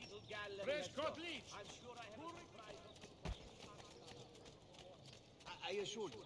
little gallery. Fresh Let's go. caught leech. I'm sure I have a surprise. I assure you.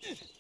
Bene.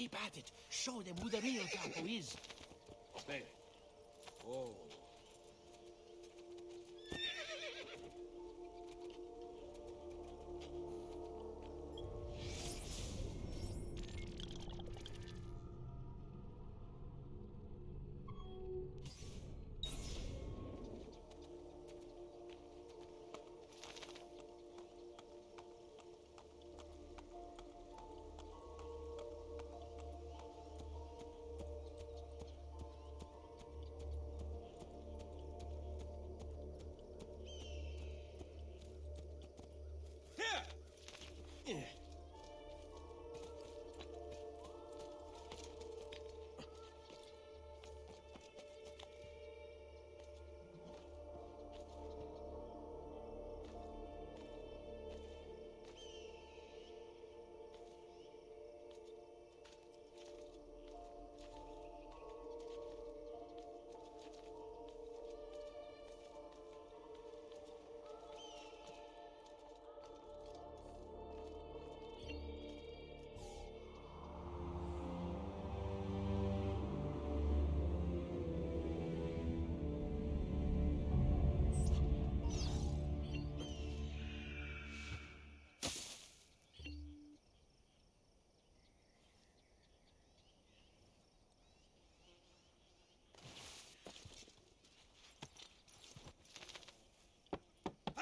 Keep at it. Show them who the real capo is. Bene. Oh.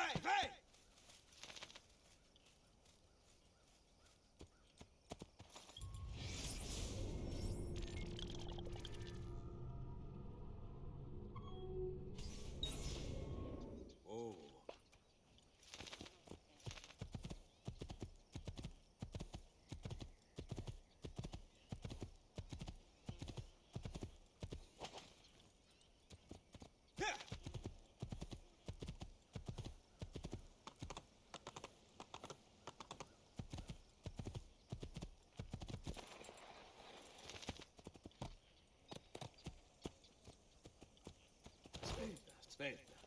Hey, hey! Oh. Yeah. Aspetta, aspetta.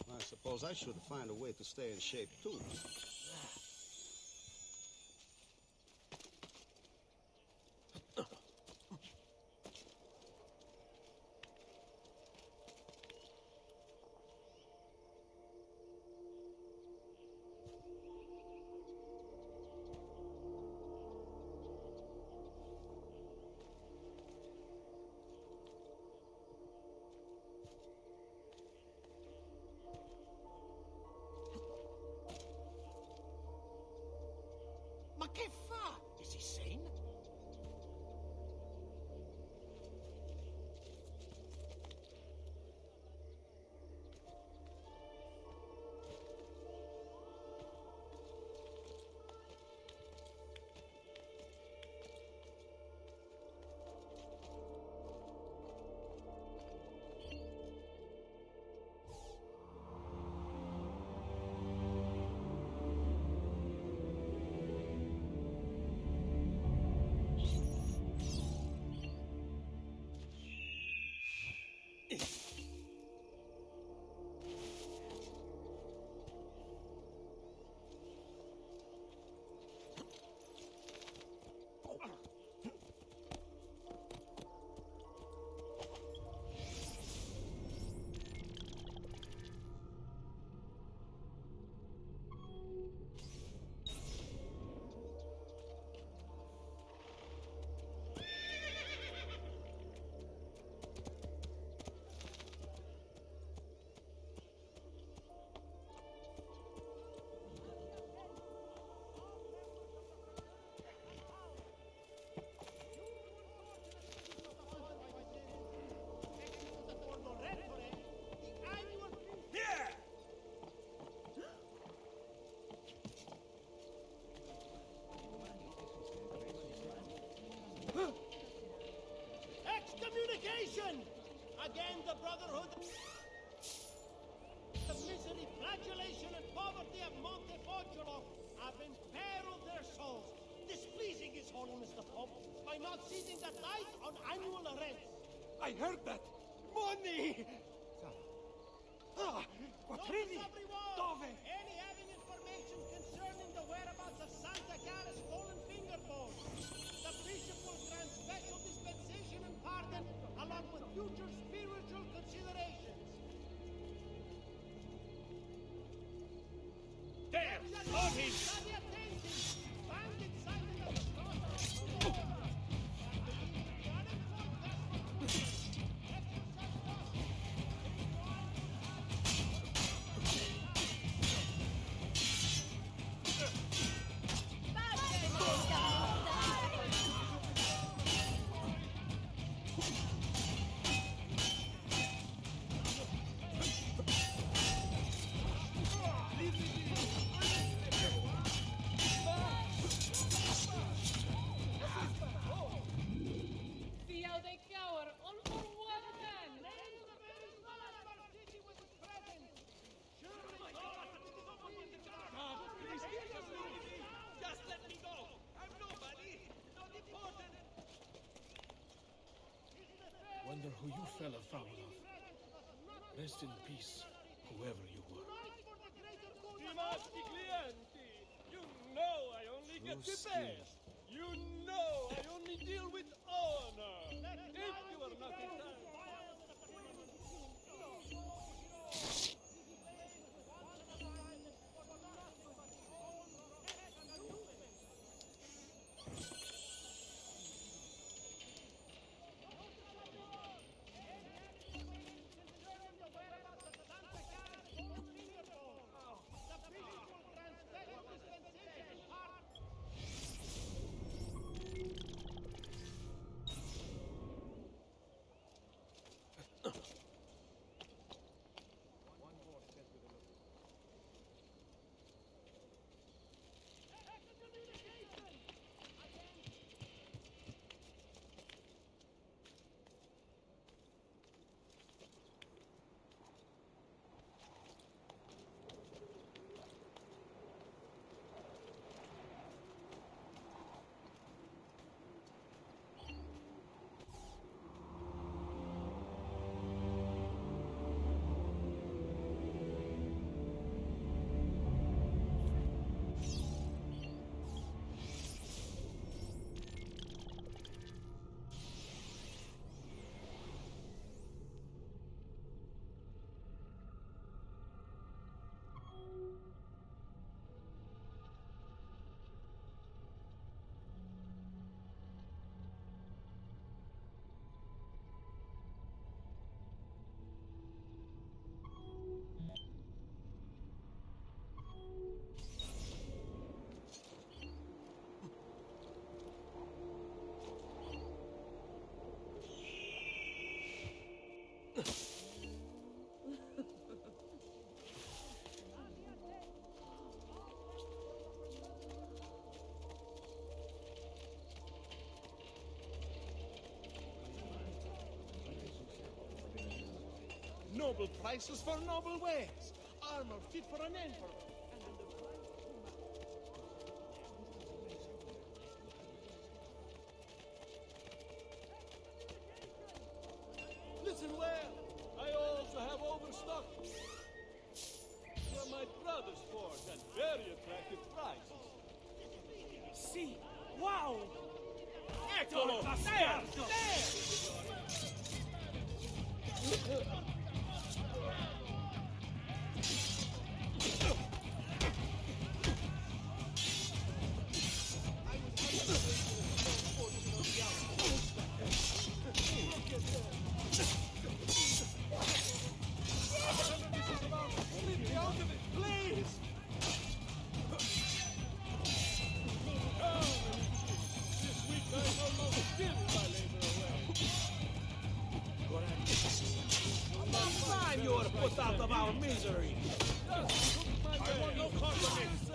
I suppose I should find a way to stay in shape, too. Ma che fa? Is he sane? Yeah! Excommunication! Again, the Brotherhood of misery, flagellation, and poverty of Montefoggio have imperiled their souls, displeasing His Holiness the Pope by not seizing the light on annual rents. I heard that! Money! Ah! Quattrini! Notice everyone! Dove? Any having information concerning the whereabouts of Santa Cara's stolen finger bones. The bishop will grant special dispensation and pardon along with future spiritual considerations. There! On him! Study attention! Bandit sighted at the slaughter of who you fell afoul of. Rest in peace, whoever you were. Stimati clienti, you know I only get the best. You know I only deal with honor. If you are not in time. Noble prices for noble wares. Armor fit for an emperor. Listen well, I also have overstock from my brother's forge at very attractive prices. See, wow! Eccolo! There! Put out of our misery. I want no compliments.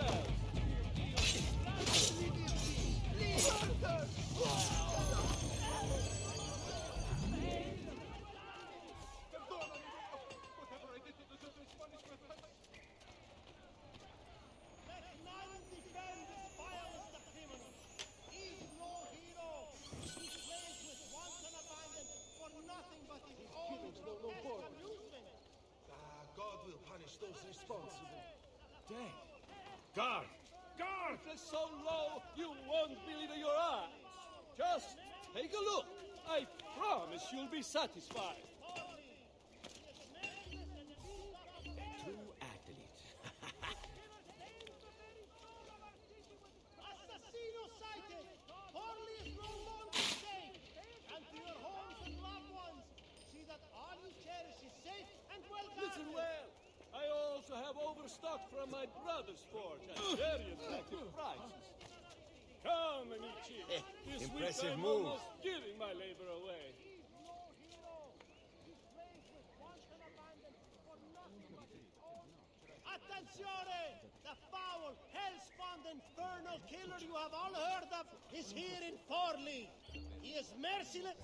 Let none defend this vilest of criminals. He's no hero. He slays with wanton abandon for nothing but his own grotesque amusement. God will punish those responsible. Dead. Guard! Guard! It's so low you won't believe your eyes. Just take a look. I promise you'll be satisfied. True athlete. Assassino sighted! Forley is no longer safe! And to your homes and loved ones, see that all you cherish is safe and well guarded! Listen well. I also have overstock from my brother's forge at very attractive prices. Come, Amici. This Impressive week I'm move. almost giving my labor away. He's no hero! He slays with wanton abandon for nothing but his own... Attenzione! The foul, hell-spawned, infernal killer you have all heard of is here in Forley! He is merciless...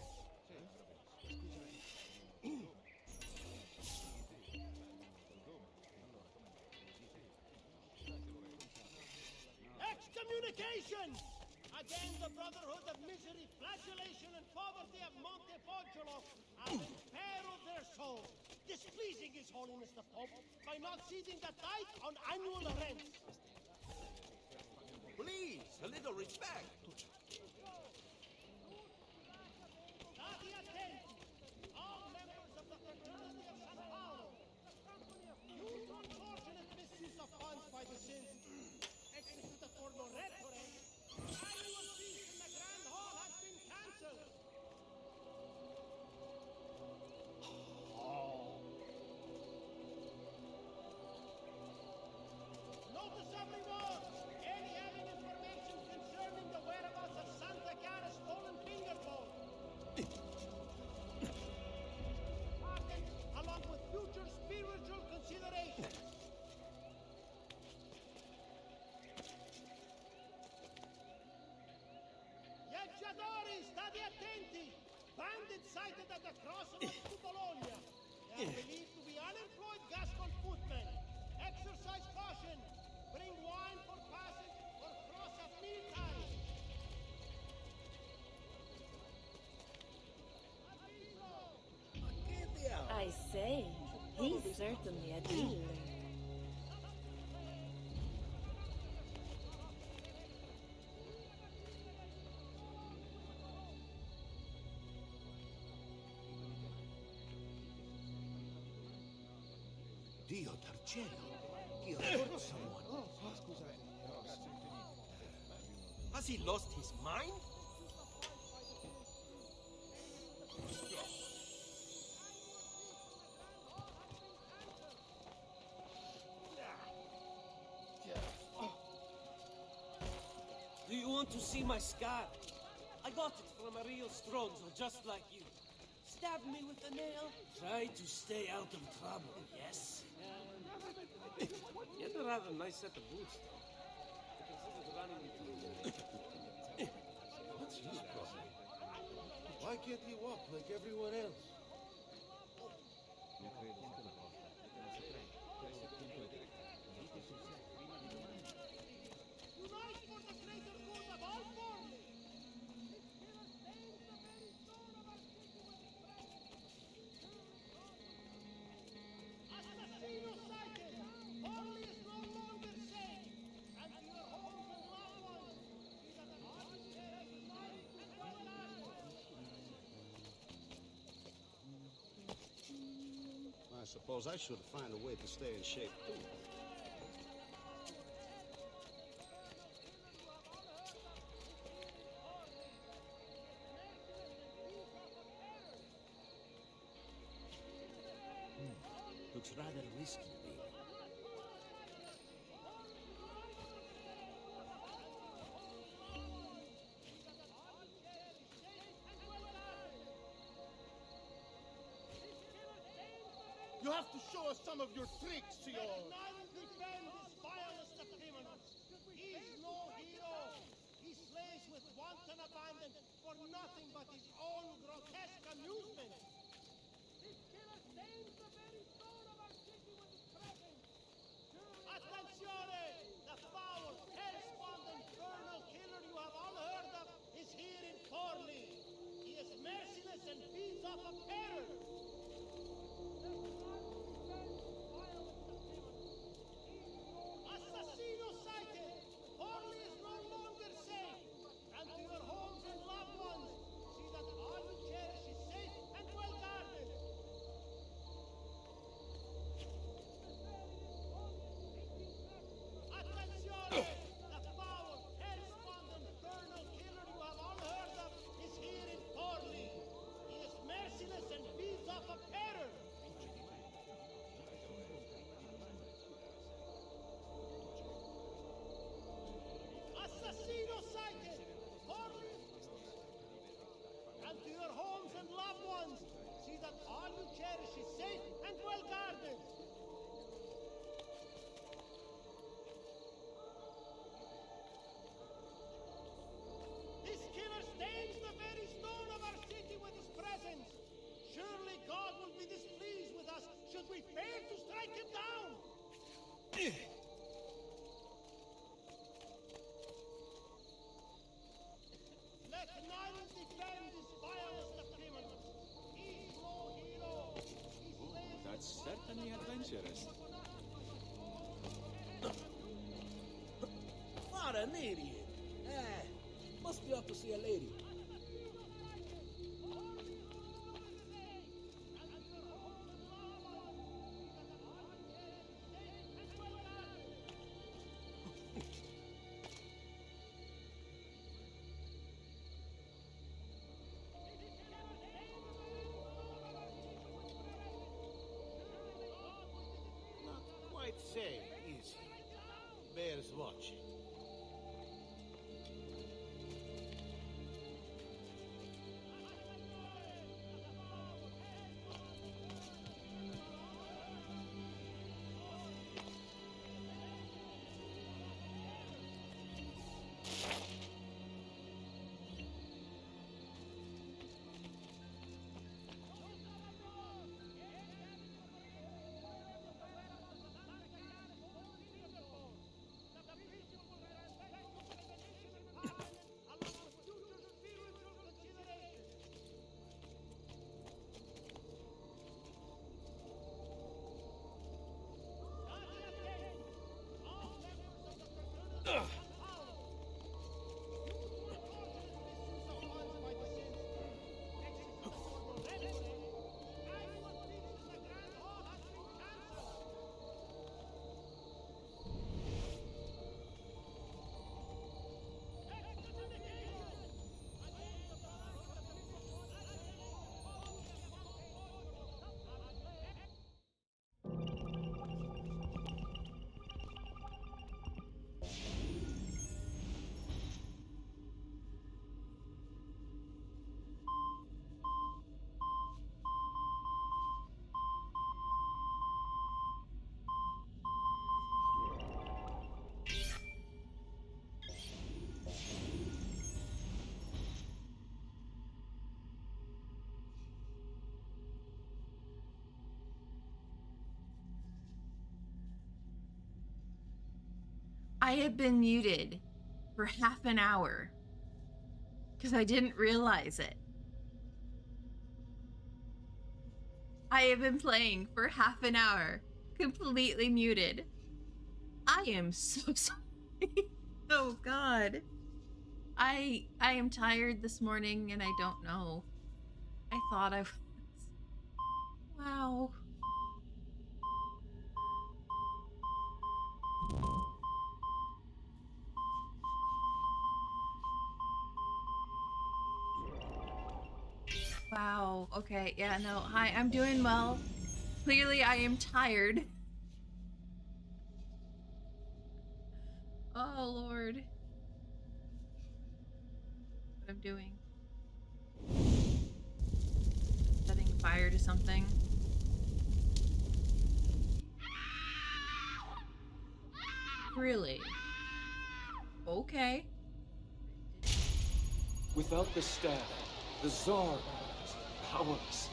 Excommunication! Again, the Brotherhood of Misery, Flagellation, and Poverty of Montepoggio imperil their souls, displeasing His Holiness the Pope by not seizing the dike on annual rents. Please, a little respect. State attenti, all members of the fraternity of San Paolo. Huge unfortunate misuse of funds by the sins executed for Lorettore. Annual feast in the Grand Hall has been cancelled. Notice everyone! Any having information concerning the whereabouts of Santa Cara's stolen finger bone. Pardon, along with future spiritual considerations. Viaggiatori, state attenti! Bandits sighted at the crossroads to Bologna. They are believed to be unemployed Gascon footmen. Exercise caution. Bring wine for passage or cross at mealtime. I say, he's certainly a dealer. Dio Tarcello. He hurt someone. Has he lost his mind? Do you want to see my scar? I got it from a real Stronzo, just like you. Stab me with a nail. Try to stay out of trouble, yes? You had a rather nice set of boots, though. I considered running into you. What's his problem? Why can't he walk like everyone else? Unite for the greater good of all Forli! Assassino sighted! Forli is no longer safe! And to your homes and loved ones, see that the arbitrary is mighty and well I suppose I should find a way to stay in shape, too. Looks rather risky, baby. You have to show us some of your tricks, Let Signor. none defend this vilest of criminals. He's no hero. He slays with wanton abandon for nothing but his own grotesque amusement. This killer stains the very soul of our city with his presence. Attenzione! The foul, hell-spawned, infernal killer you have all heard of is here in Forli. He is merciless and feeds off of terror. Assassino sighted! Forli is no longer safe! And to your homes and loved ones, see that all you cherish is safe and well guarded! Attenzione! The foul, hell-spawned, infernal killer you have all heard of is here in Forli! He is merciless and feeds adventurous. What an idiot. Must be up to see a lady. Not quite safe, is he? Bears watching. I have been muted for half an hour because I didn't realize it. I have been playing for half an hour, completely muted. I am so sorry. Oh God. I am tired this morning and I don't know. I thought I was. Wow. Wow. Okay. Yeah, no. Hi, I'm doing well. Clearly, I am tired. Oh, Lord. What I'm doing. Setting fire to something. Really? Okay. Without the staff, the Tsar was powerless.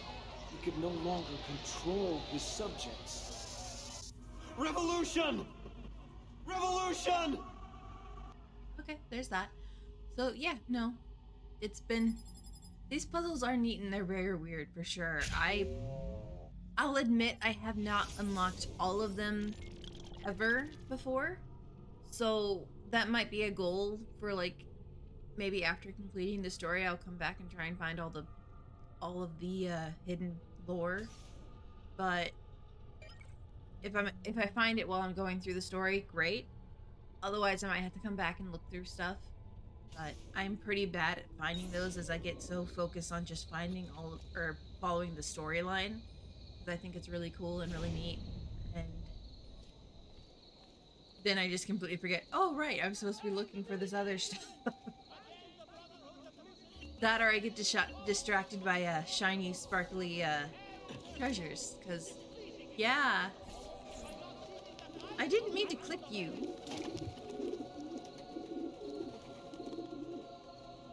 He could no longer control his subjects. Revolution! Revolution! Okay, there's that. So, yeah, no. It's been... These puzzles are neat and they're very weird, for sure. I'll admit I have not unlocked all of them ever before. So, that might be a goal for, like, maybe after completing the story, I'll come back and try and find all of the hidden lore. But if I find it while I'm going through the story, great. Otherwise, I might have to come back and look through stuff. But I'm pretty bad at finding those as I get so focused on just finding or following the storyline. Because I think it's really cool and really neat. And then I just completely forget, oh right, I'm supposed to be looking for this other stuff. That or I get distracted by shiny, sparkly treasures. Because, yeah. I didn't mean to click you.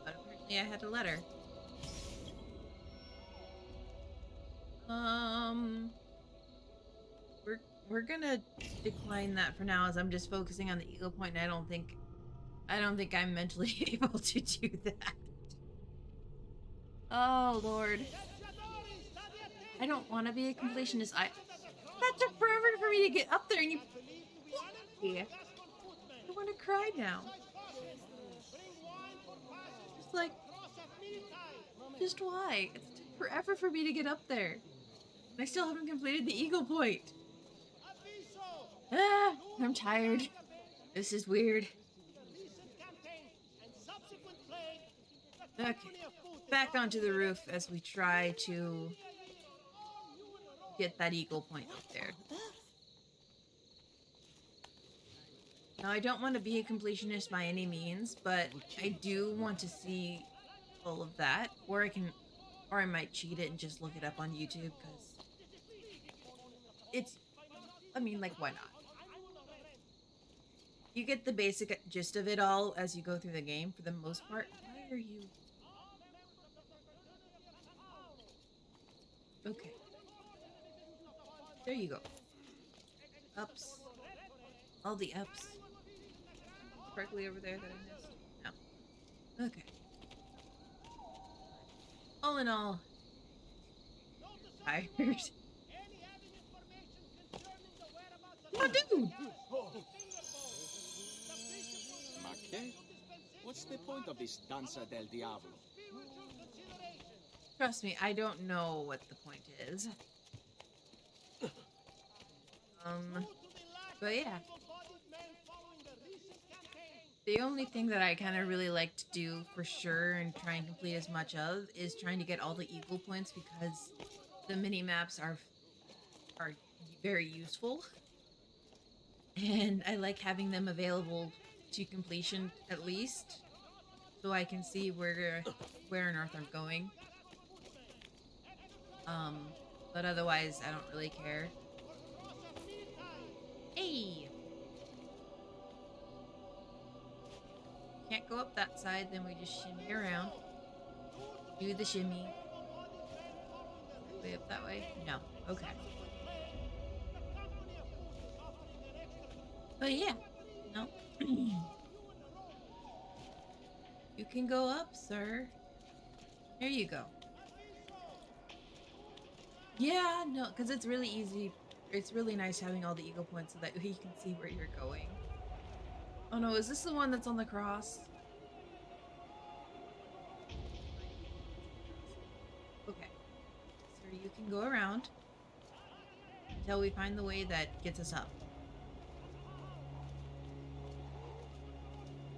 But apparently I had a letter. We're gonna decline that for now as I'm just focusing on the Eagle Point and I don't think I'm mentally able to do that. Oh Lord. I don't want to be a completionist. That took forever harder for me to get up there, and you. Yeah. I want to cry now. Just like, just why? It's took forever for me to get up there. And I still haven't completed the Eagle Point. Ah, I'm tired. This is weird. Okay, back onto the roof as we try to get that Eagle Point up there. Now, I don't want to be a completionist by any means, but I do want to see all of that, or I might cheat it and just look it up on YouTube, because it's, I mean, like, why not? You get the basic gist of it all as you go through the game, for the most part. Why are you... Okay. There you go. Ups. All the ups. Correctly over there that I missed? No. Okay. All in all, tired. Oh, dude! Maquet? What's the point of this Danza del Diablo? Trust me, I don't know what the point is. But yeah. The only thing that I kind of really like to do for sure and try and complete as much of is trying to get all the Eagle Points, because the mini-maps are very useful. And I like having them available to completion at least, so I can see where on earth I'm going. But otherwise I don't really care. Hey! Can't go up that side, then we just shimmy around. Do the shimmy. Way up that way? No. Okay. But yeah. No. You can go up, sir. There you go. Yeah, no, because it's really easy. It's really nice having all the Eagle Points so that you can see where you're going. Oh no, is this the one that's on the cross? Okay. So you can go around until we find the way that gets us up.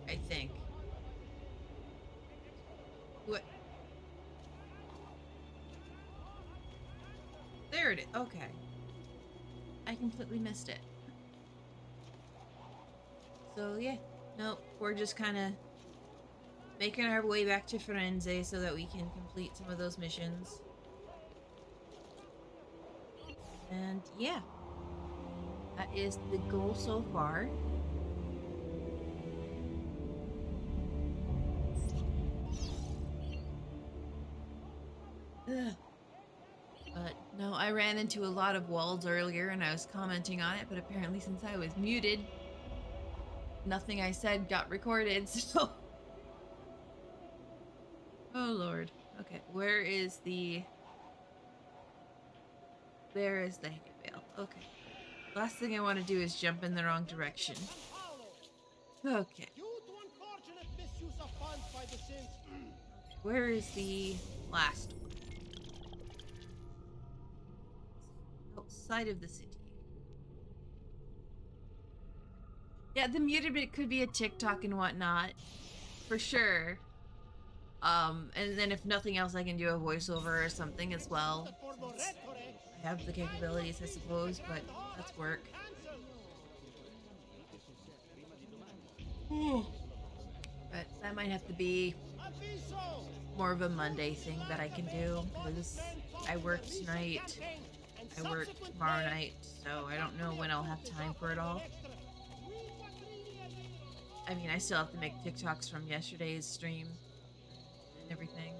I think. What? There it is. Okay. I completely missed it. So yeah, nope, we're just kind of making our way back to Firenze so that we can complete some of those missions. And yeah, that is the goal so far. Ugh. But no, I ran into a lot of walls earlier and I was commenting on it, but apparently since I was muted, nothing I said got recorded, so... Oh lord. Okay, where is the... There is the hay bale. Okay. Last thing I want to do is jump in the wrong direction. Okay. Where is the last one? Outside of the city. Yeah, the muted bit could be a TikTok and whatnot, for sure. And then if nothing else, I can do a voiceover or something as well. I have the capabilities, I suppose, but that's work. But that might have to be more of a Monday thing that I can do, because I work tonight, I work tomorrow night, so I don't know when I'll have time for it all. I mean, I still have to make TikToks from yesterday's stream and everything.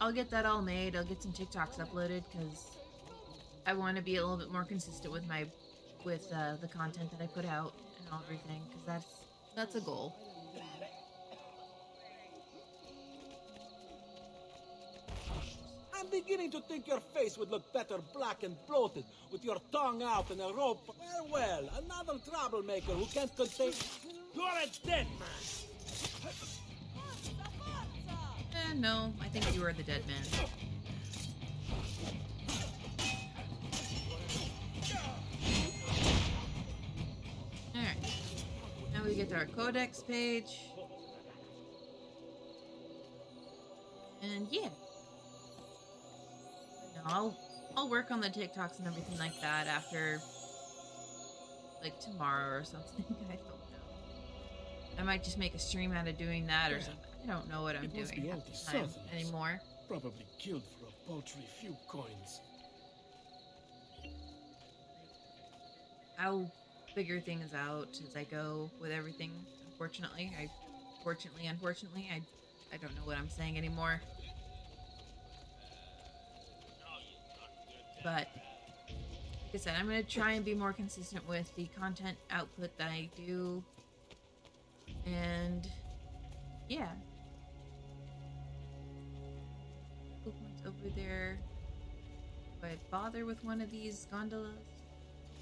I'll get that all made. I'll get some TikToks uploaded because I want to be a little bit more consistent with the content that I put out and everything, because that's a goal. I'm beginning to think your face would look better black and bloated with your tongue out and a rope. Well, well, another troublemaker who can't contain... You're a dead man! No, I think you are the dead man. Alright. Now we get to our codex page. And yeah. No, I'll work on the TikToks and everything like that after, like, tomorrow or something. I don't know. I might just make a stream out of doing that or something. I don't know what I'm It must doing be half empty the time southerners. anymore. Probably killed for a paltry few coins. I'll figure things out as I go with everything. Unfortunately, I don't know what I'm saying anymore. But like I said, I'm gonna try and be more consistent with the content output that I do. And yeah. Cool points over there. Do I bother with one of these gondolas?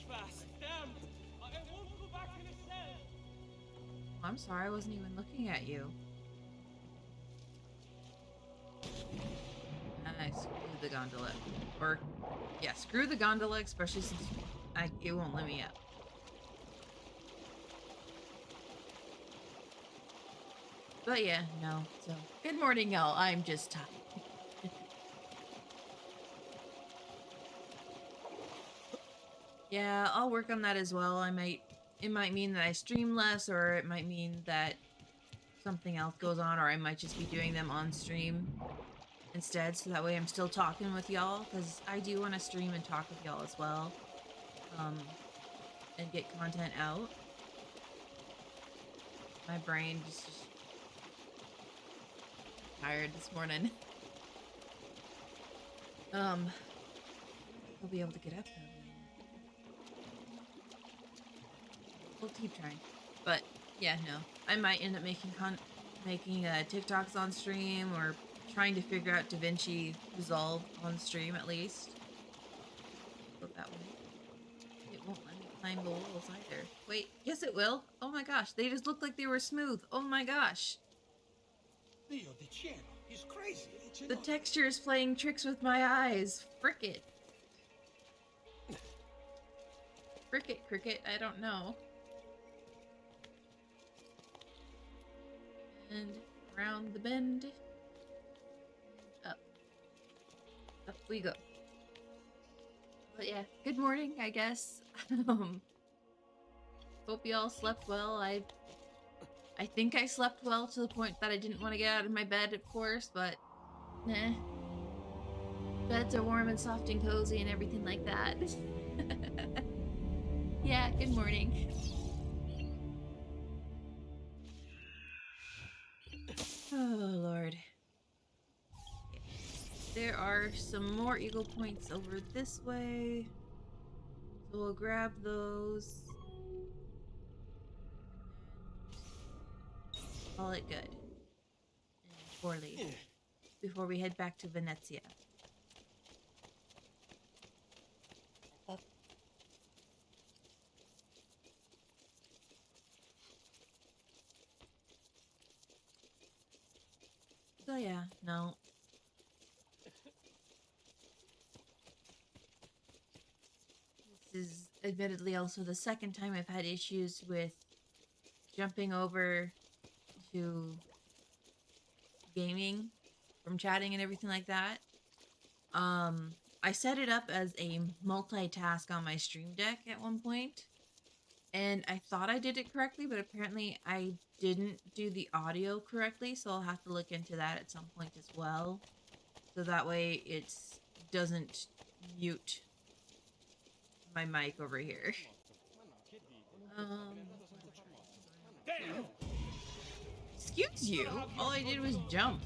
Fast, damn! I won't go back in a cell! I'm sorry, I wasn't even looking at you. Screw the gondola. Or, yeah, screw the gondola, especially since it won't let me up. But yeah, no. So, good morning, y'all. I'm just tired. Yeah, I'll work on that as well. It might mean that I stream less, or it might mean that something else goes on, or I might just be doing them on stream instead, so that way I'm still talking with y'all, because I do want to stream and talk with y'all as well, and get content out. My brain just tired this morning. I'll be able to get up though. We'll keep trying. But yeah, no. I might end up making TikToks on stream, or trying to figure out DaVinci Resolve on stream at least. Go that way. It won't let me climb the walls either. Wait, yes it will. Oh my gosh, they just looked like they were smooth. Oh my gosh. Dio di cielo, he's crazy. The texture is playing tricks with my eyes. Frick it. Frick it, cricket. I don't know. And around the bend. Up. Up we go. But yeah, good morning, I guess. Hope you all slept well. I think I slept well to the point that I didn't want to get out of my bed, of course, but nah. Beds are warm and soft and cozy and everything like that. Yeah, good morning. Oh, Lord. There are some more eagle points over this way. So we'll grab those. Call it good. And poorly. Before we head back to Venezia. So yeah, no. This is admittedly also the second time I've had issues with jumping over to gaming from chatting and everything like that. I set it up as a multitask on my stream deck at one point, and I thought I did it correctly, but apparently I didn't do the audio correctly, so I'll have to look into that at some point as well, so that way it doesn't mute my mic over here. Excuse you? All I did was jump.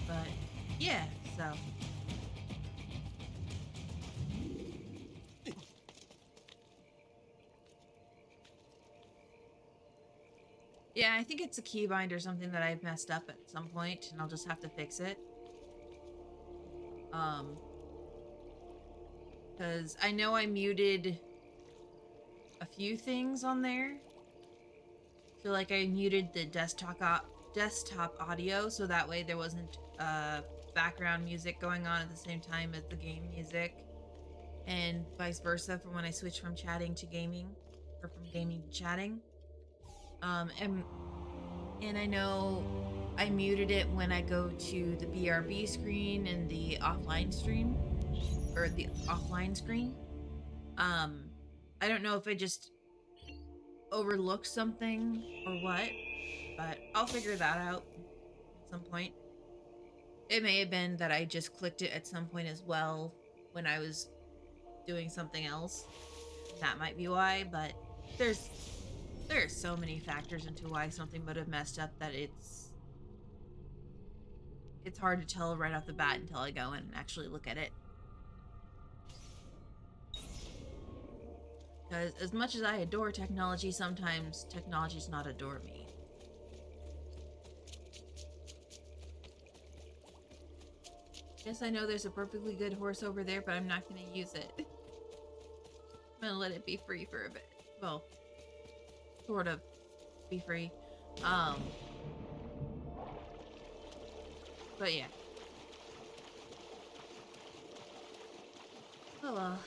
But yeah, so Yeah, I think it's a keybind or something that I've messed up at some point, and I'll just have to fix it. Because I know I muted a few things on there. So like I muted the desktop audio, so that way there wasn't background music going on at the same time as the game music, and vice versa for when I switch from chatting to gaming, or from gaming to chatting. And I know I muted it when I go to the BRB screen and the offline stream, or the offline screen. I don't know if I just overlooked something or what, but I'll figure that out at some point. It may have been that I just clicked it at some point as well when I was doing something else. That might be why, but there's so many factors into why something would have messed up that it's hard to tell right off the bat until I go in and actually look at it. Because as much as I adore technology, sometimes technology does not adore me. Yes, I know there's a perfectly good horse over there, but I'm not going to use it. I'm going to let it be free for a bit. Well, sort of be free. But yeah. Oh well.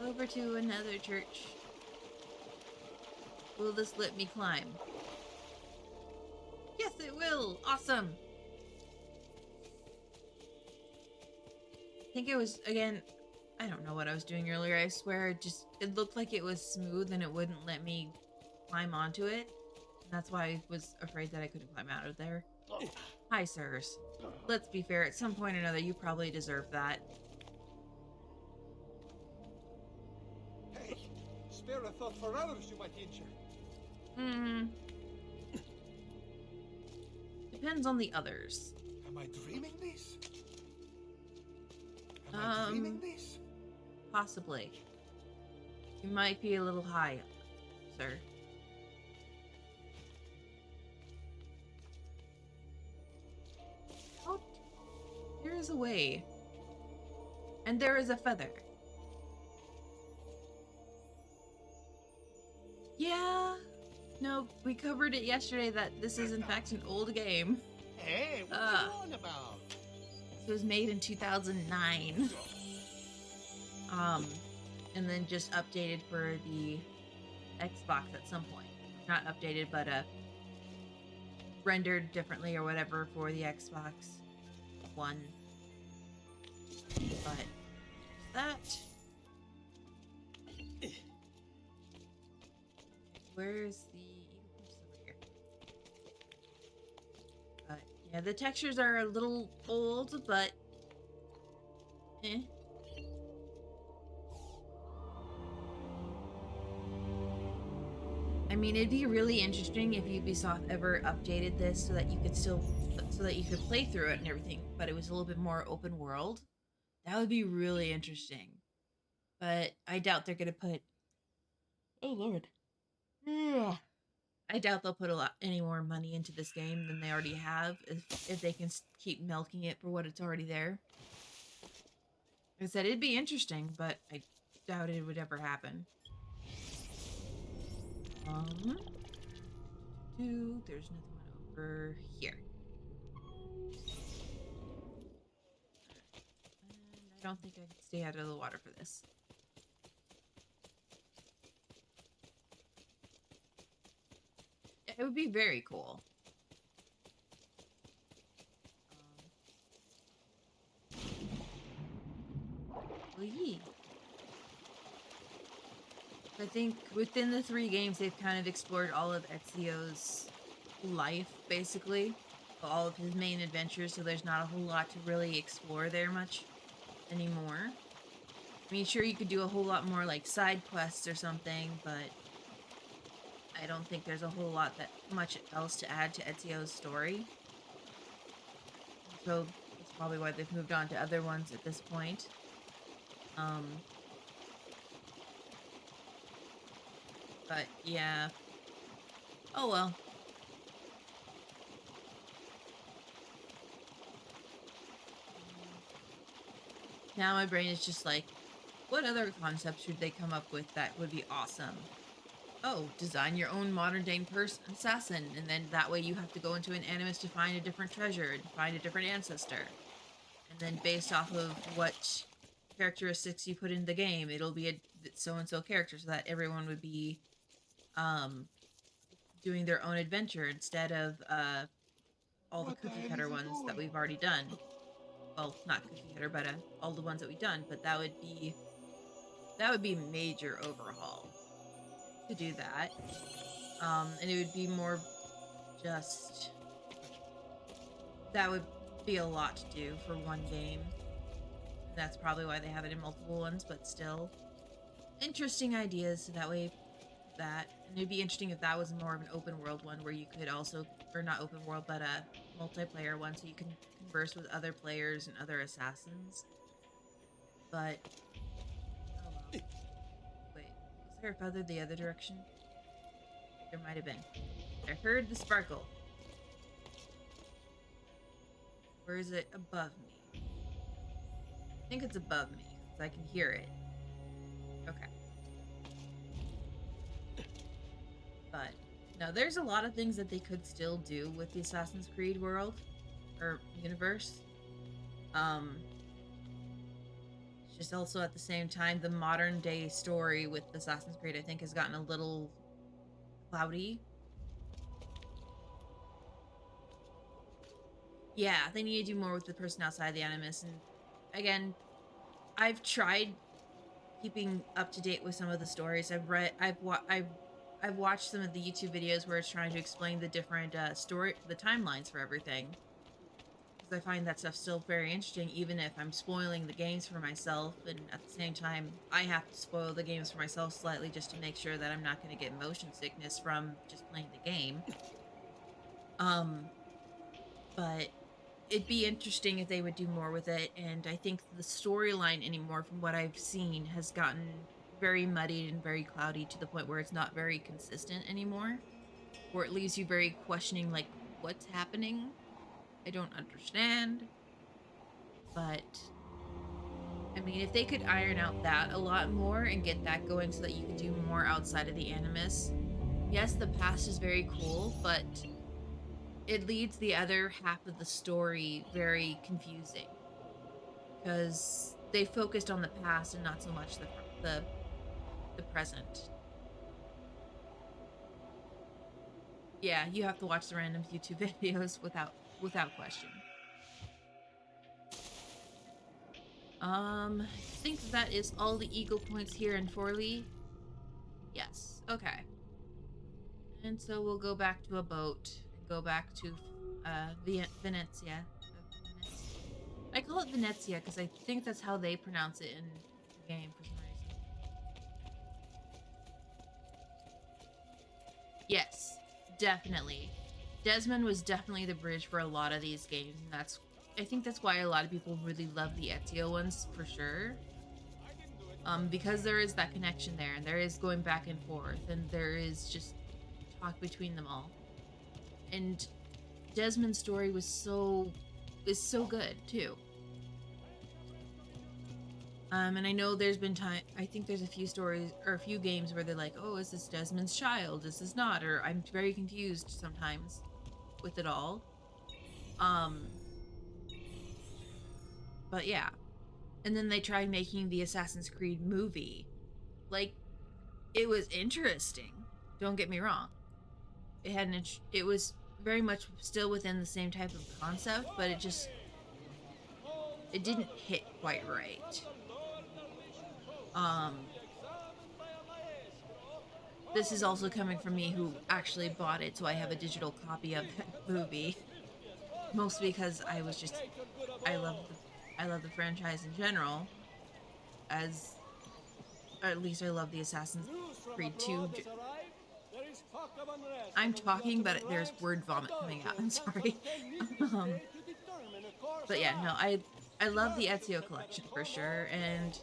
Over to another church. Will this let me climb? Yes, it will! Awesome! I think it was, again, I don't know what I was doing earlier. I swear it looked like it was smooth and it wouldn't let me climb onto it. And that's why I was afraid that I couldn't climb out of there. Hi, sirs. Let's be fair, at some point or another, you probably deserve that. Hey, spare a thought for others you might injure. Depends on the others. Am I dreaming this? Am I dreaming this? Possibly. You might be a little high, sir. Oh, there is a way. And there is a feather. Yeah. No, we covered it yesterday that this is in fact an old game. Hey, what are you on about? It was made in 2009. And then just updated for the Xbox at some point. Not updated, but rendered differently or whatever for the Xbox One. But that. Where's the over here? But yeah, the textures are a little old, but I mean, it'd be really interesting if Ubisoft ever updated this so that you could play through it and everything, but it was a little bit more open world. That would be really interesting. But I doubt they're gonna put. Oh Lord. I doubt they'll put any more money into this game than they already have if they can keep milking it for what it's already there. Like I said, it'd be interesting, but I doubt it would ever happen. There's nothing over here. And I don't think I can stay out of the water for this. It would be very cool. I think within the 3 games, they've kind of explored all of Ezio's life, basically. All of his main adventures, so there's not a whole lot to really explore there much anymore. I mean, sure, you could do a whole lot more, like, side quests or something, but I don't think there's a whole lot much else to add to Ezio's story. So that's probably why they've moved on to other ones at this point. But yeah. Oh well. Now my brain is just like, what other concepts should they come up with that would be awesome? Oh, design your own modern day assassin, and then that way you have to go into an animus to find a different treasure and find a different ancestor. And then based off of what characteristics you put in the game, it'll be a so-and-so character, so that everyone would be doing their own adventure instead of all the cookie cutter ones that we've already done. Well, not cookie cutter, but all the ones that we've done. But that would be major overhaul to do that. And it would be more just, that would be a lot to do for one game. That's probably why they have it in multiple ones, but still interesting ideas. So that way and it'd be interesting if that was more of an open world one where you could also, or not open world, but a multiplayer one, so you can converse with other players and other assassins. But oh well. Wait, was there a feather the other direction? There might have been. I heard the sparkle. Where is it? Above me. I think it's above me, because I can hear it. Okay. But no, there's a lot of things that they could still do with the Assassin's Creed world or universe. It's just also at the same time, the modern day story with Assassin's Creed, I think, has gotten a little cloudy. Yeah, they need to do more with the person outside the Animus. And again, I've tried keeping up to date with some of the stories. I've watched some of the YouTube videos where it's trying to explain the different the timelines for everything. Because I find that stuff still very interesting, even if I'm spoiling the games for myself, and at the same time, I have to spoil the games for myself slightly just to make sure that I'm not going to get motion sickness from just playing the game. But it'd be interesting if they would do more with it, and I think the storyline anymore, from what I've seen, has gotten very muddied and very cloudy to the point where it's not very consistent anymore, or it leaves you very questioning, like, what's happening? I don't understand. But I mean, if they could iron out that a lot more and get that going so that you could do more outside of the Animus. Yes, the past is very cool, but it leads the other half of the story very confusing, because they focused on the past and not so much the present. Yeah, you have to watch the random YouTube videos without question. I think that is all the eagle points here in Forley. Yes, okay. And so we'll go back to a boat and go back to Venezia. I call it Venezia because I think that's how they pronounce it in the game for some reason. Yes, definitely. Desmond was definitely the bridge for a lot of these games, and I think that's why a lot of people really love the Ezio ones for sure. Because there is that connection there, and there is going back and forth, and there is just talk between them all. And Desmond's story is so good too. And I know there's been I think there's a few stories or a few games where they're like, oh, is this Desmond's child? Is this not? Or I'm very confused sometimes with it all. But yeah. And then they tried making the Assassin's Creed movie. Like, it was interesting. Don't get me wrong. It was very much still within the same type of concept, but it didn't hit quite right. This is also coming from me who actually bought it, so I have a digital copy of that movie. Mostly because I love the franchise in general, or at least I love the Assassin's Creed 2. I'm talking, but there's word vomit coming out. I'm sorry. But yeah, no, I love the Ezio collection for sure, and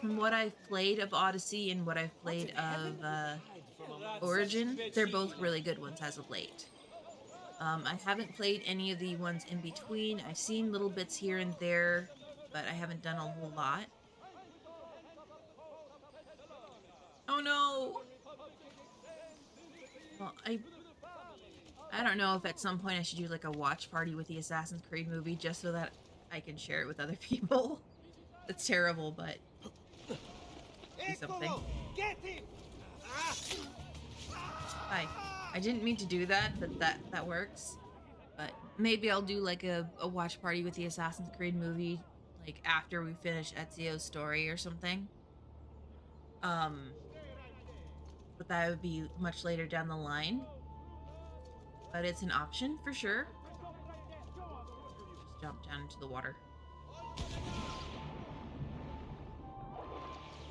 from what I've played of Odyssey and what I've played of Origin. They're both really good ones as of late. I haven't played any of the ones in between. I've seen little bits here and there, but I haven't done a whole lot. Oh no! Well, I don't know if at some point I should do like a watch party with the Assassin's Creed movie just so that I can share it with other people. It's terrible, but do something. Get him! Hi. I didn't mean to do that, but that works. But maybe I'll do like a watch party with the Assassin's Creed movie, like after we finish Ezio's story or something. But that would be much later down the line. But it's an option for sure. Just jump down into the water.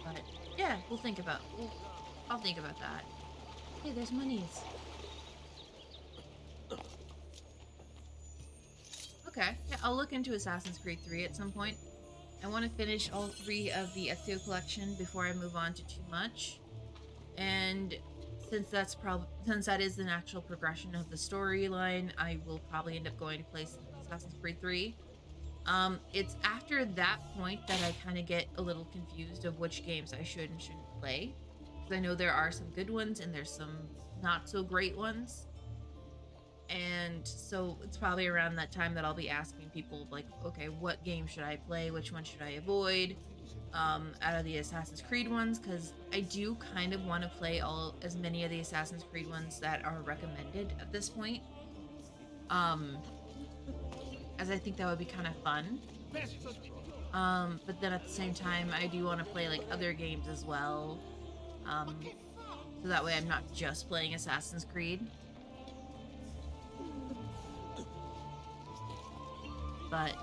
But yeah, I'll think about that. Hey, there's monies. Okay, yeah, I'll look into Assassin's Creed 3 at some point. I want to finish all 3 of the Ezio collection before I move on to too much. And since that is the natural progression of the storyline, I will probably end up going to play Assassin's Creed 3. It's after that point that I kind of get a little confused of which games I should and shouldn't play. Because I know there are some good ones and there's some not so great ones. And so it's probably around that time that I'll be asking people like, okay, what game should I play? Which one should I avoid? Out of the Assassin's Creed ones, because I do kind of want to play as many of the Assassin's Creed ones that are recommended at this point. As I think that would be kind of fun. But then at the same time, I do want to play like other games as well. So that way I'm not just playing Assassin's Creed. But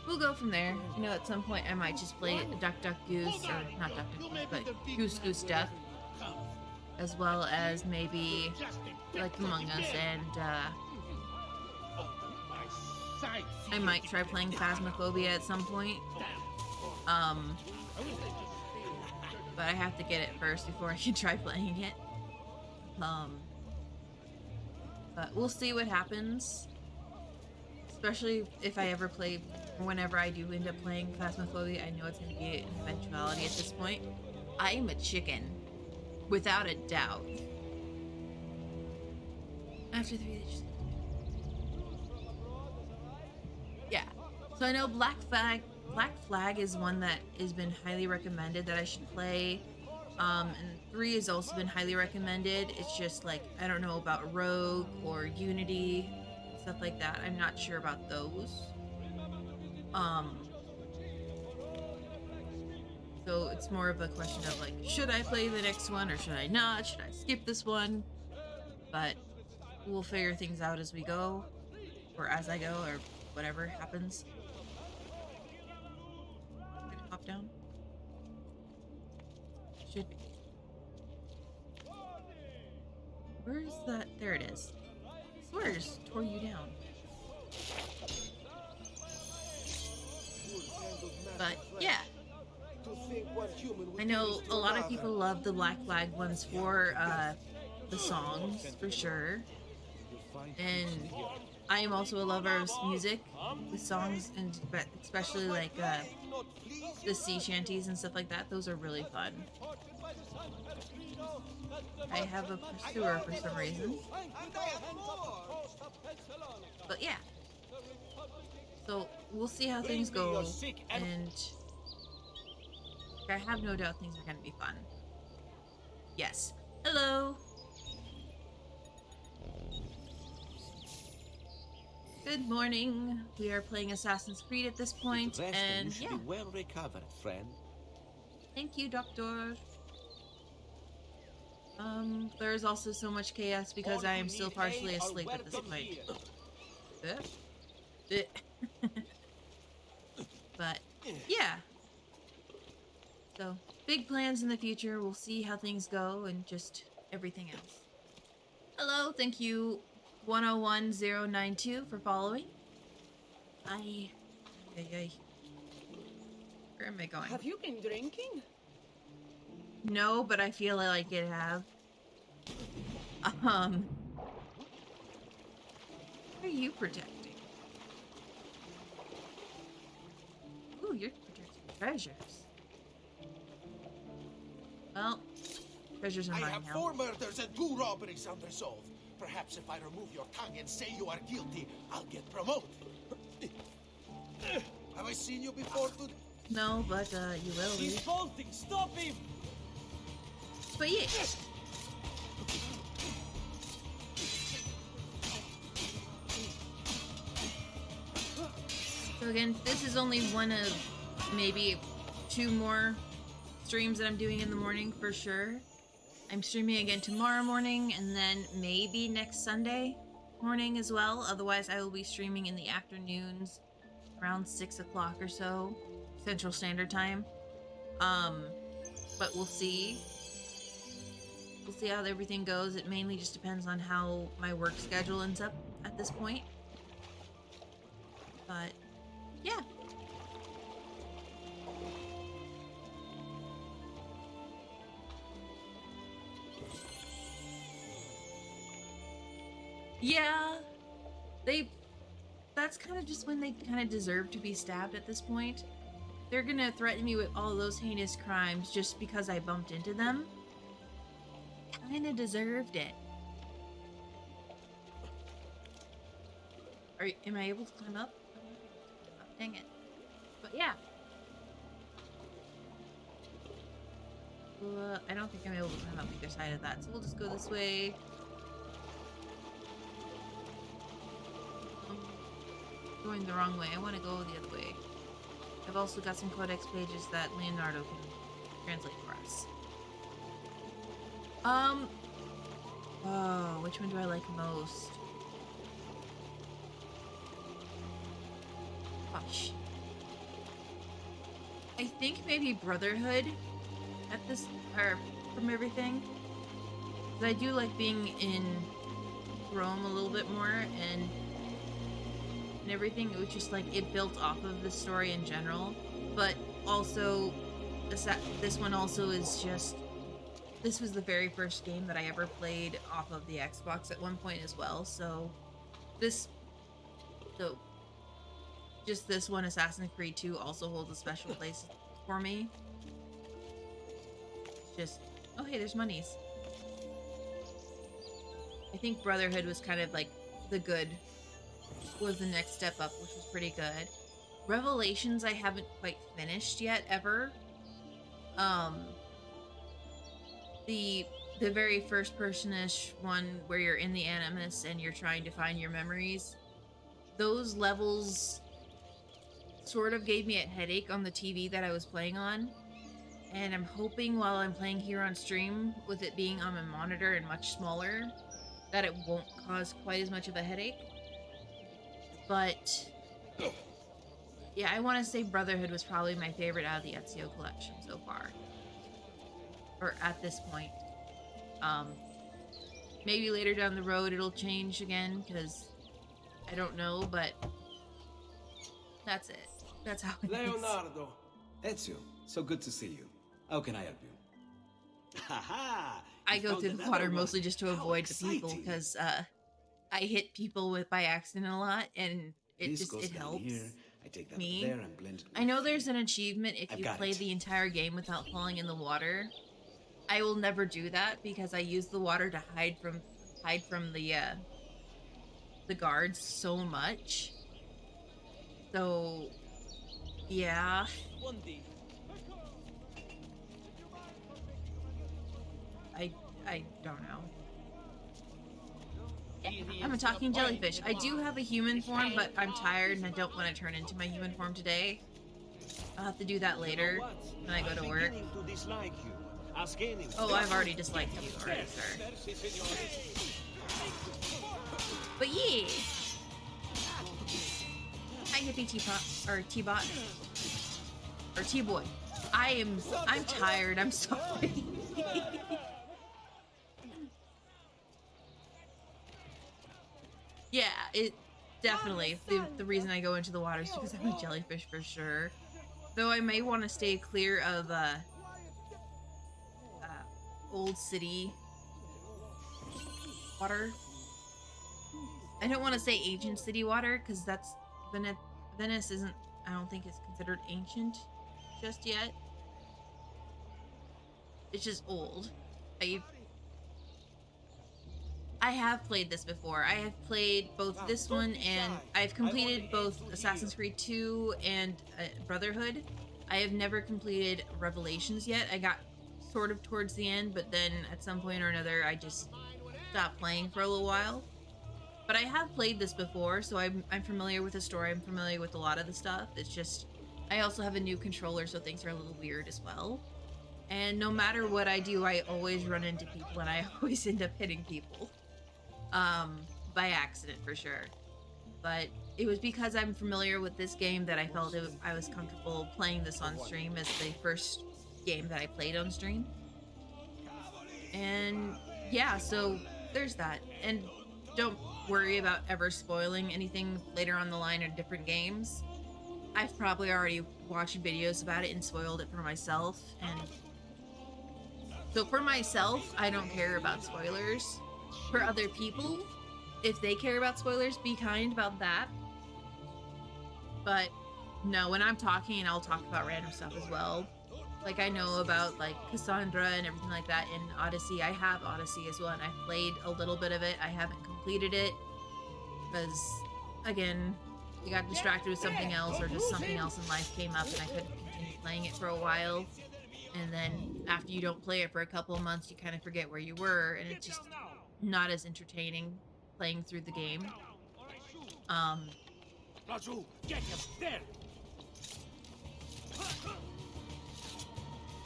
we'll go from there. You know, at some point I might just play Duck Duck Goose, or not Duck Duck Goose, but Goose Goose Duck, as well as maybe like Among Us, and I might try playing Phasmophobia at some point. But I have to get it first before I can try playing it. But we'll see what happens. Especially if I ever play, whenever I do end up playing Phasmophobia, I know it's going to be an eventuality at this point. I am a chicken. Without a doubt. After 3, they just... Yeah. So I know Black Flag is one that has been highly recommended that I should play. And 3 has also been highly recommended. It's just like, I don't know about Rogue or Unity, stuff like that. I'm not sure about those. So it's more of a question of like, should I play the next one or should I not? Should I skip this one? But we'll figure things out as we go, or as I go, or whatever happens. I'm gonna hop down. Should be. Where is that? There it is. I swear I just tore you down. But yeah, I know a lot of people love the Black Flag ones for the songs, for sure. And I am also a lover of music, the songs, and especially like the sea shanties and stuff like that. Those are really fun. I have a pursuer for some reason. But yeah. So we'll see how things go, and I have no doubt things are going to be fun. Yes. Hello. Good morning. We are playing Assassin's Creed at this point, and yeah. Be well recovered, friend. Thank you, Doctor. There is also so much chaos because I am still partially asleep at this point. But yeah. So big plans in the future. We'll see how things go and just everything else. Hello, thank you 101092 for following. Hi. Where am I going? Have you been drinking? No, but I feel like it have. What are you protecting? Ooh, you're protecting treasures. Well, treasures are I mine have now. 4 murders and 2 robberies unresolved. Perhaps if I remove your tongue and say you are guilty, I'll get promoted. Have I seen you before today? No, but you will be. He's bolting! Stop him! But yeah. So again, this is only one of maybe 2 more streams that I'm doing in the morning for sure. I'm streaming again tomorrow morning and then maybe next Sunday morning as well. Otherwise, I will be streaming in the afternoons around 6 o'clock or so, Central Standard Time. But we'll see. We'll see how everything goes. It mainly just depends on how my work schedule ends up at this point. But, yeah. Yeah, that's kind of just when they kind of deserve to be stabbed at this point. They're gonna threaten me with all those heinous crimes just because I bumped into them. Kinda deserved it. Am I able to climb up? Oh, dang it. But yeah. I don't think I'm able to climb up either side of that, so we'll just go this way. Going the wrong way. I want to go the other way. I've also got some codex pages that Leonardo can translate for us. Oh, which one do I like most? Gosh. I think maybe Brotherhood at this, or from everything. Because I do like being in Rome a little bit more, and everything. It was just like it built off of the story in general, but also this one also is just, this was the very first game that I ever played off of the Xbox at one point as well, so just this one, Assassin's Creed 2, also holds a special place for me. Just, oh hey, there's monies. I think Brotherhood was kind of like was the next step up, which was pretty good. Revelations I haven't quite finished yet, ever. The very first person-ish one where you're in the Animus and you're trying to find your memories, those levels sort of gave me a headache on the TV that I was playing on, and I'm hoping while I'm playing here on stream, with it being on my monitor and much smaller, that it won't cause quite as much of a headache. But yeah, I want to say Brotherhood was probably my favorite out of the Ezio collection so far, or at this point. Maybe later down the road it'll change again, because I don't know, but that's it. That's how it is. Leonardo! Ezio, so good to see you. How can I help you? Ha-ha! I go through the water mostly just to avoid the people, because I hit people by accident a lot, and it helps I take that me. there and blend it I know there's an achievement if you play the entire game without falling in the water. I will never do that because I use the water to hide from the guards so much. So yeah. I don't know. I'm a talking jellyfish. I do have a human form, but I'm tired and I don't want to turn into my human form today. I'll have to do that later when I go to work. Oh, I've already disliked you already, sir. But yeah. Hi, hippie teapot, or T-bot, or T-boy. I'm tired. I'm sorry. Yeah, it definitely, the reason I go into the water is because I'm a jellyfish for sure. Though I may want to stay clear of Old City water. I don't want to say ancient city water because that's Venice isn't. I don't think it's considered ancient just yet. It's just old. I have played this before. I have played both this one and I've completed both Assassin's Creed 2 and Brotherhood. I have never completed Revelations yet. I got sort of towards the end, but then at some point or another I just stopped playing for a little while. But I have played this before, so I'm familiar with the story. I'm familiar with a lot of the stuff. It's just I also have a new controller, so things are a little weird as well. And no matter what I do, I always run into people and I always end up hitting people. By accident for sure. But it was because I'm familiar with this game that I felt I was comfortable playing this on stream as the first game that I played on stream. And yeah, so there's that. And don't worry about ever spoiling anything later on the line in different games. I've probably already watched videos about it and spoiled it for myself. And so for myself, I don't care about spoilers. For other people, if they care about spoilers, be kind about that. But no, when I'm talking, I'll talk about random stuff as well. Like I know about like Cassandra and everything like that in Odyssey. I have Odyssey as well, and I've played a little bit of it. I haven't completed it because, again, you got distracted with something else, or just something else in life came up and I couldn't continue playing it for a while. And then after you don't play it for a couple of months, you kind of forget where you were, and it's just not as entertaining playing through the game. Get him there.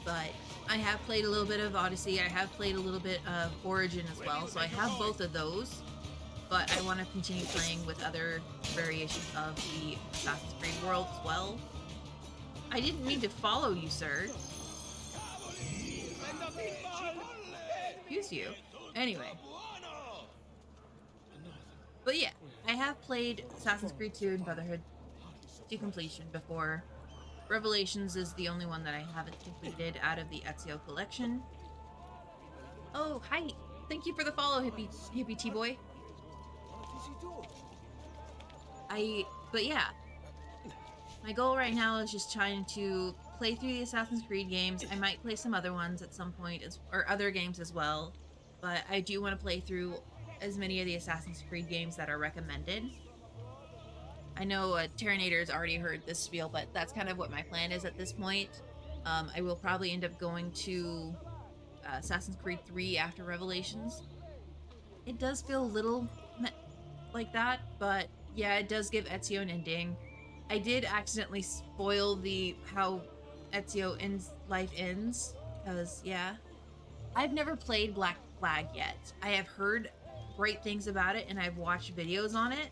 But I have played a little bit of Odyssey. I have played a little bit of Origin as well, so I have both of those. But I want to continue playing with other variations of the Assassin's Creed world as well. I didn't mean to follow you, sir. Excuse you. Anyway. But yeah, I have played Assassin's Creed 2 and Brotherhood to completion before. Revelations is the only one that I haven't completed out of the Ezio collection. Oh, hi. Thank you for the follow, hippie T-boy. But yeah. My goal right now is just trying to play through the Assassin's Creed games. I might play some other ones at some point, or other games as well. But I do want to play through as many of the Assassin's Creed games that are recommended. I know Terranator's already heard this spiel, but that's kind of what my plan is at this point. I will probably end up going to Assassin's Creed 3 after Revelations. It does feel a little like that, but yeah, it does give Ezio an ending. I did accidentally spoil how Ezio life ends, because yeah. I've never played Black Flag yet. I have heard great things about it and I've watched videos on it.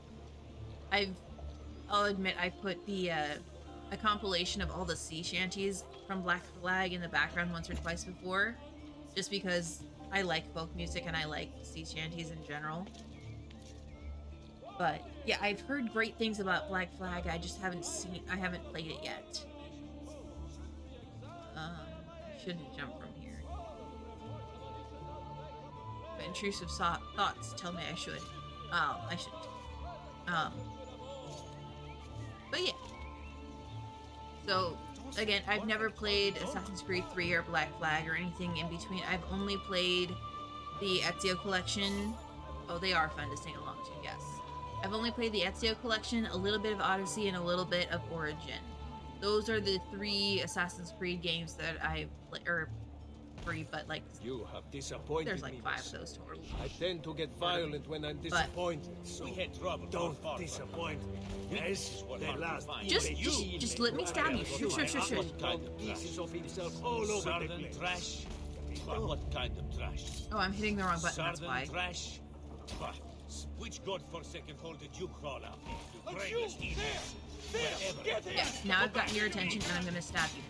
I'll admit I put a compilation of all the sea shanties from Black Flag in the background once or twice before, just because I like folk music and I like sea shanties in general. But yeah, I've heard great things about Black Flag. I just haven't played it yet. I shouldn't jump from here. But intrusive thoughts tell me I should. I shouldn't. But yeah. So, again, I've never played Assassin's Creed 3 or Black Flag or anything in between. I've only played the Ezio collection. Oh, they are fun to sing along to, yes. I've only played the Ezio collection, a little bit of Odyssey, and a little bit of Origin. Those are the 3 Assassin's Creed games that I play, or 3, but like You have disappointed there's like me. 5 of those total. I tend to get violent when I'm disappointed. So we had trouble. Don't disappoint. Yes, the last. Just let me stab you. Sure. What kind of pieces of himself all over the place. Trash. What kind of trash? Oh, I'm hitting the wrong button, that's why. Trash. Which godforsaken hole did you crawl out? You brainless idiot. Yeah, now I've gotten your attention and I'm gonna stab you.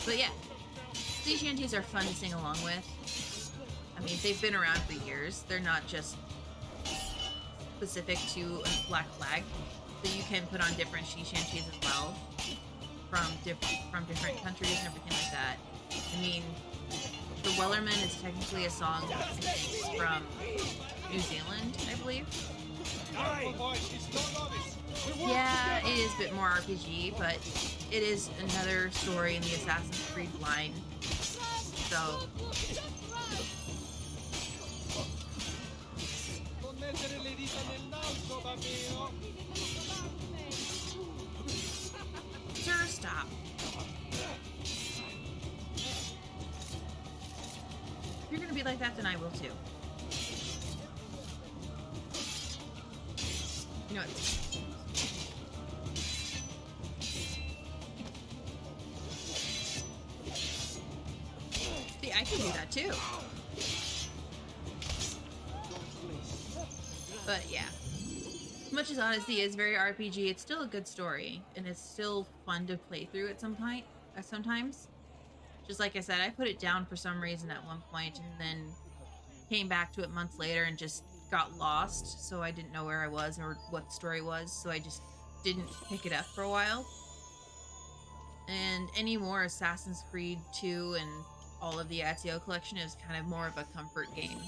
But yeah, sea shanties are fun to sing along with. I mean, they've been around for years. They're not just specific to a Black Flag. So you can put on different sea shanties as well from different countries and everything like that. I mean, the Wellerman is technically a song from New Zealand, I believe. Careful, boys. It's no novice. We work Yeah, together. it is a bit more RPG, but it is another story in the Assassin's Creed line. So, Non mettere le dita nel naso, bambino. sir, stop. If you're gonna be like that, then I will too. You know what? See, I can do that too. But yeah. As much as Odyssey is very RPG, it's still a good story, and it's still fun to play through at some point. Sometimes, just like I said, I put it down for some reason at one point, and then came back to it months later and just got lost. So I didn't know where I was or what the story was. So I just didn't pick it up for a while. And any more Assassin's Creed 2 and all of the Ezio collection is kind of more of a comfort game.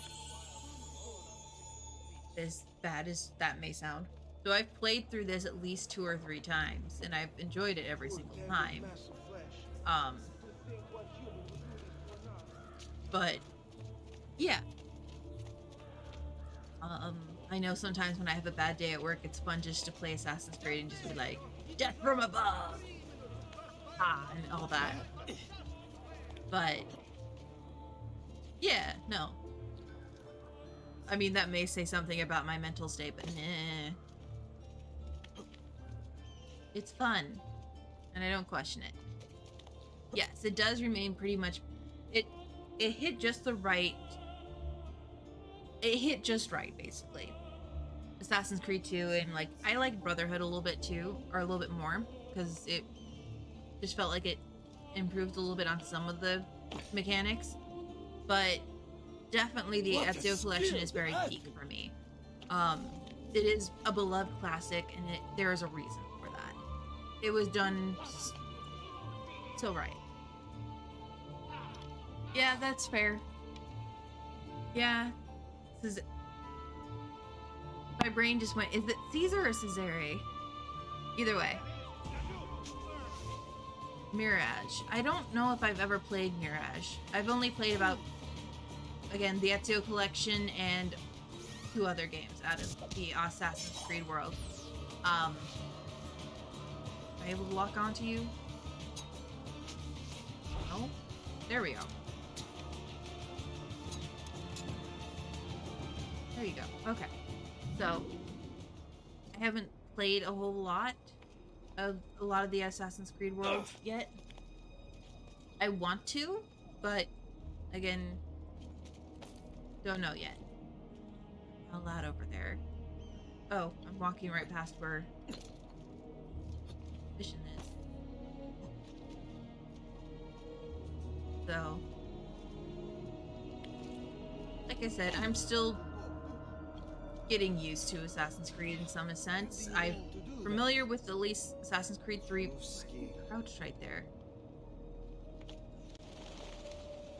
As bad as that may sound. So I've played through this at least 2 or 3 times, and I've enjoyed it every single time. But yeah. I know sometimes when I have a bad day at work, it's fun just to play Assassin's Creed and just be like, death from above! Ah, and all that. But yeah, no. I mean, that may say something about my mental state, but nah. It's fun, and I don't question it. Yes, it does remain pretty much... It hit just the right... It hit just right, basically. Assassin's Creed 2, and, like, I like Brotherhood a little bit, too, or a little bit more, because it just felt like it improved a little bit on some of the mechanics. But definitely the Ezio collection is very peak for me. It is a beloved classic, and there is a reason for that. It was done so right. Yeah, that's fair. Yeah. This is... My brain just went, is it Caesar or Cesare? Either way. Mirage. I don't know if I've ever played Mirage. I've only played about, again, the Ezio collection and 2 other games out of the Assassin's Creed world. Am I able to lock onto you? No? There we go. There you go. Okay. So, I haven't played a whole lot of the Assassin's Creed world yet. I want to, but again, don't know yet. How loud over there? Oh, I'm walking right past where mission is. So, like I said, I'm still getting used to Assassin's Creed in some sense. I'm familiar with at least Assassin's Creed 3. Crouched right there.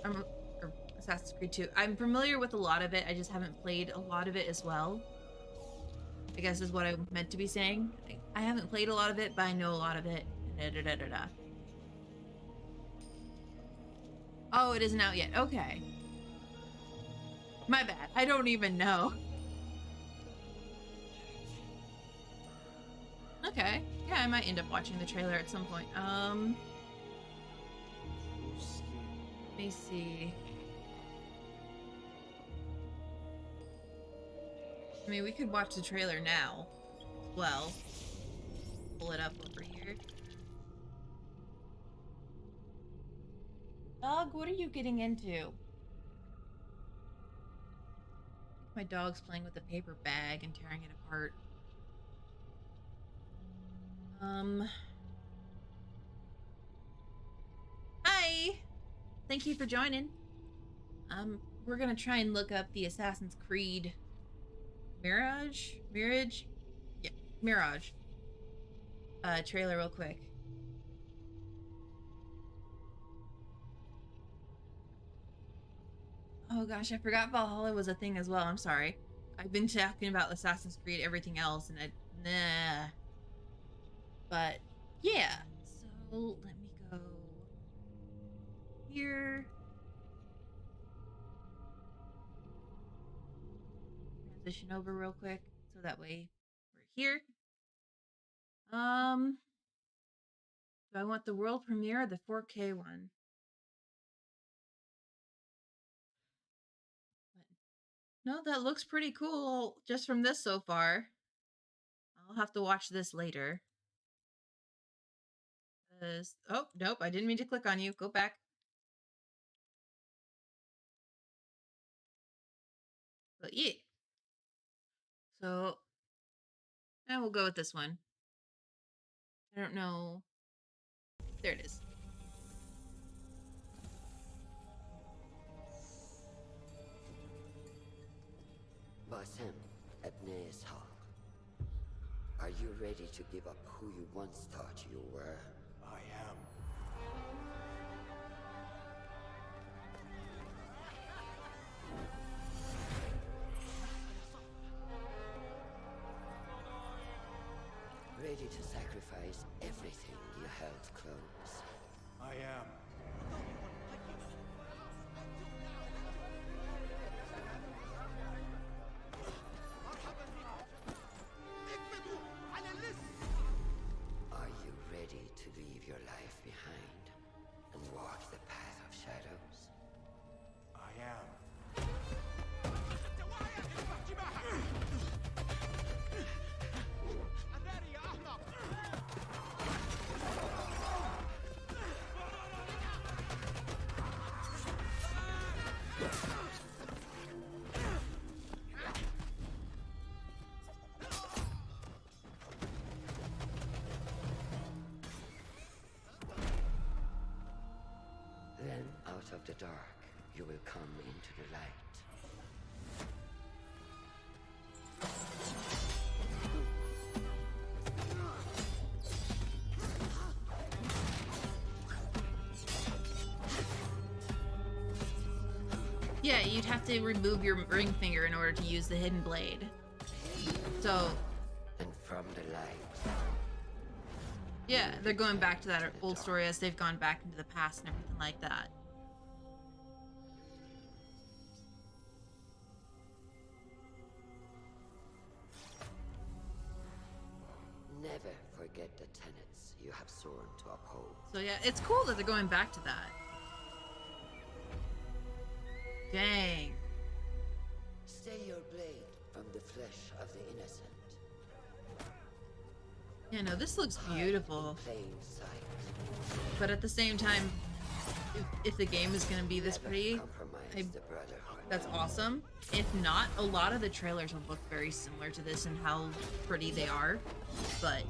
Or Assassin's Creed 2. I'm familiar with a lot of it. I just haven't played a lot of it as well. I guess is what I meant to be saying. I haven't played a lot of it, but I know a lot of it. Oh, it isn't out yet. Okay. My bad. I don't even know. Okay. Yeah, I might end up watching the trailer at some point. Let me see. I mean, we could watch the trailer now. Well, pull it up over here. Dog, what are you getting into? My dog's playing with a paper bag and tearing it apart. Hi! Thank you for joining. We're gonna try and look up the Assassin's Creed Mirage? Yeah, Mirage. Trailer real quick. Oh gosh, I forgot Valhalla was a thing as well. I'm sorry. I've been talking about Assassin's Creed, everything else, and nah. But yeah, so let me go here. Transition over real quick so that way we're here. Do I want the world premiere or the 4K one? No, that looks pretty cool just from this so far. I'll have to watch this later. Oh, nope, I didn't mean to click on you. Go back. But yeah. So, and we'll go with this one. I don't know. There it is. Basim, Ebne's Hawk. Are you ready to give up who you once thought you were? I am. Ready to sacrifice everything you held close? I am. Are you ready to leave your life behind and walk the path of shadows? I am. Then, out of the dark, you will come into the light. Yeah, you'd have to remove your ring finger in order to use the hidden blade. So, And from the light, yeah, they're going back to that old story as they've gone back into the past and everything like that. never forget the tenets you have sworn to uphold. So yeah, it's cool that they're going back to that. Dang. Stay your blade from the flesh of the innocent. Yeah, no, this looks beautiful. Plain sight. But at the same time, if the game is going to be this pretty, Compromise the brotherhood. that's awesome. If not, a lot of the trailers will look very similar to this and how pretty they are. But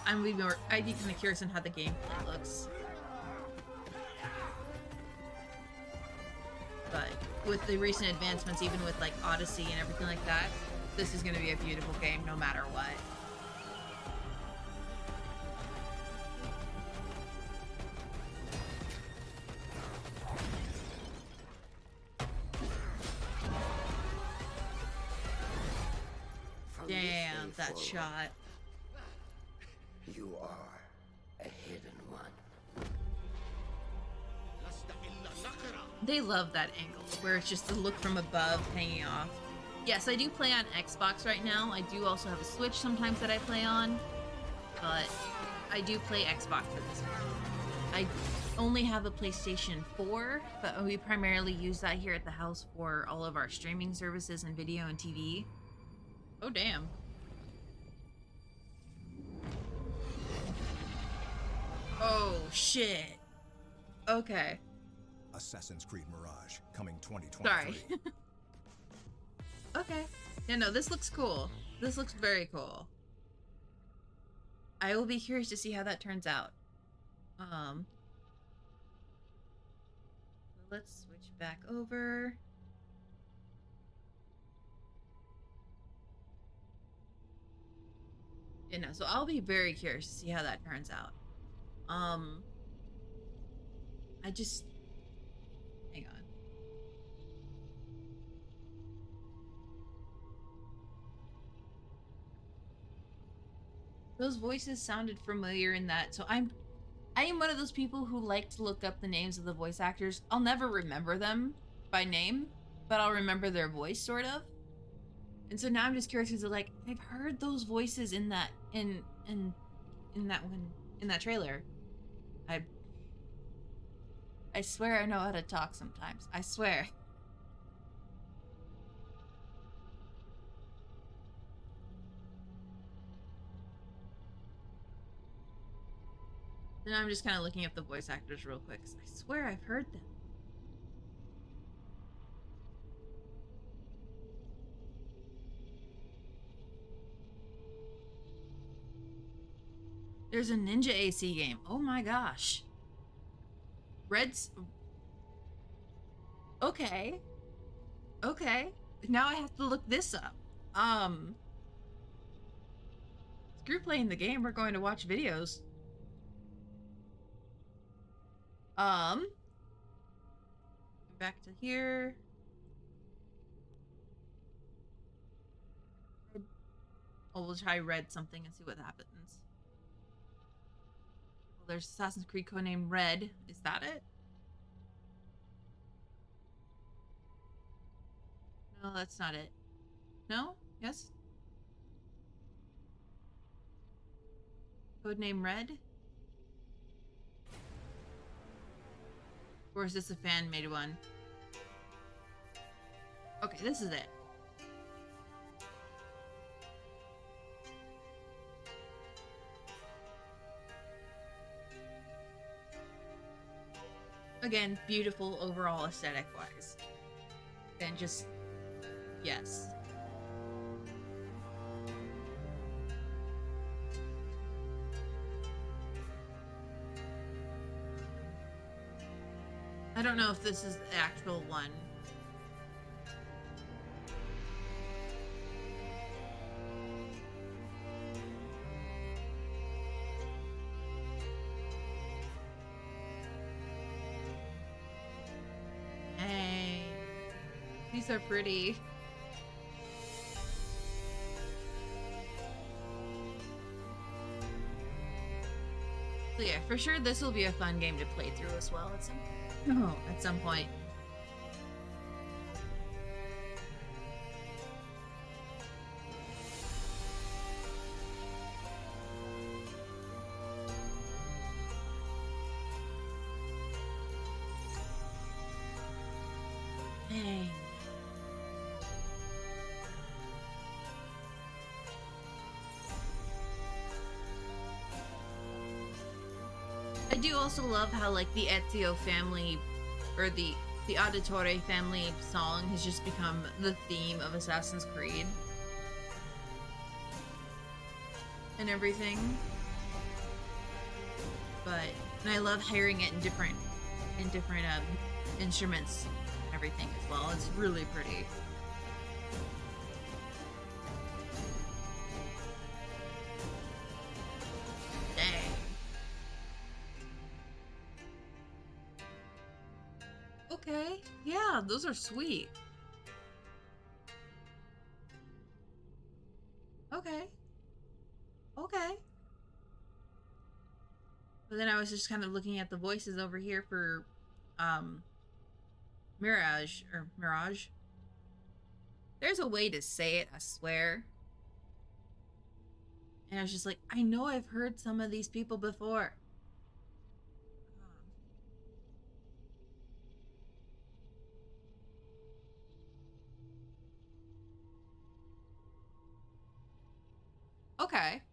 I'd be kind of curious on how the gameplay looks. But with the recent advancements, even with like Odyssey and everything like that, this is going to be a beautiful game no matter what. Damn, that shot. You are a hidden one. They love that angle, where it's just the look from above hanging off. Yes, I do play on Xbox right now. I do also have a Switch sometimes that I play on, but I do play Xbox at this point. I only have a PlayStation 4, but we primarily use that here at the house for all of our streaming services and video and TV. Oh, damn. Oh, shit. Okay. Assassin's Creed Mirage, coming 2023. Sorry. Okay. Yeah, no, this looks cool. This looks very cool. I will be curious to see how that turns out. Let's switch back over. You know, so I'll be very curious to see how that turns out. I just hang on. Those voices sounded familiar in that, so I am one of those people who like to look up the names of the voice actors. I'll never remember them by name, but I'll remember their voice, sort of. And so now I'm just curious because like I've heard those voices in that in that trailer. I swear I know how to talk sometimes. I swear. Then I'm just kind of looking up the voice actors real quick. 'Cause I swear I've heard them. There's a Ninja AC game. Oh my gosh. Red's... Okay. Okay. Now I have to look this up. Screw playing the game. We're going to watch videos. Back to here. Oh, we'll try Red something and see what happens. Well, there's Assassin's Creed codename Red. Is that it? No, that's not it. No? Yes? Codename Red? Or is this a fan-made one? Okay, this is it. Again, beautiful overall aesthetic-wise. And just... yes. I don't know if this is the actual one. Hey, these are pretty. So yeah, for sure this will be a fun game to play through as well at some point. Dang. I do also love how like the Ezio family or the Auditore family song has just become the theme of Assassin's Creed and everything. And I love hearing it in different instruments and everything as well. It's really pretty. Okay, yeah, those are sweet. Okay. Okay. But then I was just kind of looking at the voices over here for, Mirage. There's a way to say it, I swear. And I was just like, I know I've heard some of these people before. Okay.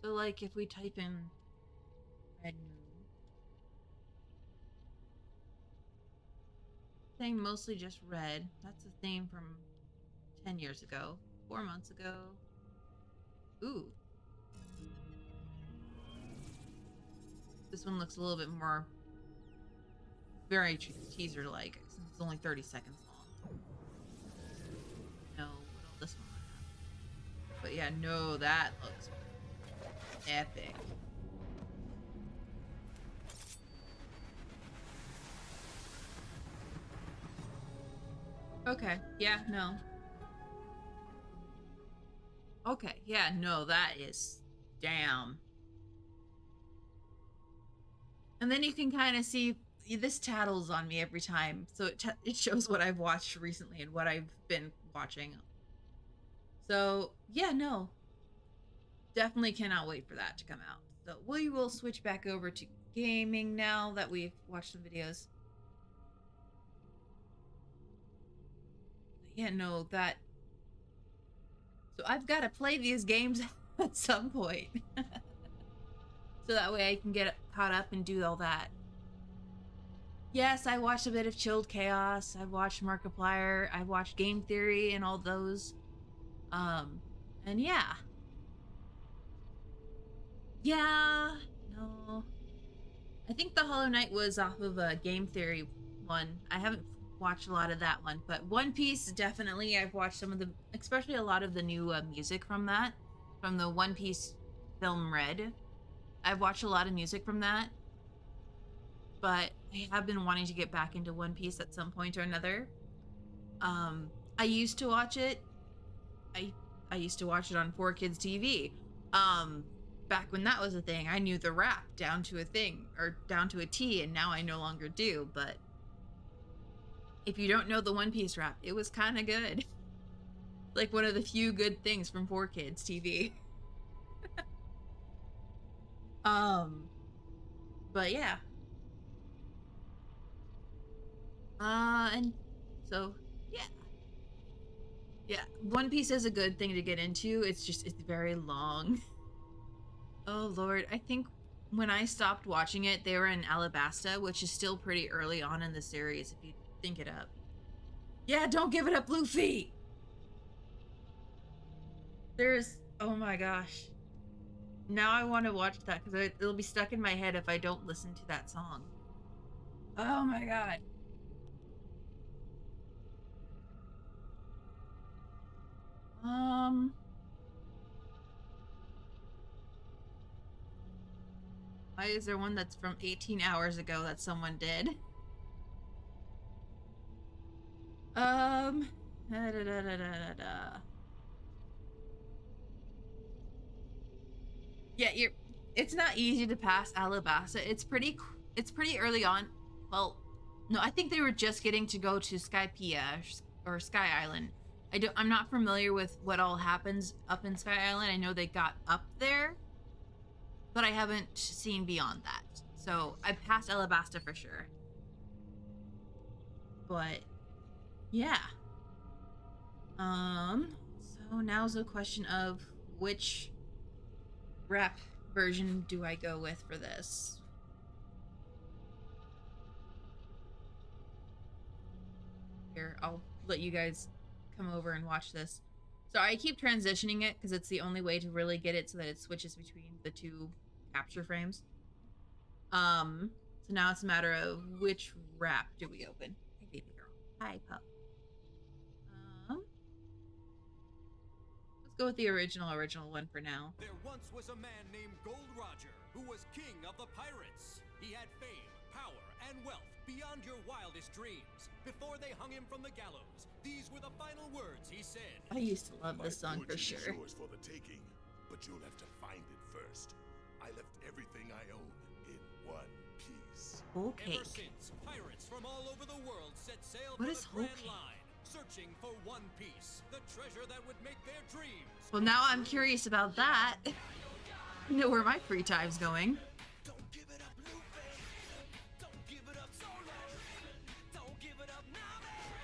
So, like, if we type in Red Moon. Saying mostly just red. That's a theme from 10 years ago. 4 months ago. Ooh. This one looks a little bit more... very teaser-like, since it's only 30 seconds long. No, what'll this one have? But yeah, no, that looks epic. Okay, yeah, no. Okay, yeah, no, that is damn. And then you can kind of see this tattles on me every time. So it shows what I've watched recently and what I've been watching. So yeah, no. Definitely cannot wait for that to come out. So we will switch back over to gaming now that we've watched some videos. Yeah, no, that... So I've got to play these games at some point. So that way I can get caught up and do all that. Yes, I watched a bit of Chilled Chaos. I've watched Markiplier. I've watched Game Theory and all those. And yeah. Yeah, no. I think the Hollow Knight was off of a Game Theory one. I haven't watched a lot of that one, but One Piece, definitely. I've watched some of the, especially a lot of the new music from that, from the One Piece film Red. I've watched a lot of music from that, but I have been wanting to get back into One Piece at some point or another. I used to watch it. I used to watch it on 4Kids TV. Back when that was a thing, I knew the rap down to a thing, or down to a T, and now I no longer do, but if you don't know the One Piece rap, it was kind of good. Like one of the few good things from 4Kids TV. But yeah. And so, yeah. Yeah, One Piece is a good thing to get into. It's just, it's very long. Oh Lord, I think when I stopped watching it, they were in Alabasta, which is still pretty early on in the series, if you think it up. Yeah, don't give it up, Luffy! There's, oh my gosh. Now I want to watch that, because it'll be stuck in my head if I don't listen to that song. Oh my god. Why is there one that's from 18 hours ago that someone did? Yeah, it's not easy to pass Alabasta. It's pretty early on. Well, no, I think they were just getting to go to Skypiea or Sky Island. I'm not familiar with what all happens up in Sky Island. I know they got up there, but I haven't seen beyond that. So I passed Alabasta for sure. But yeah. So now's the question of which rap version do I go with for this? Here, I'll let you guys come over and watch this. So I keep transitioning it because it's the only way to really get it so that it switches between the two capture frames. So now it's a matter of which rap do we open? Hey baby girl. Hi pup. Let's go with the original one for now. There once was a man named Gold Roger who was king of the pirates. He had fame, power, and wealth beyond your wildest dreams. Before they hung him from the gallows, these were the final words he said. I used to love this song for sure. My fortune is yours for the taking, but you'll have to find it first. I left everything I own in one piece. Whole cake. Ever since, pirates from all over the world set sail What for is the whole Grand cake? Line, searching for one piece, the treasure that would make their dreams. Well, now I'm curious about that. I know where my free time's going. Don't give it up, Luffy. Don't give it up so long. Don't give it up now, man.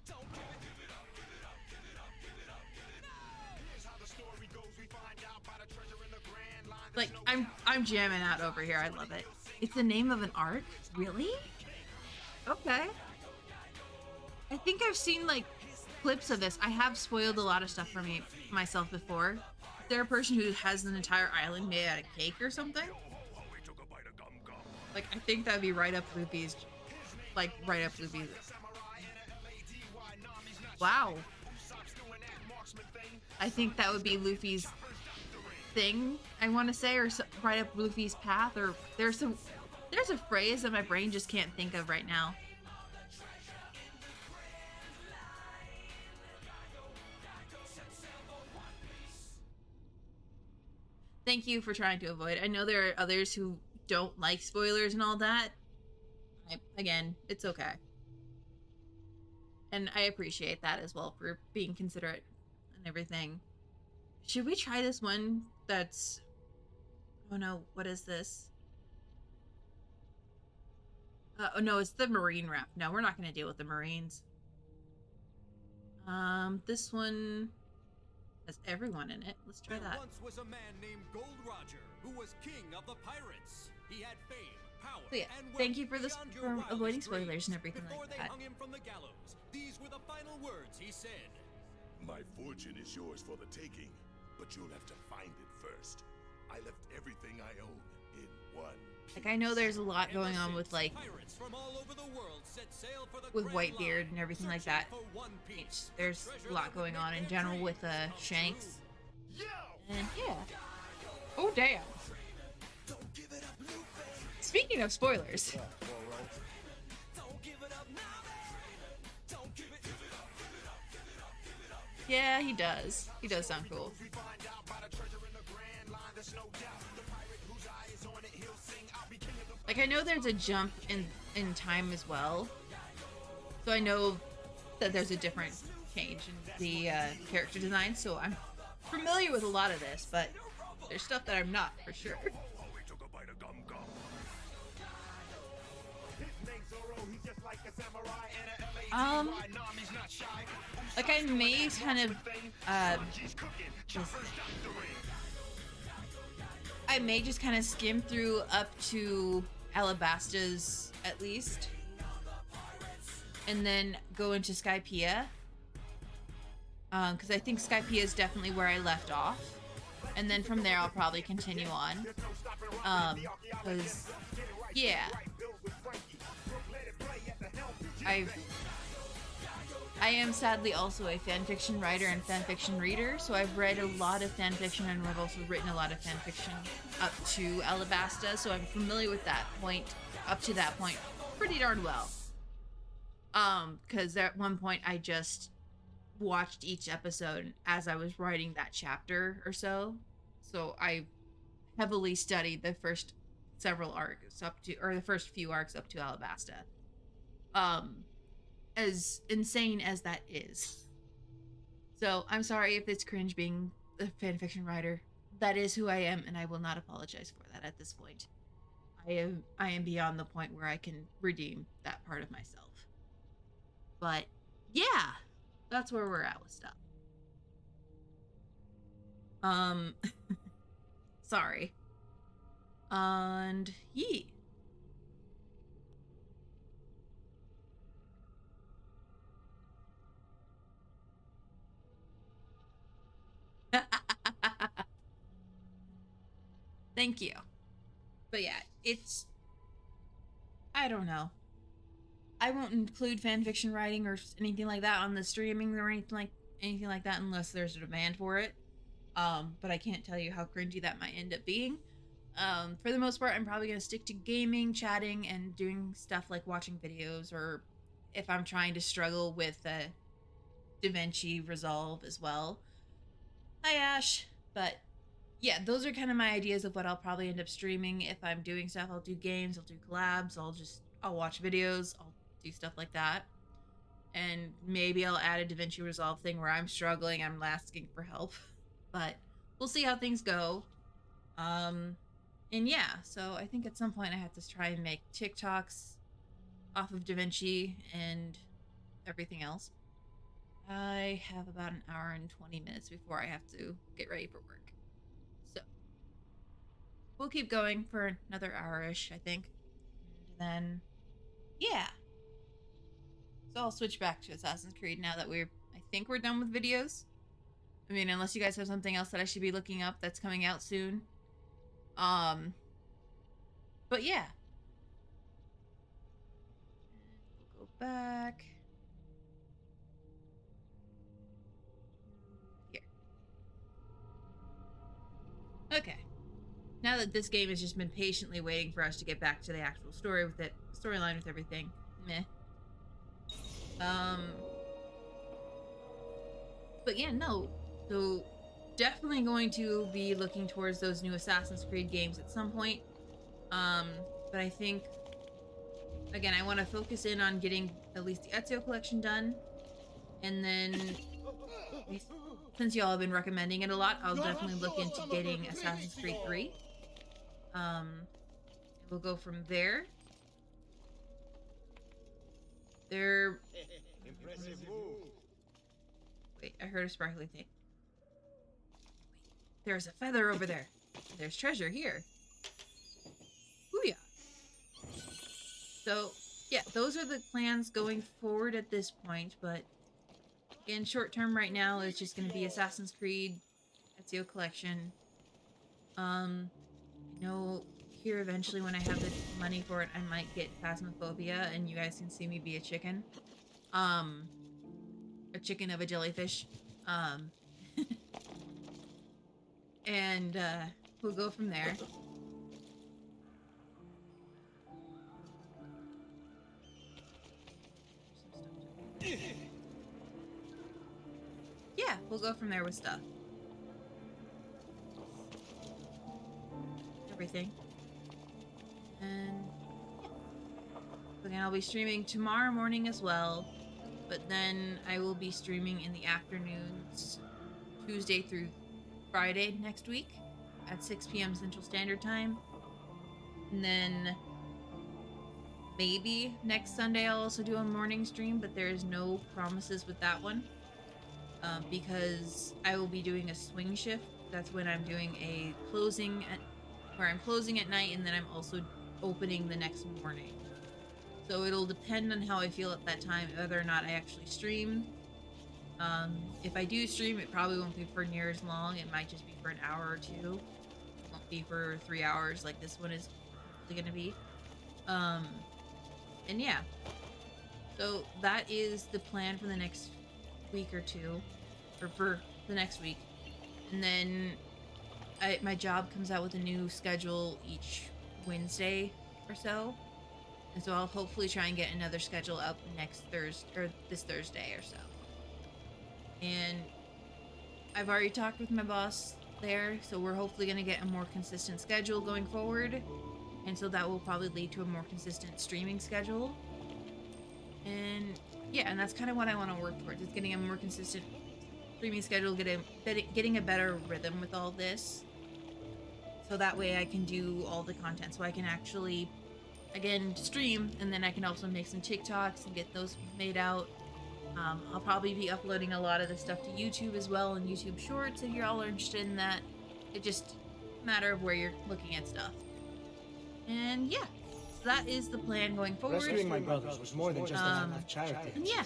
Don't give it up, give it up, give it up, give it up, give it up. Here's how the story goes. We find out about a treasure in the Grand Line. Like, I'm jamming out over here. I love it. It's the name of an arc? Really? Okay. I think I've seen, like, clips of this. I have spoiled a lot of stuff for myself before. Is there a person who has an entire island made out of cake or something? Like, I think that'd be right up Luffy's. Like, right up Luffy's. Wow. I think that would be Luffy's thing, I want to say, or right up Luffy's path, or there's a phrase that my brain just can't think of right now. thank you for trying to avoid. I know there are others who don't like spoilers and all that. Again, it's okay. And I appreciate that as well for being considerate and everything. Should we try this one that's... Oh no, what is this? Oh no, it's the Marine raft. No, we're not going to deal with the Marines. This one has everyone in it. Let's try that. There once was a man named Gold Roger who was king of the pirates. He had fame, power, So yeah, and wealth thank you for this beyond your for wildest avoiding dreams. spoilers and everything Before like they that. hung him from the gallows, these were the final words he said. My fortune is yours for the taking, but you'll have to find it first. I left everything I own in one piece. Like, I know there's a lot going on with, like, Pirates from all over the world set sail for the with Grand Whitebeard Line, and everything like searching that. for one piece, There's treasure a lot that would going on make in their general with dreams come Shanks. true. And yeah. Oh damn. Speaking of spoilers. Yeah, he does. He does sound cool. Like, I know there's a jump in time as well. So I know that there's a different change in the character design, so I'm familiar with a lot of this, but there's stuff that I'm not, for sure. Like, I may kind of, I may just kind of skim through up to Alabasta's, at least, and then go into Skypiea, because I think Skypiea is definitely where I left off, and then from there I'll probably continue on, because, yeah, I am sadly also a fanfiction writer and fanfiction reader, so I've read a lot of fanfiction and I've also written a lot of fanfiction up to Alabasta, so I'm familiar with that point, up to that point, pretty darn well. Because at one point I just watched each episode as I was writing that chapter or so. So I heavily studied the first several arcs up to, or the first few arcs up to Alabasta. As insane as that is. So I'm sorry if it's cringe being a fanfiction writer. That is who I am, and I will not apologize for that at this point. I am beyond the point where I can redeem that part of myself. But yeah, that's where we're at with stuff. Sorry. And yee. Thank you. But yeah, it's... I don't know. I won't include fanfiction writing or anything like that on the streaming or anything like that unless there's a demand for it. But I can't tell you how cringy that might end up being. For the most part, I'm probably going to stick to gaming, chatting, and doing stuff like watching videos, or if I'm trying to struggle with DaVinci Resolve as well. Hi, Ash. But yeah, those are kind of my ideas of what I'll probably end up streaming. If I'm doing stuff, I'll do games, I'll do collabs, I'll watch videos, I'll do stuff like that. And maybe I'll add a DaVinci Resolve thing where I'm struggling, I'm asking for help. But we'll see how things go. And yeah, so I think at some point I have to try and make TikToks off of DaVinci and everything else. I have about an hour and 20 minutes before I have to get ready for work. So we'll keep going for another hour-ish, I think. And then, yeah. So I'll switch back to Assassin's Creed now that I think we're done with videos. I mean, unless you guys have something else that I should be looking up that's coming out soon. But yeah. We'll go back. Here. Okay. Now that this game has just been patiently waiting for us to get back to the actual storyline with everything. Meh. But yeah, no. So definitely going to be looking towards those new Assassin's Creed games at some point. But I think, again, I want to focus in on getting at least the Ezio collection done. And then, since y'all have been recommending it a lot, I'll definitely look into getting Assassin's Creed 3. We'll go from there. Impressive move. Wait, I heard a sparkly thing. Wait, there's a feather over there. There's treasure here. Booyah. So, yeah, those are the plans going forward at this point, but in short term right now, it's just going to be Assassin's Creed, Ezio Collection. I know here eventually when I have the money for it, I might get Phasmophobia, and you guys can see me be a chicken. A chicken of a jellyfish. And we'll go from there. Yeah, we'll go from there with stuff. Everything. And again, I'll be streaming tomorrow morning as well, but then I will be streaming in the afternoons, Tuesday through Friday next week at 6 p.m. Central Standard Time. And then maybe next Sunday I'll also do a morning stream, but there is no promises with that one. Because I will be doing a swing shift. That's when I'm doing a closing where I'm closing at night, and then I'm also opening the next morning. So it'll depend on how I feel at that time, whether or not I actually stream. If I do stream, it probably won't be for near as long. It might just be for an hour or two. It won't be for 3 hours like this one is probably going to be. And yeah. So that is the plan for the next week or two. Or for the next week. And then my job comes out with a new schedule each Wednesday or so. And so I'll hopefully try and get another schedule up next Thursday, or this Thursday or so. And I've already talked with my boss there, so we're hopefully going to get a more consistent schedule going forward. And so that will probably lead to a more consistent streaming schedule. And yeah, and that's kind of what I want to work towards, is getting a more consistent streaming schedule, getting a better rhythm with all this. So that way I can do all the content, so I can actually, again, stream, and then I can also make some TikToks and get those made out. I'll probably be uploading a lot of the stuff to YouTube as well, and YouTube Shorts if you're all interested in that. It just a matter of where you're looking at stuff. And yeah, so that is the plan going forward. Rescuing my brothers was more than just an act of charity. And yeah.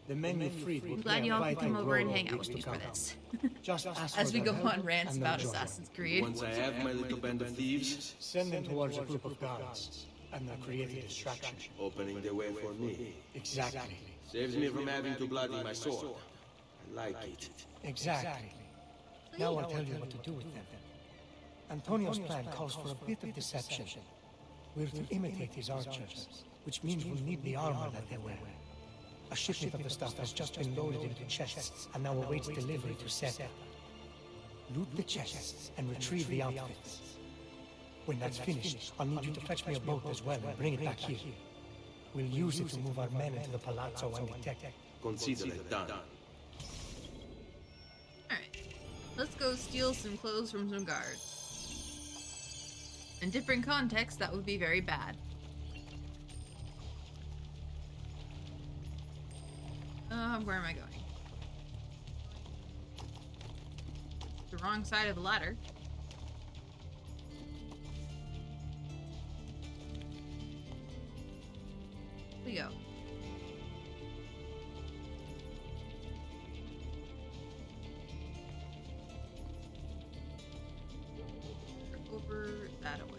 The men you freed I'm glad y'all could come over and hang out with me for this. Just ask as we go for on rants about Assassin's Creed. Once I have my little band of thieves, send them towards a group of guards, and they'll create a distraction. opening the way for me. Exactly. Saves me from having to bloody my sword. I like it. Exactly. Now I'll tell you what to do with them. Antonio's plan calls for a bit of deception. We're to imitate his archers, which means we'll need the armor that they wear. A shipment of the stuff has just been loaded into chests and now awaits delivery to Seta. Loot the chests and retrieve the outfits. When that's finished, I'll need you to fetch me a boat as well and bring it back here. We'll use it to move our men into the palazzo undetected. Consider it done. Alright, let's go steal some clothes from some guards. In different contexts, that would be very bad. Where am I going? The wrong side of the ladder. Here we go. Over that way.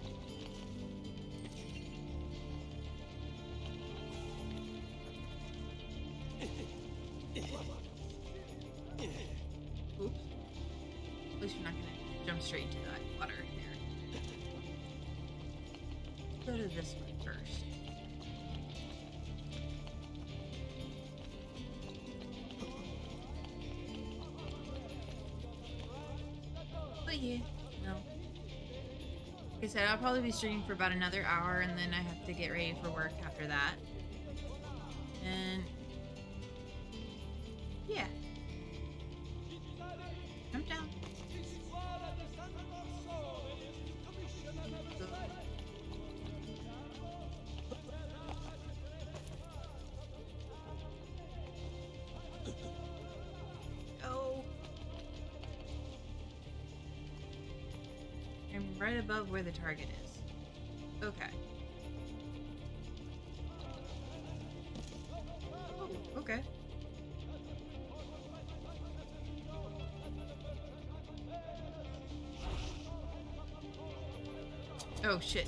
Oops. At least you're not gonna jump straight into that water there. Go to this one first. But yeah, no. Like I said, I'll probably be streaming for about another hour, and then I have to get ready for work after that. And yeah, I'm down. Oh, I'm right above where the target is. Okay. Oh, okay. Oh shit.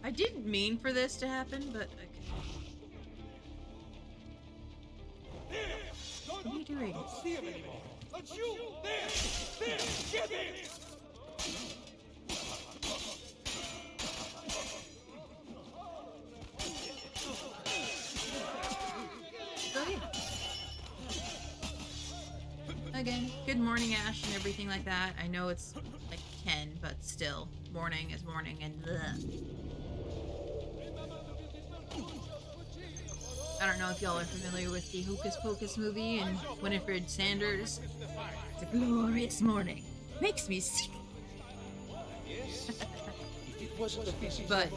I didn't mean for this to happen, but okay. What are you doing? See him anymore. Don't you? There! Get him! So yeah. Again, good morning, Ash, and everything like that. I know it's like 10, but still, morning is morning, and ugh. I don't know if y'all are familiar with the Hocus Pocus movie and Winifred Sanders. It's a glorious morning. Makes me sick. But,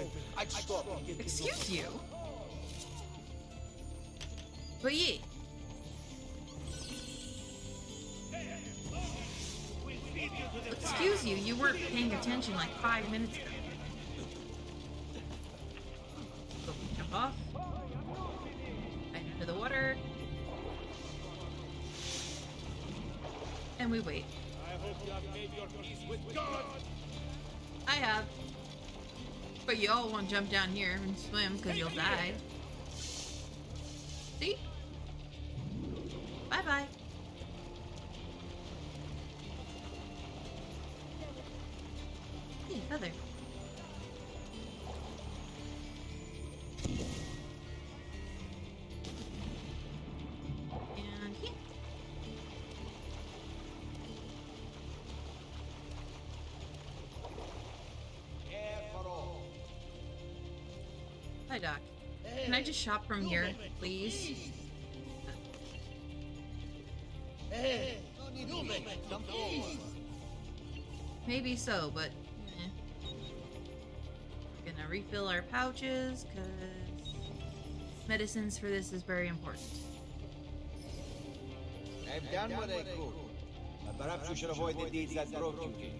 excuse you. But yeah. Excuse you, you weren't paying attention like 5 minutes ago. So we jump off. Back into the water. And we wait. I hope you have made your peace with God. I have. But y'all won't jump down here and swim because you'll die. See? Bye-bye. Hey, feather. And here. Hi, Doc. Can I just shop from here, please? Hey, come forward. Maybe so, but we're gonna refill our pouches because medicines for this is very important. I've done what I could. But perhaps you should avoid the deeds that broke you, King.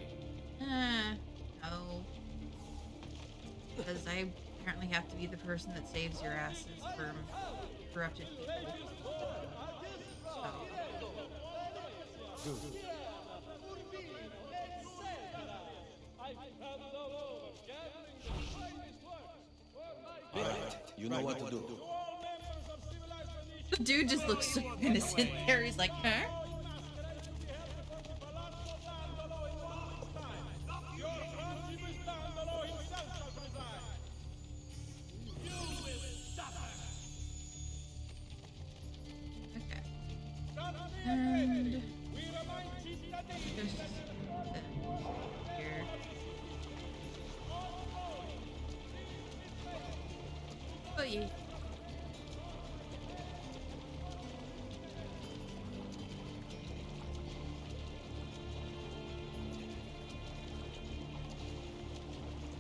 No. Because I apparently have to be the person that saves your asses from corrupted people. So. Alright, you know what to do. The dude just looks so innocent there. He's like, huh? Okay. And just here. Oh yeah.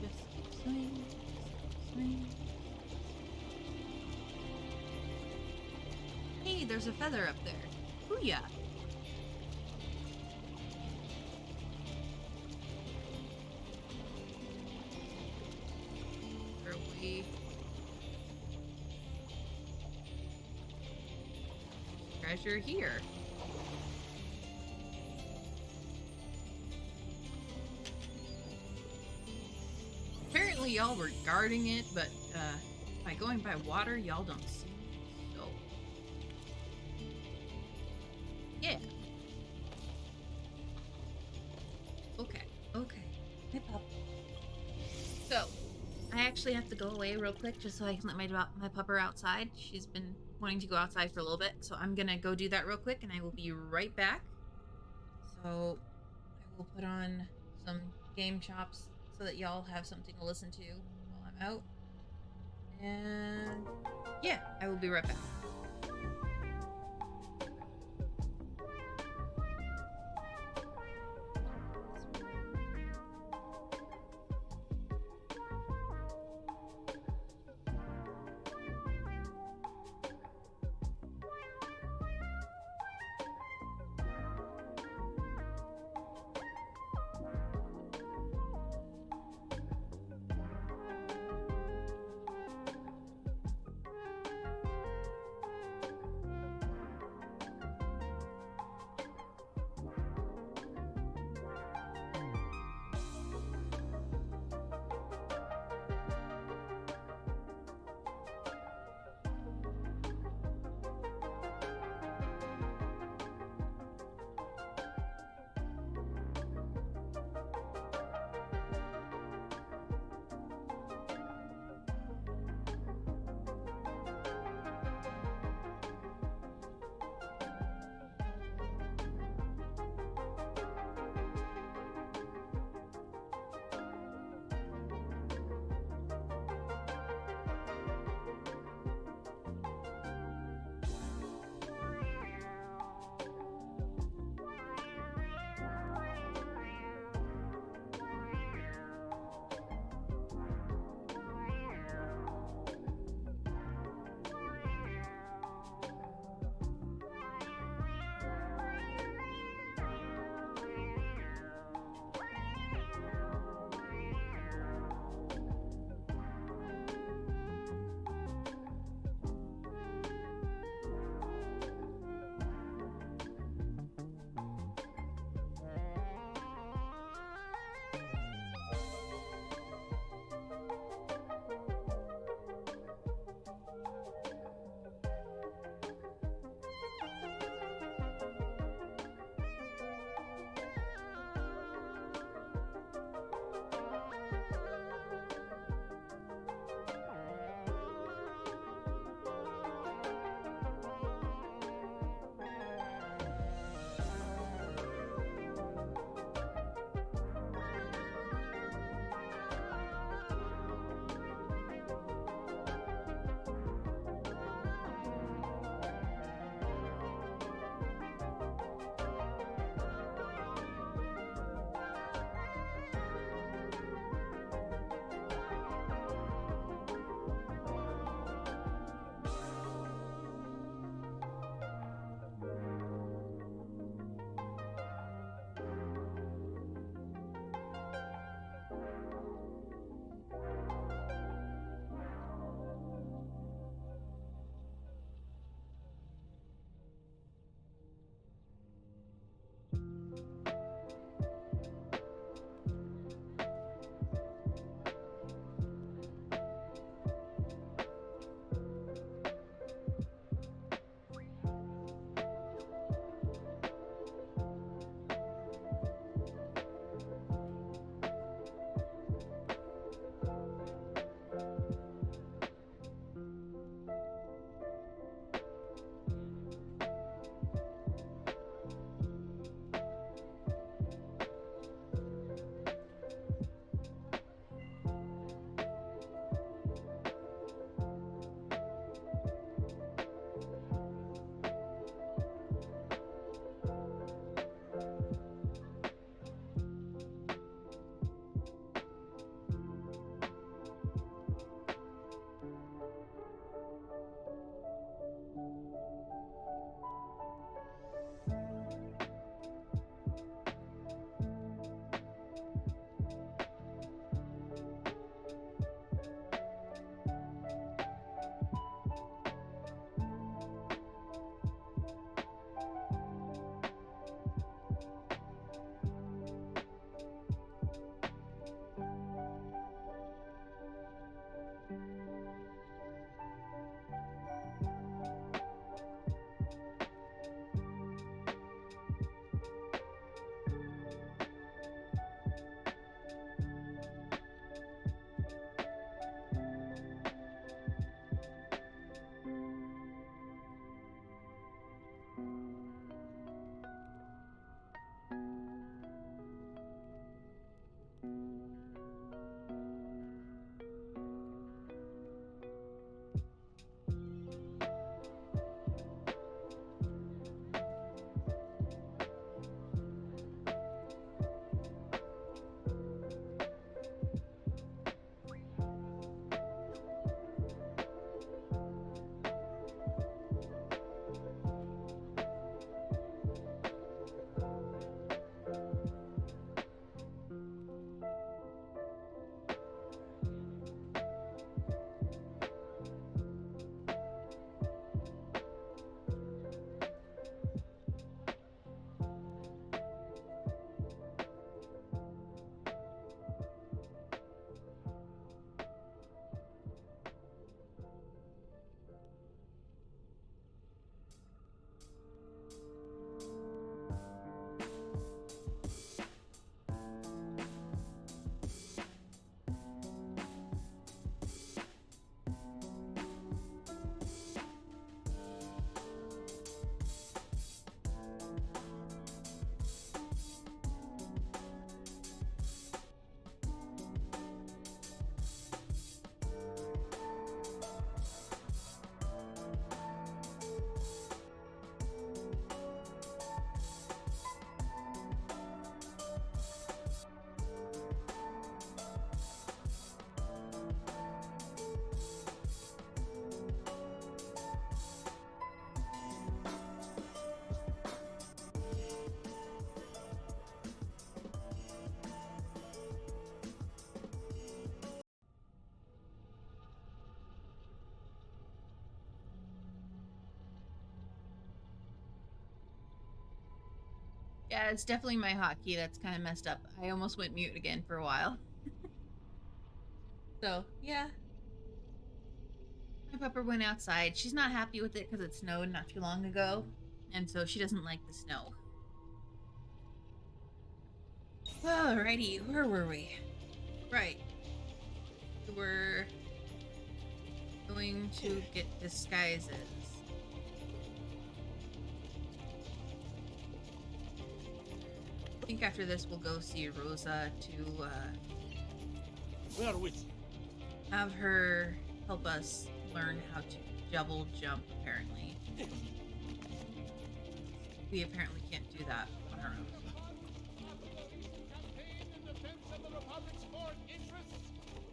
Just swing, swing. Hey, there's a feather up there. Booyah. Are we? Treasure here. Apparently y'all were guarding it, but by going by water, y'all don't see it. So yeah. Okay, okay. Hey, Pop. So I actually have to go away real quick just so I can let my pupper outside. She's been wanting to go outside for a little bit, so I'm gonna go do that real quick, and I will be right back. So I will put on some game chops so that y'all have something to listen to while I'm out. And yeah, I will be right back. Yeah, it's definitely my hotkey that's kind of messed up. I almost went mute again for a while. So, yeah. My pupper went outside. She's not happy with it because it snowed not too long ago. And so she doesn't like the snow. Alrighty, where were we? Right. We were going to get disguises. I think after this we'll go see Rosa to Where with you? have her help us learn how to double jump, apparently. We apparently can't do that on our own. Campaign in defense of the Republic's foreign interests.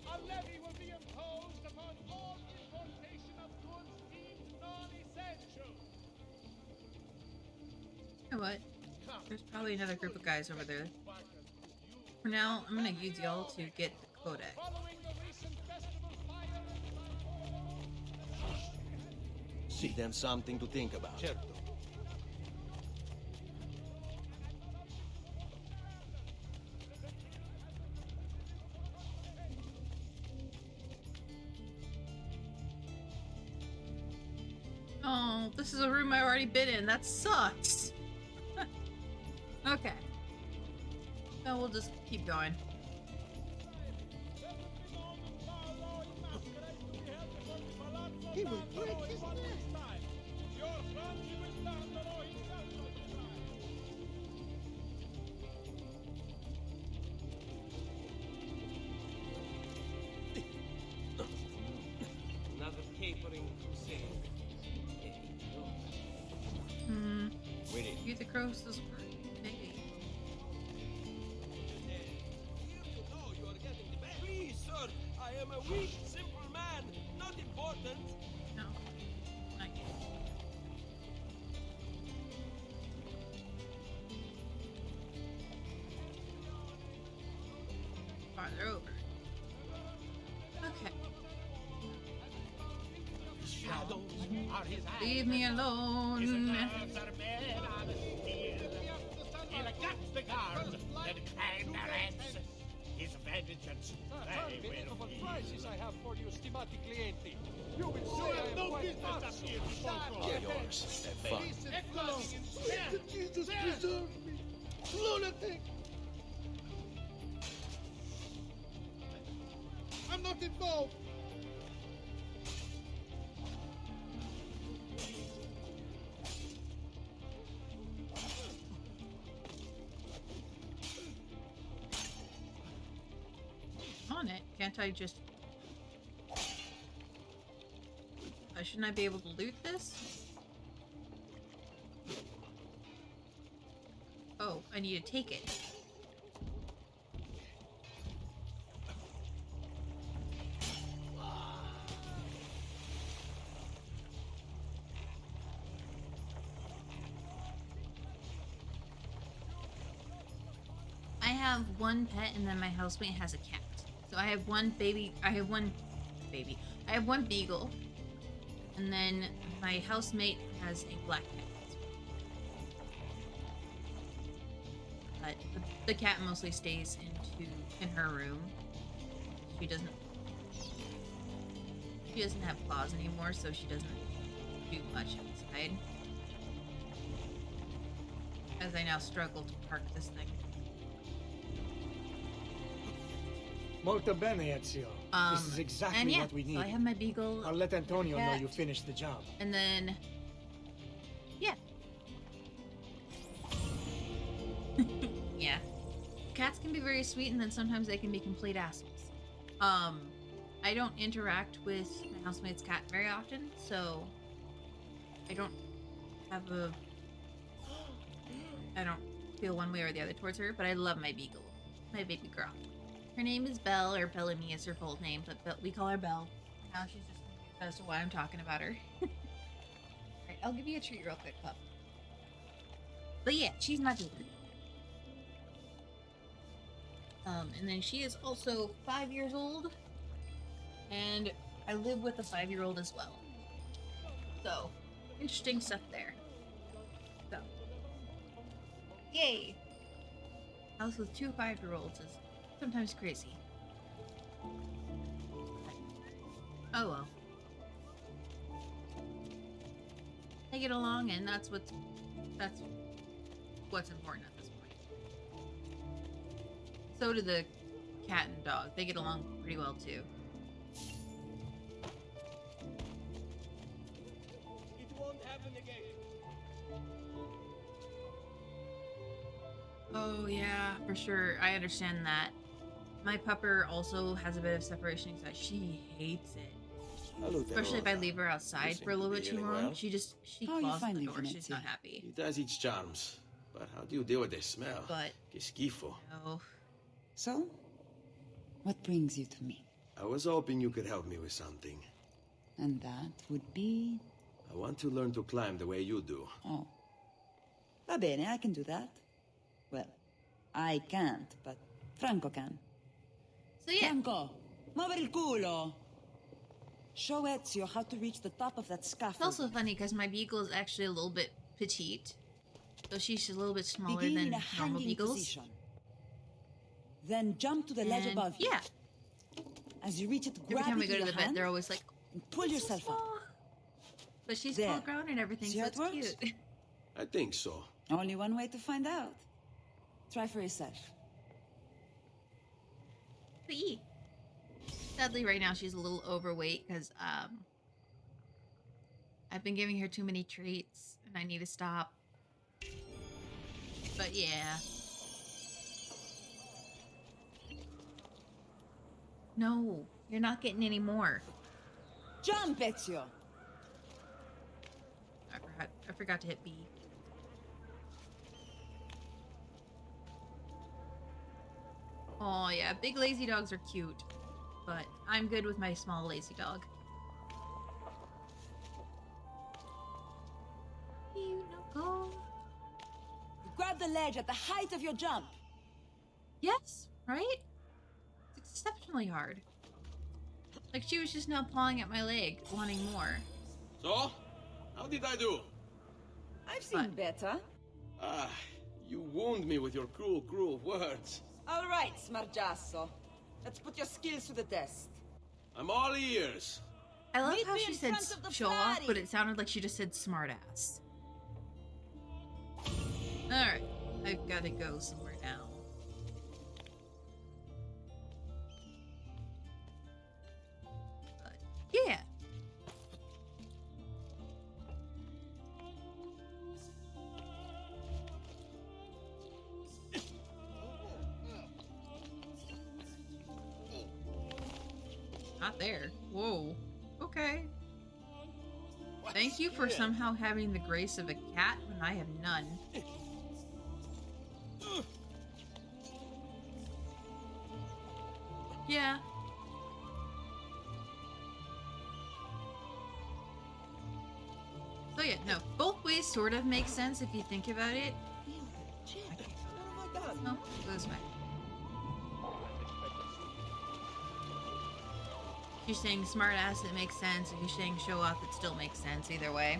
A levy will be imposed upon all importation of goods deemed non-essential. You know what? There's probably another group of guys over there. For now, I'm gonna use y'all to get the codex. Following the recent festival fire See them something to think about. Certo. Oh, this is a room I've already been in. That sucks. Okay. So we'll just keep going. He will break his neck. Another capering crusade. Wait. You the Crows maybe. Please, sir, I am a weak, simple man, not important. No. Not yet. Farther over. Okay. Shadows are his eyes. Leave me alone. His nerves are made out of steel. He'll gut the guards and climb their heads. His vengeance they will feel. Prices I have for you, stimati clienti. You will You say I have am no quite business up nuts. here before Get yours. Have fun. Jesus preserve me, lunatic! I'm not involved. On it. Can't I just... shouldn't I be able to loot this? Oh, I need to take it. I have one pet and then my housemate has a cat. So I have one baby, I have one beagle. And then my housemate has a black cat. But the cat mostly stays in her room. She doesn't have claws anymore, so she doesn't do much outside. As I now struggle to park this thing. Molto bene, Ezio. This is exactly and yeah, what we need. So I have my beagle. I'll let Antonio know cat, you finished the job. And then, yeah. Yeah. Cats can be very sweet, and then sometimes they can be complete assholes. I don't interact with my housemate's cat very often, so I don't feel one way or the other towards her, but I love my beagle, my baby girl. Her name is Belle, or Bellamy is her full name, but we call her Belle. Now she's just confused as to why I'm talking about her. Alright, I'll give you a treat real quick, pup. But yeah, she's my baby. And then she is also 5 years old, and I live with a 5-year-old as well. So, interesting stuff there. So, Yay! House with 2 5-year-olds is sometimes crazy. Oh well. They get along, and that's what's important at this point. So do the cat and dog. They get along pretty well too. It won't happen again. Oh yeah, for sure. I understand that. My pupper also has a bit of separation anxiety. She hates it. Especially if I leave her outside for a little bit too long. She claws at the door. She's not happy. It has its charms. But how do you deal with the smell? But Que schifo. no. So, what brings you to me? I was hoping you could help me with something. And that would be... I want to learn to climb the way you do. Oh. Va bene, I can do that. Well, I can't, but Franco can. So yeah. Franco, muove il culo! Show Ezio how to reach the top of that It's scaffold. also funny because my beagle is actually a little bit petite. So she's a little bit smaller Begin than in a normal hanging beagles. position. Then jump to the ledge And above you. yeah. As you reach it, Every grab time it we go with to your the vet, hand they're always like, and pull yourself up. but she's There. full grown and everything, See so how it's it works? cute. I think so. Only one way to find out. Try for yourself. But yeah. Sadly, right now she's a little overweight because I've been giving her too many treats and I need to stop. But yeah. No, you're not getting any more. Jump, Ezio! I forgot to hit B. Oh yeah, big lazy dogs are cute, but I'm good with my small lazy dog. You know, go. Grab the ledge at the height of your jump. Yes, right? It's exceptionally hard. Like she was just now pawing at my leg, wanting more. So? How did I do? I've seen better. Ah, you wound me with your cruel, cruel words. All right, Smargiasso. Let's put your skills to the test. I'm all ears. I love Meet how me she in said front of the show off, Ferrari. but it sounded like she just said smartass. Alright, I've got to go somewhere now. But, yeah. Not there. Whoa. Okay. Thank you for somehow having the grace of a cat when I have none. Yeah. So yeah, no. Both ways sort of make sense if you think about it. No, it goes back. If you're saying smart ass, it makes sense. If you're saying show off, it still makes sense either way.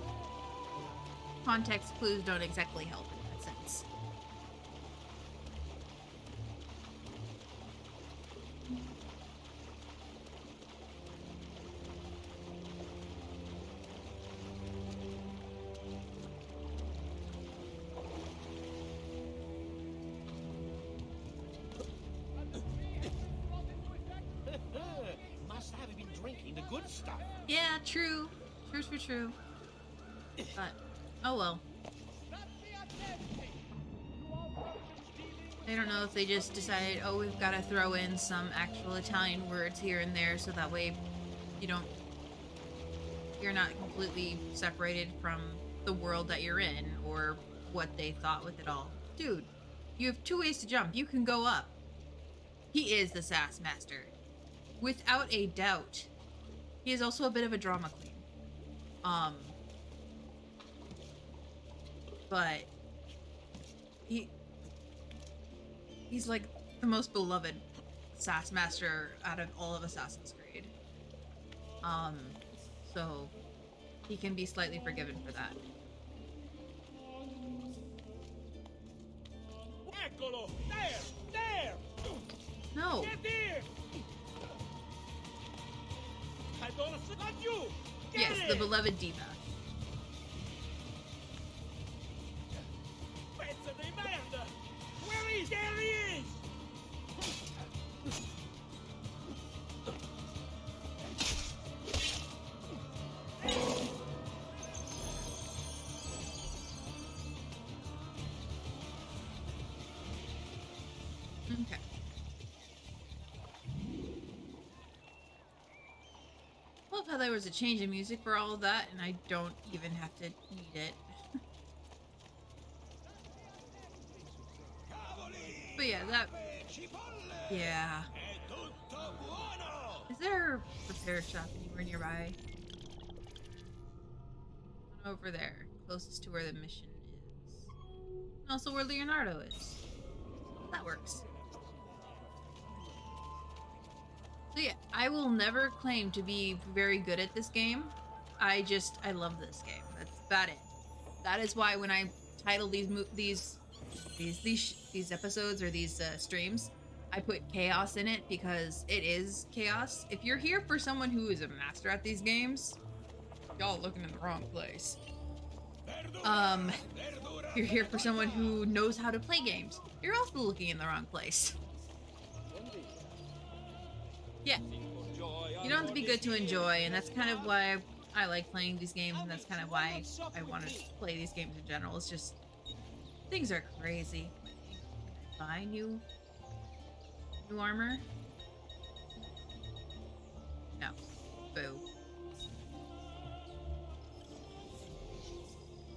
Context clues don't exactly help in that sense. Must have been drinking the good stuff. Yeah, true. True. But, oh well. I don't know if they just decided, oh, we've got to throw in some actual Italian words here and there so that way you're not completely separated from the world that you're in or what they thought with it all. Dude, you have 2 ways to jump. You can go up. He is the sass master. Without a doubt. He is also a bit of a drama queen. But he's like the most beloved sass master out of all of Assassin's Creed. So he can be slightly forgiven for that. No. Get here! I don't want you! Get Yes, it! the beloved diva. Pezzo di merda! Where is? There he is! Okay. Love how there was a change in music for all of that, and I don't even have to need it. But yeah, that... Yeah. Is there a repair shop anywhere nearby? One over there, closest to where the mission is. And also where Leonardo is. That works. So yeah, I will never claim to be very good at this game. I love this game. That's about it. That is why when I title these episodes or these streams, I put chaos in it because it is chaos. If you're here for someone who is a master at these games, y'all looking in the wrong place. If you're here for someone who knows how to play games, you're also looking in the wrong place. Yeah. You don't have to be good to enjoy, and that's kind of why I like playing these games, and that's kind of why I want to play these games in general. It's just, things are crazy. Can I buy new armor? No. Boo.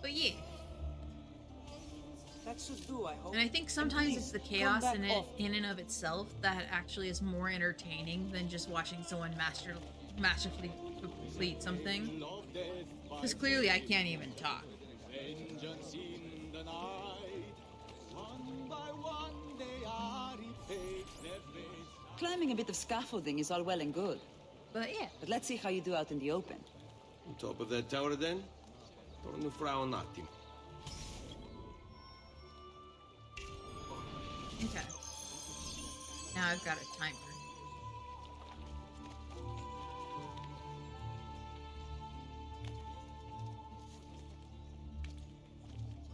But yeah. That should do, I hope. And I think sometimes it's the chaos in and of itself that actually is more entertaining than just watching someone masterfully complete something. Because clearly I can't even talk. Climbing a bit of scaffolding is all well and good. But yeah. But let's see how you do out in the open. On top of that tower then? Torno fra un attimo. Okay. Now I've got a timer.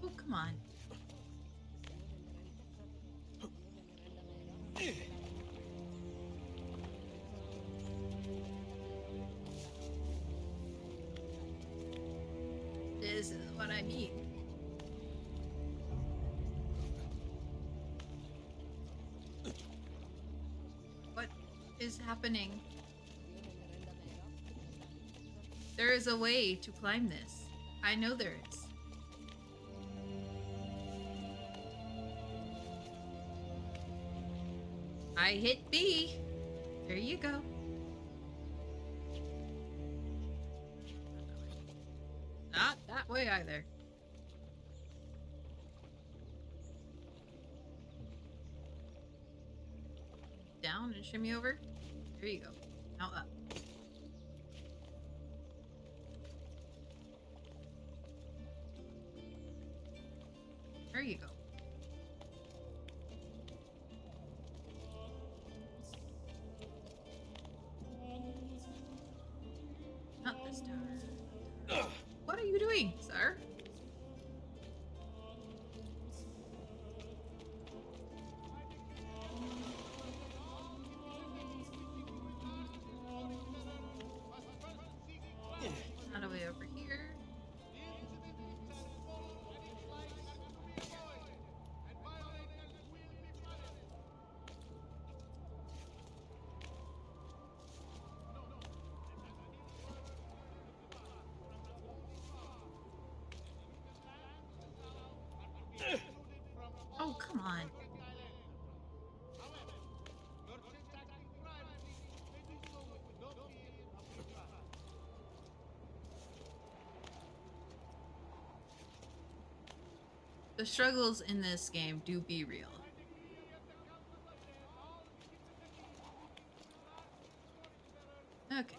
Oh, come on. This is what I mean. What is happening? There is a way to climb this. I know there is. I hit B. There you go. Not that way either. Down and shimmy over. There you go. Now up. There you go. Not this tower. What are you doing, sir? Not a way over here. Oh, come on. The struggles in this game do be real. Okay.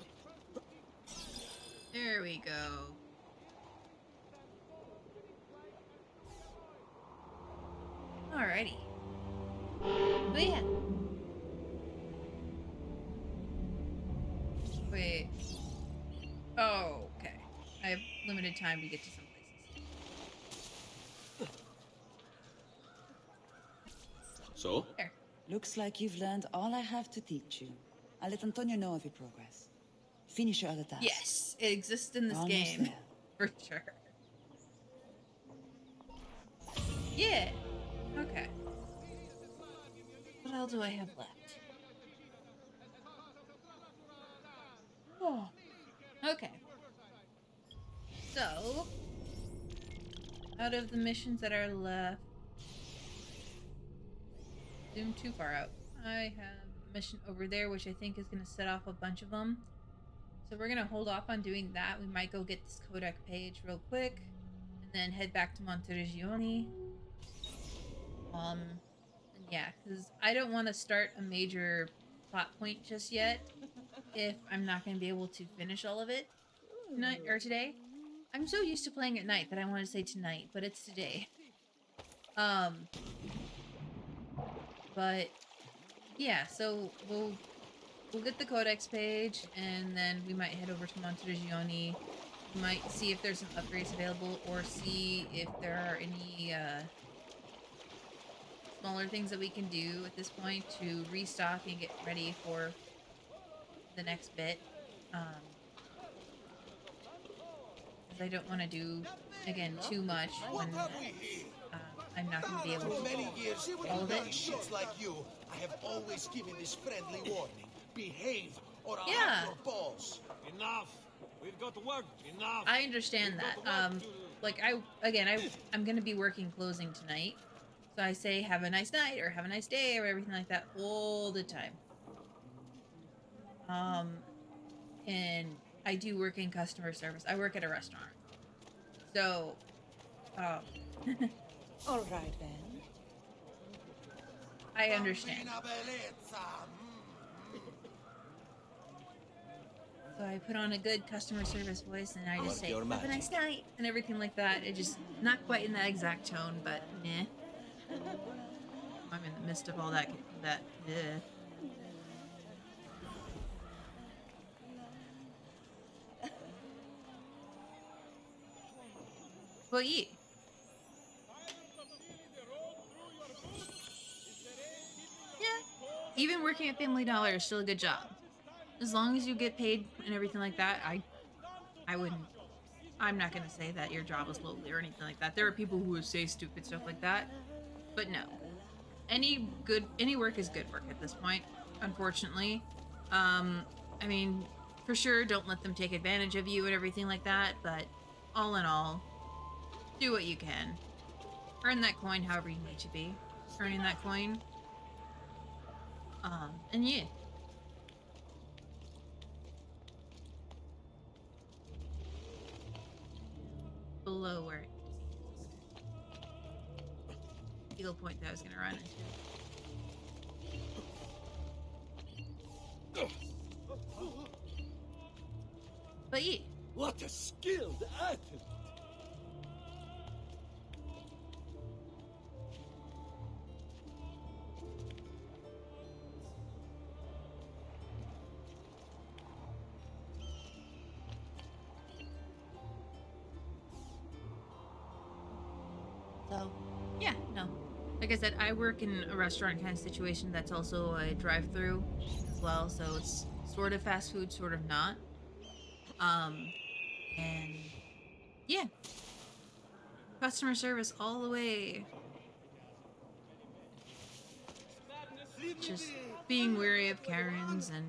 There we go. Alrighty. But yeah. Wait. Oh, okay. I have limited time to get to some places. So? There. Looks like you've learned all I have to teach you. I'll let Antonio know of your progress. Finish your other tasks. Yes, it exists in this Almost game. there. For sure. Yeah. Okay. What else do I have left? Oh. Okay. So, out of the missions that are left, zoom too far out. I have a mission over there, which I think is going to set off a bunch of them. So we're going to hold off on doing that. We might go get this codec page real quick, and then head back to Monteriggioni. And yeah, because I don't want to start a major plot point just yet if I'm not going to be able to finish all of it tonight or today. I'm so used to playing at night that I want to say tonight, but it's today. But yeah, so we'll get the codex page, and then we might head over to Monteriggioni. We might see if there's some upgrades available, or see if there are any smaller things that we can do at this point to restock and get ready for the next bit. Because I don't want to do, again, too much when I'm not going to be able to For many years, do all of it. shits like you, I have always given this friendly warning. Behave, or I'll Yeah. have your balls. Enough. We've got work. Enough. I understand that. Like, I'm going to be working closing tonight. So I say, have a nice night, or have a nice day, or everything like that all the time. And I do work in customer service. I work at a restaurant. So, All right, then. I understand. So I put on a good customer service voice, and I just say, have a nice night, and everything like that. It just, not quite in that exact tone, but meh. I'm in the midst of all that, But yeah. Yeah. Even working at Family Dollar is still a good job. As long as you get paid and everything like that, I wouldn't. I'm not gonna say that your job is lowly or anything like that. There are people who would say stupid stuff like that, but no. Any work is good work at this point, unfortunately. I mean, for sure, don't let them take advantage of you and everything like that, but all in all, do what you can. Earn that coin however you need to be. Earning that coin. And yeah. Below where Eagle Point that I was gonna run into. But yeah. What a skilled athlete. So, yeah, no. Like I said, I work in a restaurant kind of situation that's also a drive-through as well, so it's sort of fast food, sort of not. And yeah. Customer service all the way. Just being wary of Karens and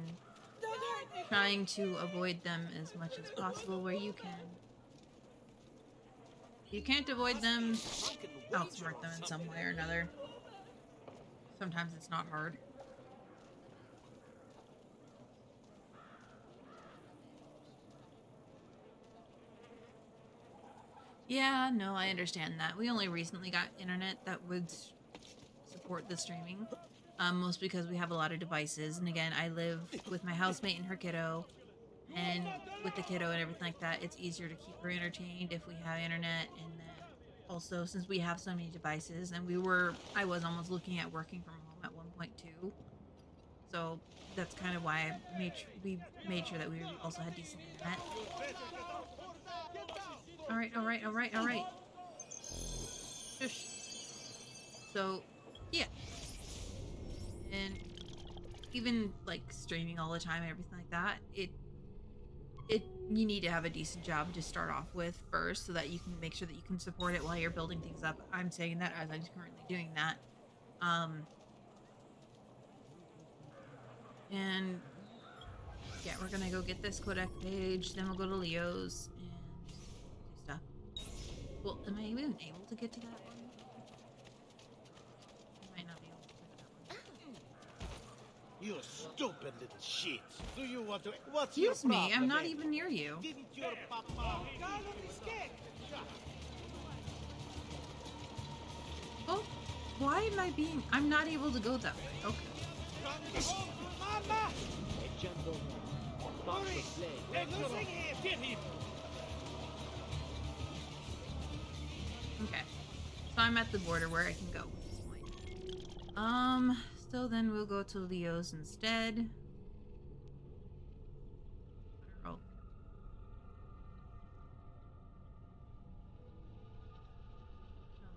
trying to avoid them as much as possible where you can. If you can't avoid them, outsmart them in some way or another. Sometimes it's not hard. Yeah, no, I understand that. We only recently got internet that would support the streaming. Mostly because we have a lot of devices. And again, I live with my housemate and her kiddo. And with the kiddo and everything like that, it's easier to keep her entertained if we have internet. And then also, since we have so many devices, and I was almost looking at working from home at one point too. So that's kind of why we made sure that we also had decent internet. All right. Shush. So, yeah. And even like streaming all the time and everything like that, you need to have a decent job to start off with first so that you can make sure that you can support it while you're building things up. I'm saying that as I'm currently doing that. And yeah, we're gonna go get this codec page, then we'll go to Leo's and do stuff. Well, am I even able to get to that one? I might not be able to get to that one. You stupid little shit. Do you want to... What's Excuse your me, problem, I'm not then? even near you. Didn't your papa... Oh, why am I being... I'm not able to go that way. Okay. Okay. So I'm at the border where I can go at this point. So then we'll go to Leo's instead. Oh.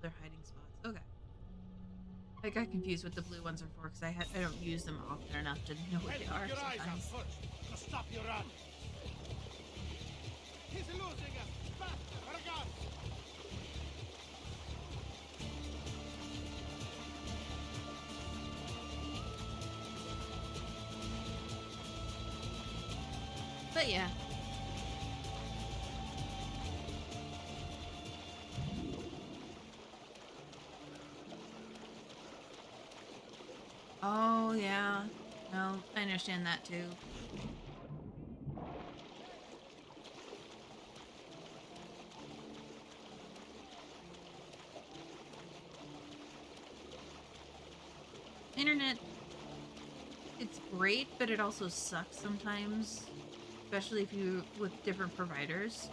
They're hiding spots. Okay. I got confused what the blue ones are for because I don't use them often enough to know what they are sometimes. Stop your run. He's losing us. Fast, Aragorn. But yeah. Oh, yeah. No, I understand that too. Internet, it's great, but it also sucks sometimes, especially if you with different providers.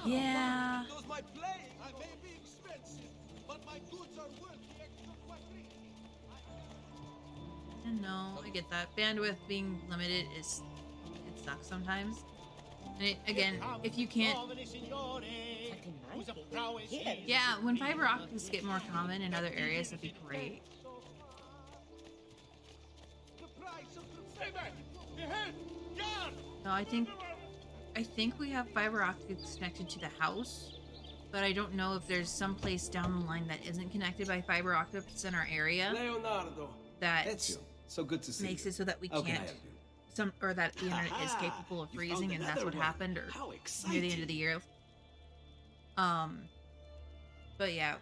Yeah. Does my play? I may be expensive, but my goods are worth the extra quadrille. No, I get that. Bandwidth being limited it sucks sometimes. And again, if you can't... Yeah, when fiber optics get more common in other areas, that'd be great. No, I think we have fiber optics connected to the house, but I don't know if there's some place down the line that isn't connected by fiber optics in our area. Leonardo. That's so good to see. Makes it so that we How can I can't help you? or that the internet is capable of freezing, and that's what happened, or near the end of the year. But yeah,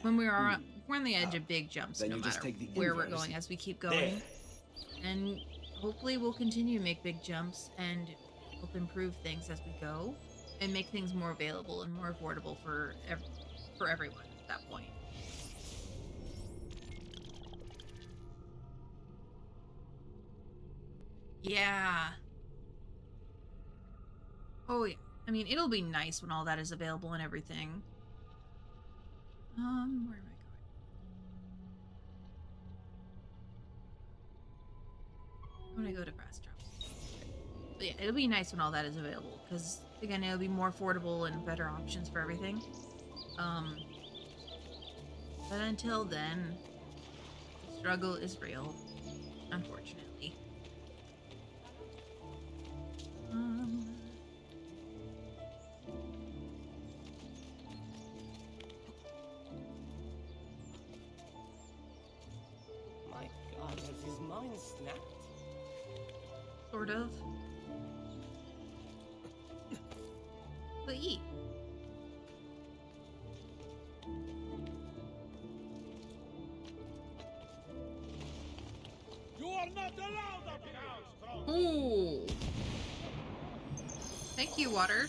when we're on the edge of big jumps, no matter where we're going, as we keep going, and hopefully we'll continue to make big jumps and help improve things as we go, and make things more available and more affordable for everyone at that point. Yeah. Oh yeah. I mean, it'll be nice when all that is available and everything. Where am I going? I'm gonna go to Grass Drop. But yeah, it'll be nice when all that is available, because again, it'll be more affordable and better options for everything. But until then, the struggle is real, unfortunately. My God, has his mind snapped? Sort of. But eat. You are not allowed up here. Ooh. Thank you, water.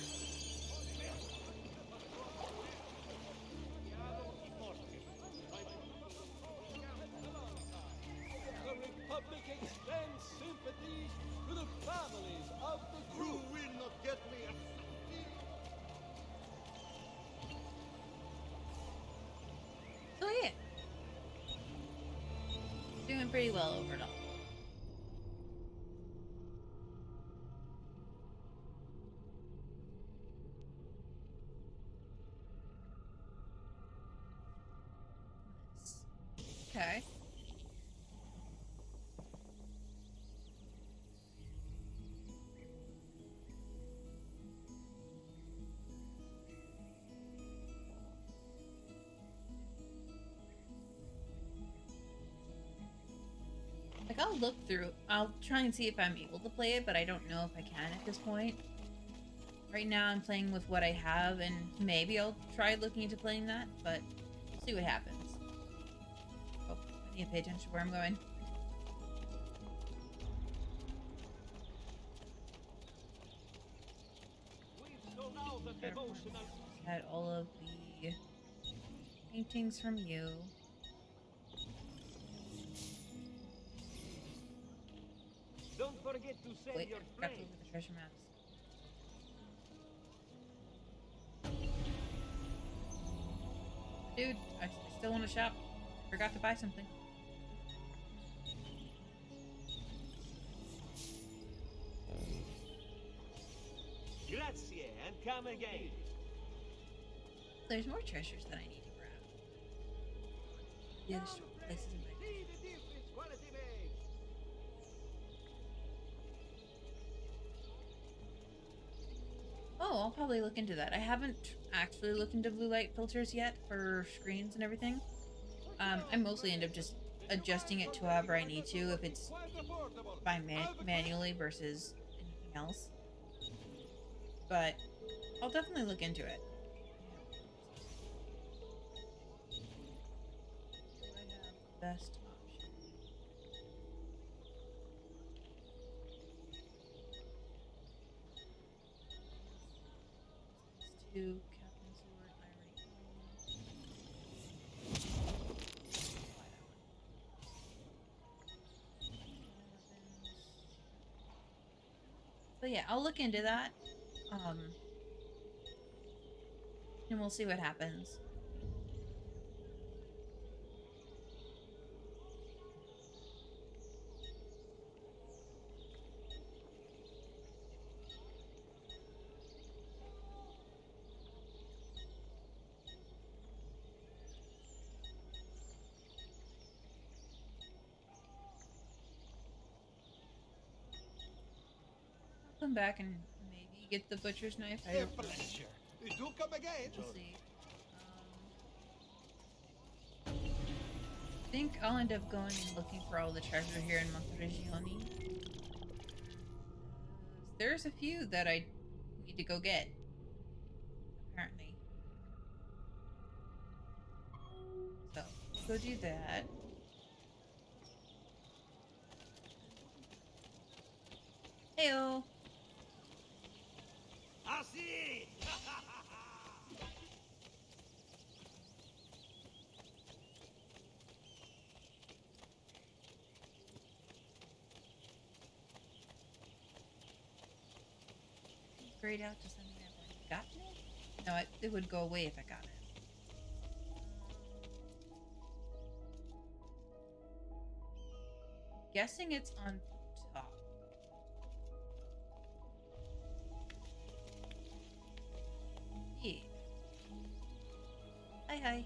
The Republic extends sympathies to the families of the crew. You will not get me. pretty well overall. Okay. Like, I'll look through. I'll try and see if I'm able to play it, but I don't know if I can at this point. Right now, I'm playing with what I have, and maybe I'll try looking into playing that, but we'll see what happens. Oh, I need to pay attention to where I'm going. Had all of the paintings from you. Don't forget to send Wait, your I forgot to friends. look at the treasure maps. Dude, I still want to shop. Forgot to buy something. Grazie, and come again. There's more treasures that I need to grab. The other places in my... See the difference quality makes. Oh, I'll probably look into that. I haven't actually looked into blue light filters yet for screens and everything. I mostly end up just adjusting it to however I need to, if it's by manually versus anything else. But I'll definitely look into it. Do I have the best option? Two Captain Sword, I already own. Buy that one. But yeah, I'll look into that. And we'll see what happens. I'll come back and maybe get the butcher's knife. I don't know. Do come again. We'll see. I think I'll end up going and looking for all the treasure here in Monteregioni. There's a few that I need to go get, apparently. So, go do that. Heyo! I see. Grayed out to something I've already gotten it? No, it would go away if I got it. Guessing it's on top. Yeah. Hi.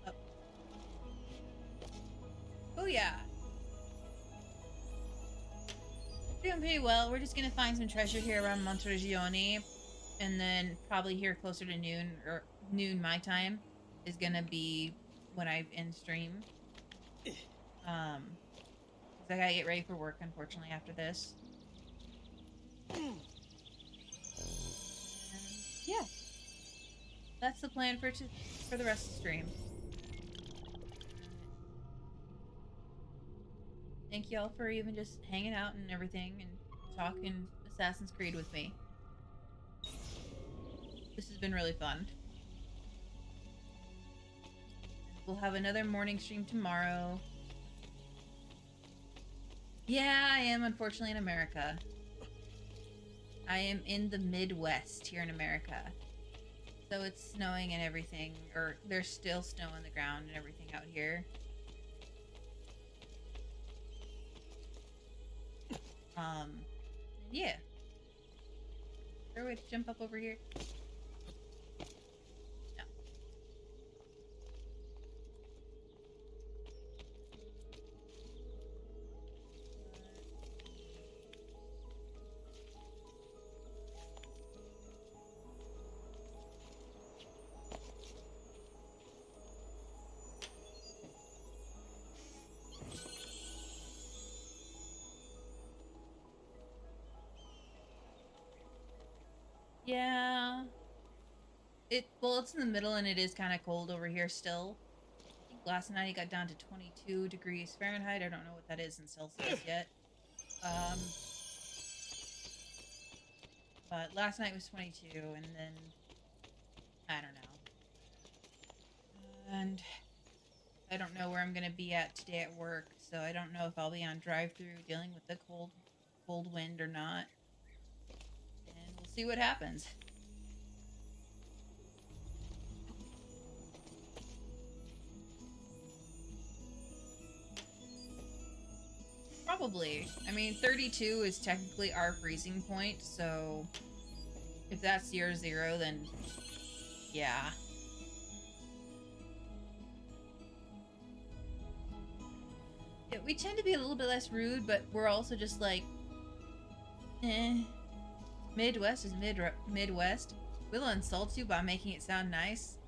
Up. Oh yeah. Doing pretty well. We're just gonna find some treasure here around Monteregioni, and then probably here closer to noon, or noon my time, is gonna be when I end stream. 'Cause I gotta get ready for work, unfortunately, after this. And yeah, that's the plan for the rest of the stream. Thank y'all for even just hanging out and everything and talking Assassin's Creed with me. This has been really fun. We'll have another morning stream tomorrow. Yeah, I am unfortunately in America. I am in the Midwest here in America. So it's snowing and everything, or there's still snow on the ground and everything out here. Yeah. Is there a way to jump up over here? No. Yeah. Well, it's in the middle and it is kind of cold over here still. I think last night it got down to 22 degrees Fahrenheit. I don't know what that is in Celsius yet. But last night was 22, and then I don't know. And I don't know where I'm gonna be at today at work, so I don't know if I'll be on drive-through dealing with the cold wind or not. And we'll see what happens. Probably. I mean, 32 is technically our freezing point, so if that's your 0, then yeah. Yeah, we tend to be a little bit less rude, but we're also just like, Midwest is Midwest. We'll insult you by making it sound nice.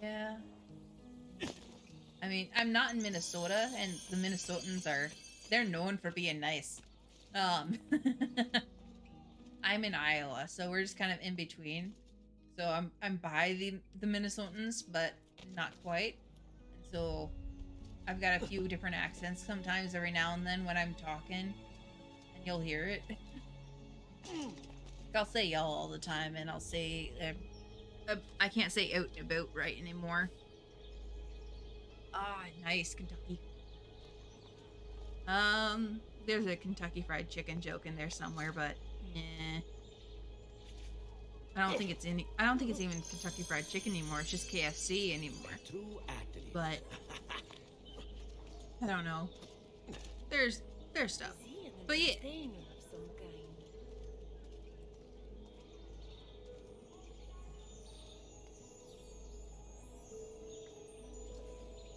Yeah. I mean, I'm not in Minnesota, and the Minnesotans they're known for being nice. I'm in Iowa, so we're just kind of in between. So I'm by the Minnesotans, but not quite. And so I've got a few different accents sometimes every now and then when I'm talking, and you'll hear it. I'll say y'all all the time, and I'll say I can't say out and about right anymore. Ah, nice, Kentucky. There's a Kentucky Fried Chicken joke in there somewhere, but I don't think it's even Kentucky Fried Chicken anymore. It's just KFC anymore. But I don't know. There's stuff. But yeah.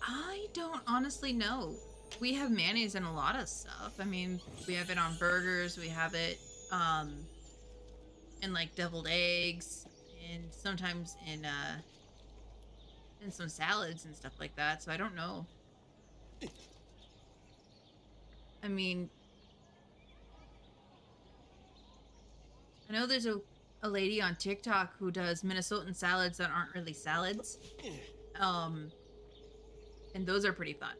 I don't honestly know. We have mayonnaise in a lot of stuff. I mean, we have it on burgers, we have it in like deviled eggs, and sometimes in some salads and stuff like that. So I don't know. I mean, I know there's a lady on TikTok who does Minnesotan salads that aren't really salads. And those are pretty fun.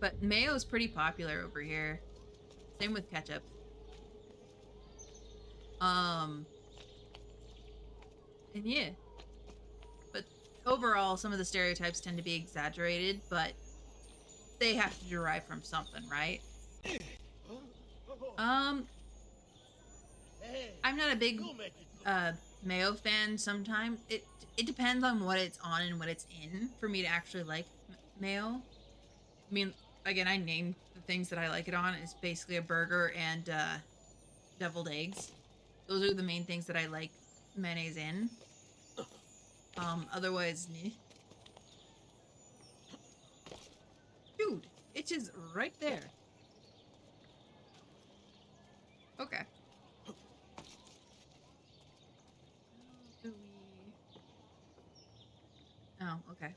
But mayo is pretty popular over here. Same with ketchup. And yeah. But overall, some of the stereotypes tend to be exaggerated, but they have to derive from something, right? I'm not a big mayo fan sometimes. It depends on what it's on and what it's in for me to actually like mayo. I mean, again, I named the things that I like it on. It's basically a burger and deviled eggs. Those are the main things that I like mayonnaise in. Otherwise, meh. Dude, it's just right there. Okay. Oh, okay.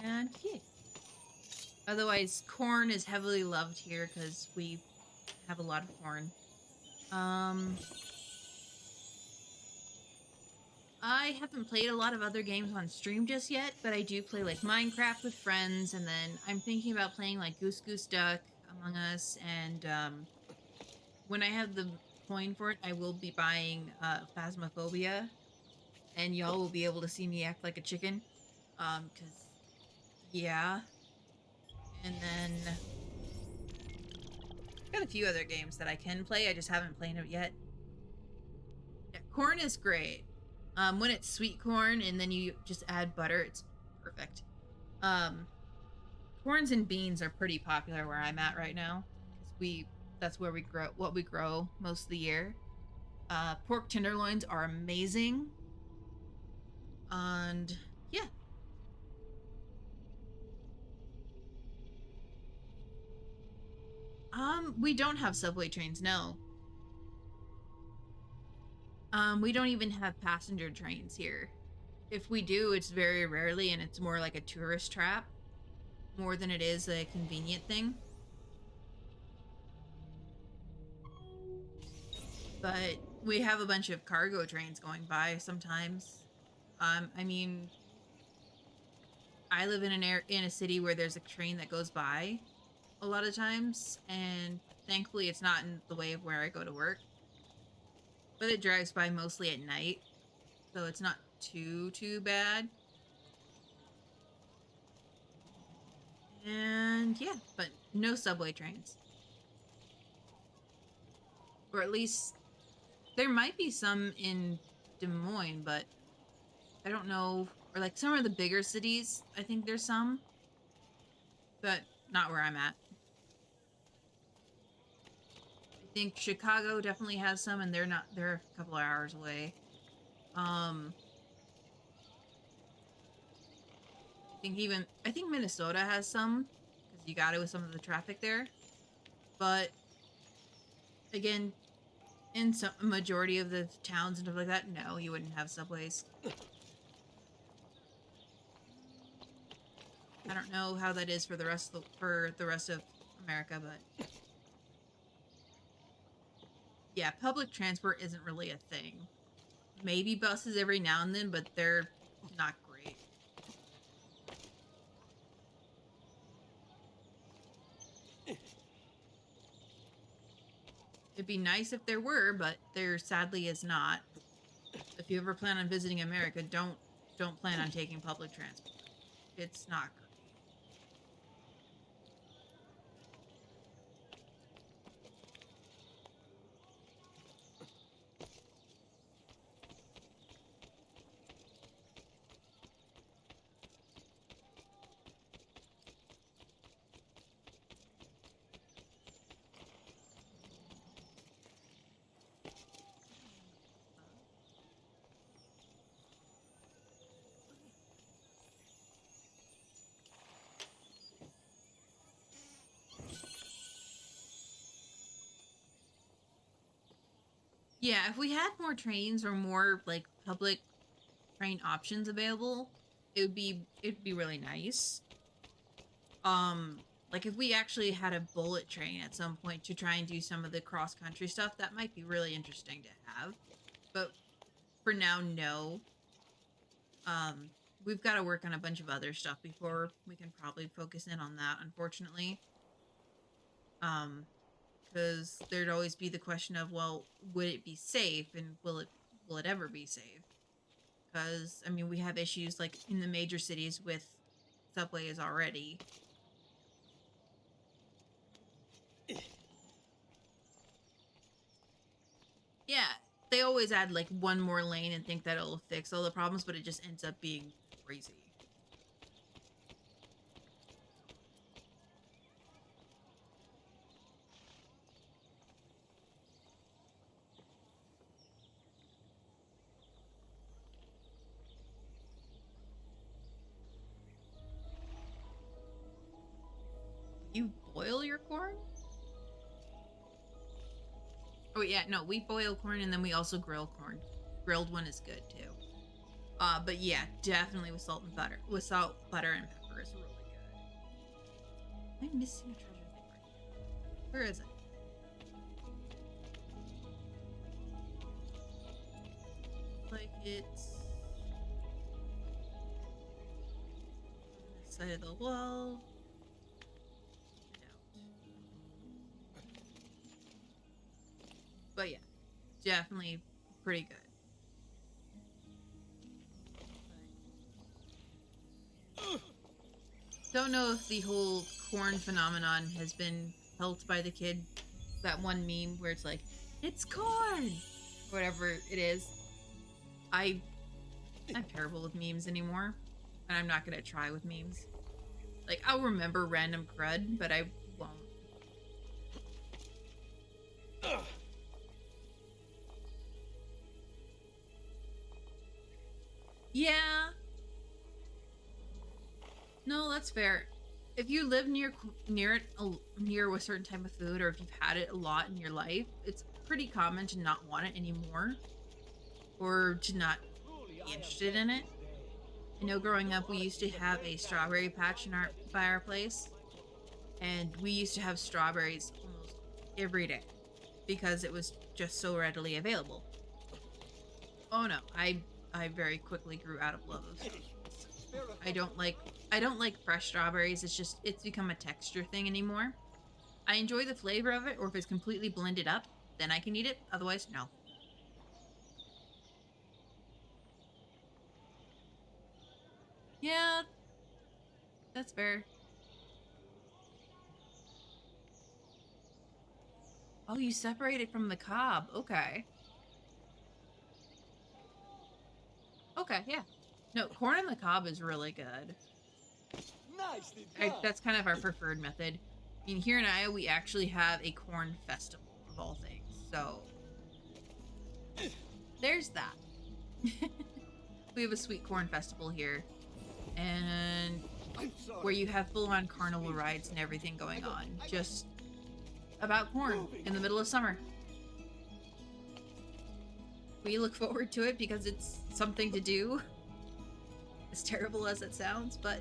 And yeah. Otherwise, corn is heavily loved here because we have a lot of corn. I haven't played a lot of other games on stream just yet, but I do play like Minecraft with friends, and then I'm thinking about playing like Goose Goose Duck, Among Us, and when I have the coin for it, I will be buying Phasmophobia, and y'all will be able to see me act like a chicken. Cause yeah. And then got a few other games that I can play. I just haven't played it yet. Yeah, corn is great. When it's sweet corn and then you just add butter, it's perfect. Corns and beans are pretty popular where I'm at right now. That's where we grow most of the year. Pork tenderloins are amazing. And yeah. We don't have subway trains, no. We don't even have passenger trains here. If we do, it's very rarely, and it's more like a tourist trap more than it is a convenient thing. But we have a bunch of cargo trains going by sometimes. I mean, I live in a city where there's a train that goes by a lot of times, and thankfully it's not in the way of where I go to work. But it drives by mostly at night, so it's not too bad. And yeah, but no subway trains. Or at least there might be some in Des Moines, but I don't know. Or like some of the bigger cities, I think there's some, but not where I'm at. I think Chicago definitely has some, and they're a couple of hours away. I think Minnesota has some, because you got it with some of the traffic there. But again, in some majority of the towns and stuff like that, no, you wouldn't have subways. I don't know how that is for the rest of America, but yeah, public transport isn't really a thing. Maybe buses every now and then, but they're not great. It'd be nice if there were, but there sadly is not. If you ever plan on visiting America, don't plan on taking public transport. It's not great. Yeah, if we had more trains or more like public train options available, it'd be really nice. Like if we actually had a bullet train at some point to try and do some of the cross country stuff, that might be really interesting to have. But for now, no. We've got to work on a bunch of other stuff before we can probably focus in on that, unfortunately. Because there'd always be the question of, well, would it be safe, and will it ever be safe? Because I mean, we have issues like in the major cities with subways already. Yeah, they always add like one more lane and think that it'll fix all the problems, but it just ends up being crazy. You boil your corn? Oh yeah, no, we boil corn and then we also grill corn. Grilled one is good too. But yeah, definitely with salt and butter. With salt, butter, and pepper is really good. I'm missing a treasure thing right here. Where is it? Like it's on this side of the wall. But yeah, definitely pretty good. don't know if the whole corn phenomenon has been helped by the kid, that one meme where it's like, it's corn! Whatever it is. I'm terrible with memes anymore. And I'm not gonna try with memes. Like, I'll remember random crud, but I won't. Yeah. No, that's fair. If you live near a certain type of food, or if you've had it a lot in your life, it's pretty common to not want it anymore, or to not be interested in it. I know growing up we used to have a strawberry patch by our place, and we used to have strawberries almost every day because it was just so readily available. Oh no, I very quickly grew out of love of strawberries. I don't like fresh strawberries. It's become a texture thing anymore. I enjoy the flavor of it, or if it's completely blended up, then I can eat it. Otherwise, no. Yeah, that's fair. Oh, you separate it from the cob. Okay. Okay, yeah. No, corn on the cob is really good. That's kind of our preferred method. I mean, here in Iowa, we actually have a corn festival, of all things. So, there's that. We have a sweet corn festival here. And where you have full-on carnival rides and everything going on. Just about corn in the middle of summer. We look forward to it because it's something to do. As terrible as it sounds, but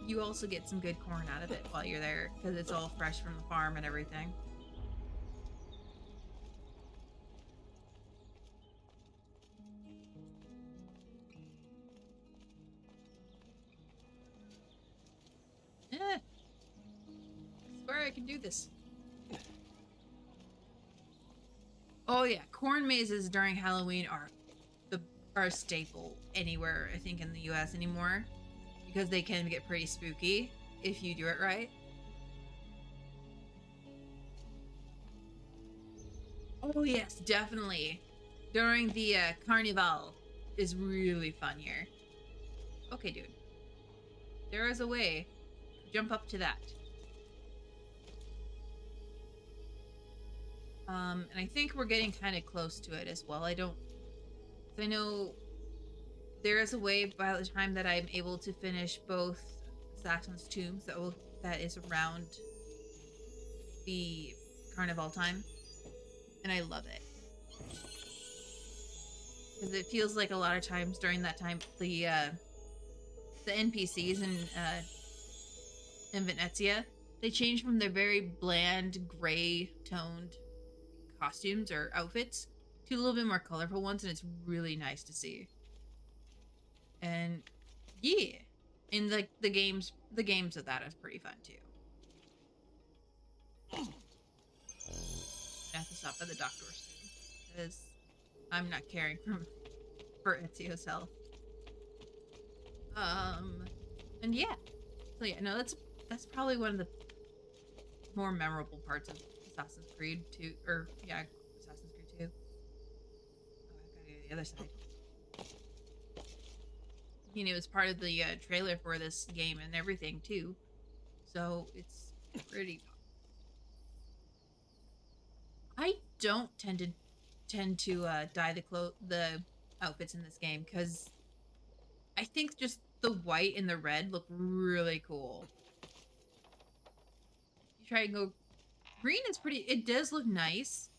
you also get some good corn out of it while you're there because it's all fresh from the farm and everything. Yeah. I swear I can do this. Oh yeah, corn mazes during Halloween are a staple anywhere, I think, in the US anymore, because they can get pretty spooky if you do it right. Oh yes, definitely. During the Carnival is really fun here. Okay, dude. There is a way. Jump up to that. And I think we're getting kind of close to it as well. I know there is a way by the time that I'm able to finish both Assassin's Tombs that is around the Carnival time. And I love it. Because it feels like a lot of times during that time, the NPCs in Venezia, they change from their very bland, gray-toned costumes or outfits to a little bit more colorful ones, and it's really nice to see. And yeah, and like the games of that is pretty fun too. I have to stop by the doctor soon because I'm not caring for Ezio's health. And yeah, so yeah, no, that's probably one of the more memorable parts of Assassin's Creed 2, or yeah, Assassin's Creed 2. Oh, I've got to go to the other side. You know, it was part of the trailer for this game and everything too, so it's pretty. I don't tend to dye the outfits in this game because I think just the white and the red look really cool. You try and go green is pretty. It does look nice.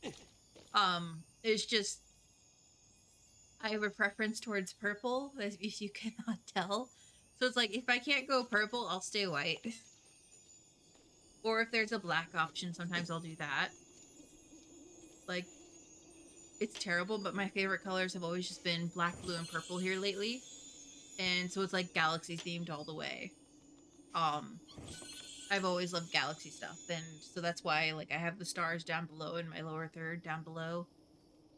It's just I have a preference towards purple, if you cannot tell. So it's like if I can't go purple, I'll stay white. Or if there's a black option, sometimes I'll do that. Like, it's terrible, but my favorite colors have always just been black, blue, and purple here lately. And so it's like galaxy themed all the way. I've always loved galaxy stuff, and so that's why like I have the stars down below in my lower third down below.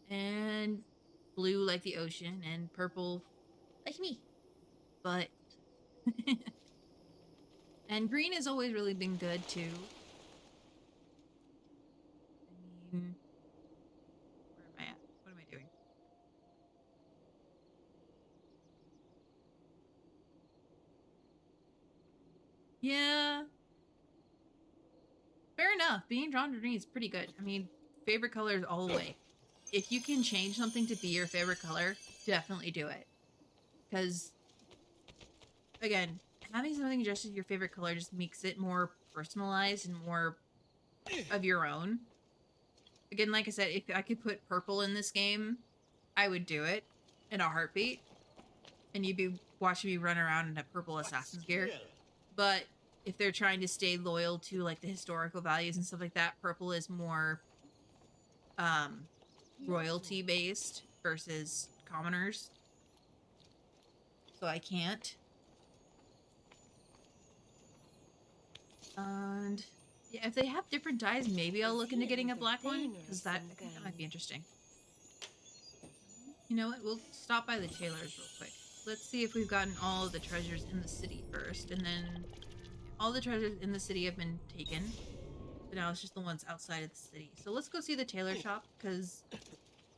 And blue like the ocean, and purple like me. But And green has always really been good too. I mean, where am I at? What am I doing? Yeah. Fair enough. Being drawn to green is pretty good. I mean, favorite colors all the way. If you can change something to be your favorite color, definitely do it. Because, again, having something just as your favorite color just makes it more personalized and more of your own. Again, like I said, if I could put purple in this game, I would do it in a heartbeat. And you'd be watching me run around in a purple assassin's gear. But if they're trying to stay loyal to like the historical values and stuff like that, purple is more royalty based versus commoners. So I can't. And yeah, if they have different dyes, maybe I'll look into getting a black one, because that might be interesting. You know what? We'll stop by the tailor's real quick. Let's see if we've gotten all of the treasures in the city first, and then all the treasures in the city have been taken. But now it's just the ones outside of the city. So let's go see the tailor shop, because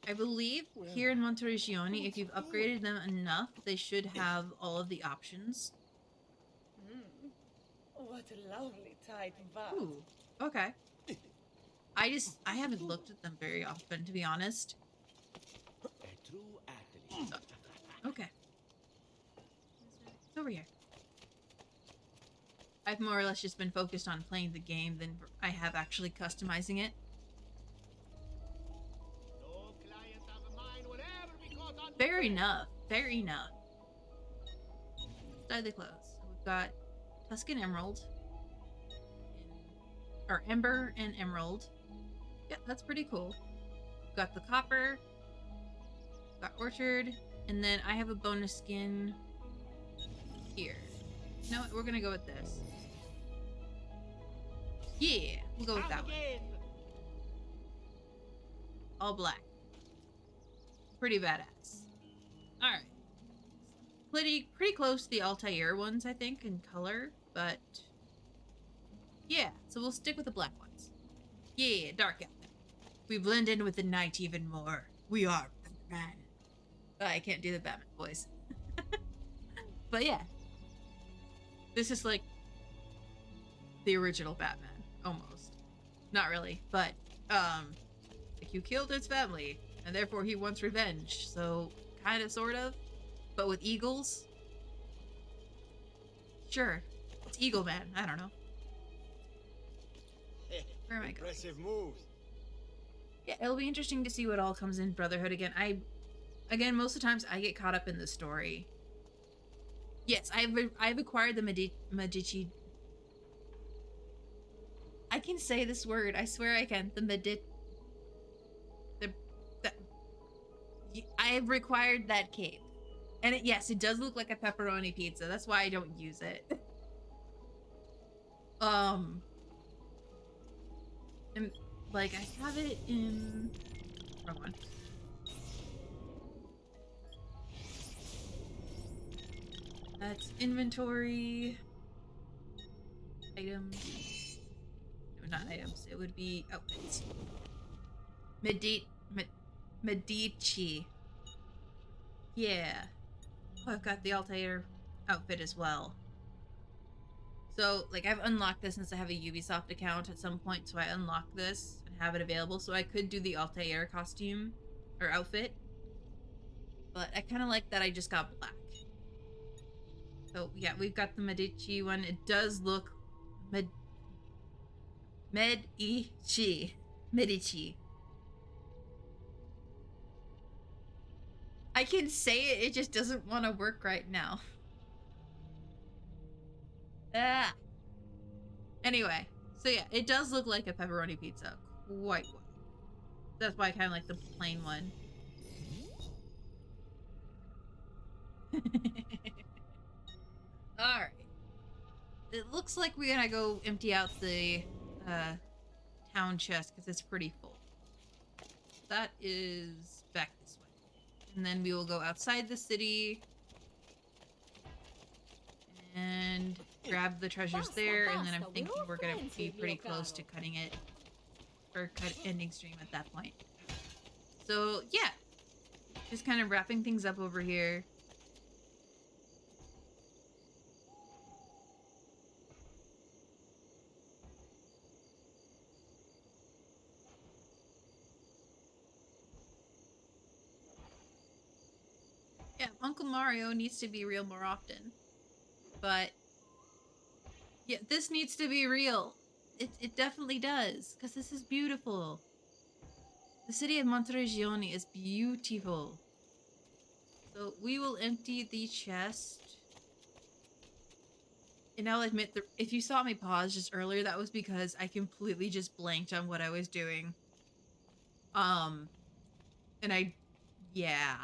I believe here in Monteriggioni, if you've upgraded them enough, they should have all of the options. What a lovely tight bath. Ooh, okay. I haven't looked at them very often, to be honest. Okay. It's over here. I've more or less just been focused on playing the game than I have actually customizing it. Fair enough. Fair enough. Let's dye the clothes. So we've got Tuscan Emerald. Or Ember and Emerald. Yeah, that's pretty cool. We've got the Copper. We've got Orchard. And then I have a bonus skin here. You know what? We're gonna go with this. Yeah, we'll go with that one. All black. Pretty badass. Alright. Pretty close to the Altair ones, I think, in color, but yeah, so we'll stick with the black ones. Yeah, dark out there. We blend in with the night even more. We are Batman. I can't do the Batman voice. But yeah. This is like the original Batman, almost. Not really, but like you killed his family, and therefore he wants revenge. So kind of, sort of, but with eagles. Sure, it's Eagle Man. I don't know. Where am I going? Impressive moves. Yeah, it'll be interesting to see what all comes in Brotherhood again. Again, most of the times I get caught up in the story. Yes, I've acquired the Medici. I can say this word. I swear I can. I have required that cape, and yes, it does look like a pepperoni pizza. That's why I don't use it. And like I have it in. Wrong one. That's inventory. Items. No, not items. It would be outfits. Medici. Yeah. Oh, I've got the Altair outfit as well. So, like, I've unlocked this since I have a Ubisoft account at some point, so I unlocked this and have it available, so I could do the Altair costume, or outfit. But I kind of like that I just got black. So, yeah, we've got the Medici one. It does look Medici. I can say it, it just doesn't want to work right now. Ah. Anyway, so yeah, it does look like a pepperoni pizza. Quite well. That's why I kind of like the plain one. Alright. It looks like we're gonna go empty out the town chest because it's pretty full. That is back this way. And then we will go outside the city. And grab the treasures there, and then I'm thinking we're gonna be pretty close to cutting it, or ending stream at that point. So yeah, just kind of wrapping things up over here. Yeah, Uncle Mario needs to be real more often. But yeah, this needs to be real. It definitely does, because this is beautiful. The city of Monteregione is beautiful. So we will empty the chest. And I'll admit, if you saw me pause just earlier, that was because I completely just blanked on what I was doing. Yeah.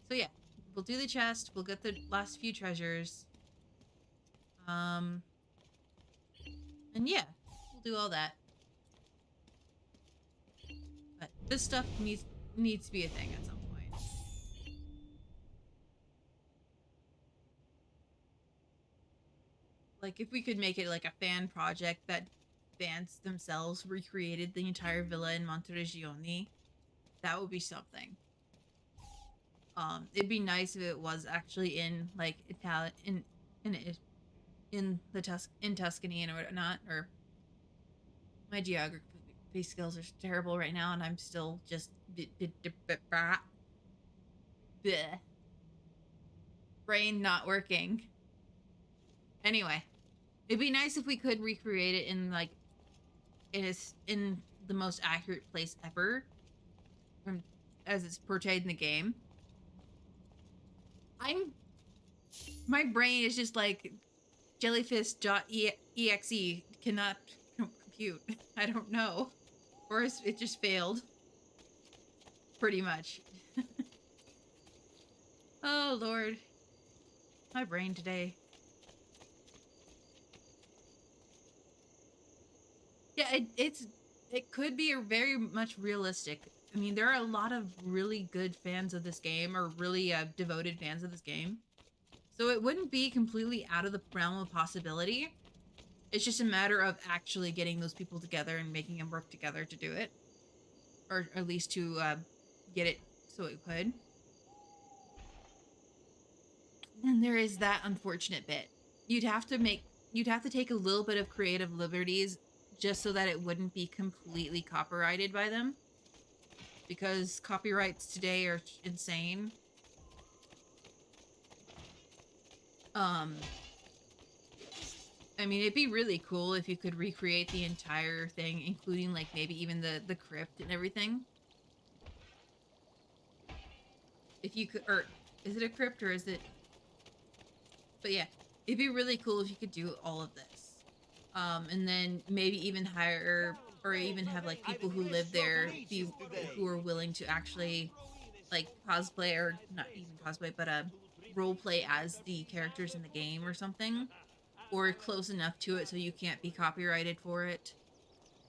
So yeah, we'll do the chest. We'll get the last few treasures. And yeah, we'll do all that. But this stuff needs to be a thing at some point. Like, if we could make it like a fan project that fans themselves recreated the entire villa in Monteregione, that would be something. It'd be nice if it was actually in like Italian, in Tuscany and whatnot. Or my geography skills are terrible right now, and I'm still just bleh. Brain not working. Anyway, it'd be nice if we could recreate it in like in the most accurate place ever, as it's portrayed in the game. My brain is just like jellyfish.exe cannot compute. I don't know, or it just failed. Pretty much. Oh Lord, my brain today. Yeah, it could be very much realistic. I mean, there are a lot of really good fans of this game, or really devoted fans of this game. So it wouldn't be completely out of the realm of possibility. It's just a matter of actually getting those people together and making them work together to do it. Or at least to get it so it could. And there is that unfortunate bit. You'd have to take a little bit of creative liberties just so that it wouldn't be completely copyrighted by them. Because copyrights today are insane. I mean, it'd be really cool if you could recreate the entire thing, including like maybe even the crypt and everything. If you could, or is it a crypt or is it? But yeah, it'd be really cool if you could do all of this. And then maybe even hire or even have like people who live there who are willing to actually like cosplay, or not even cosplay, but role play as the characters in the game or something, or close enough to it so you can't be copyrighted for it.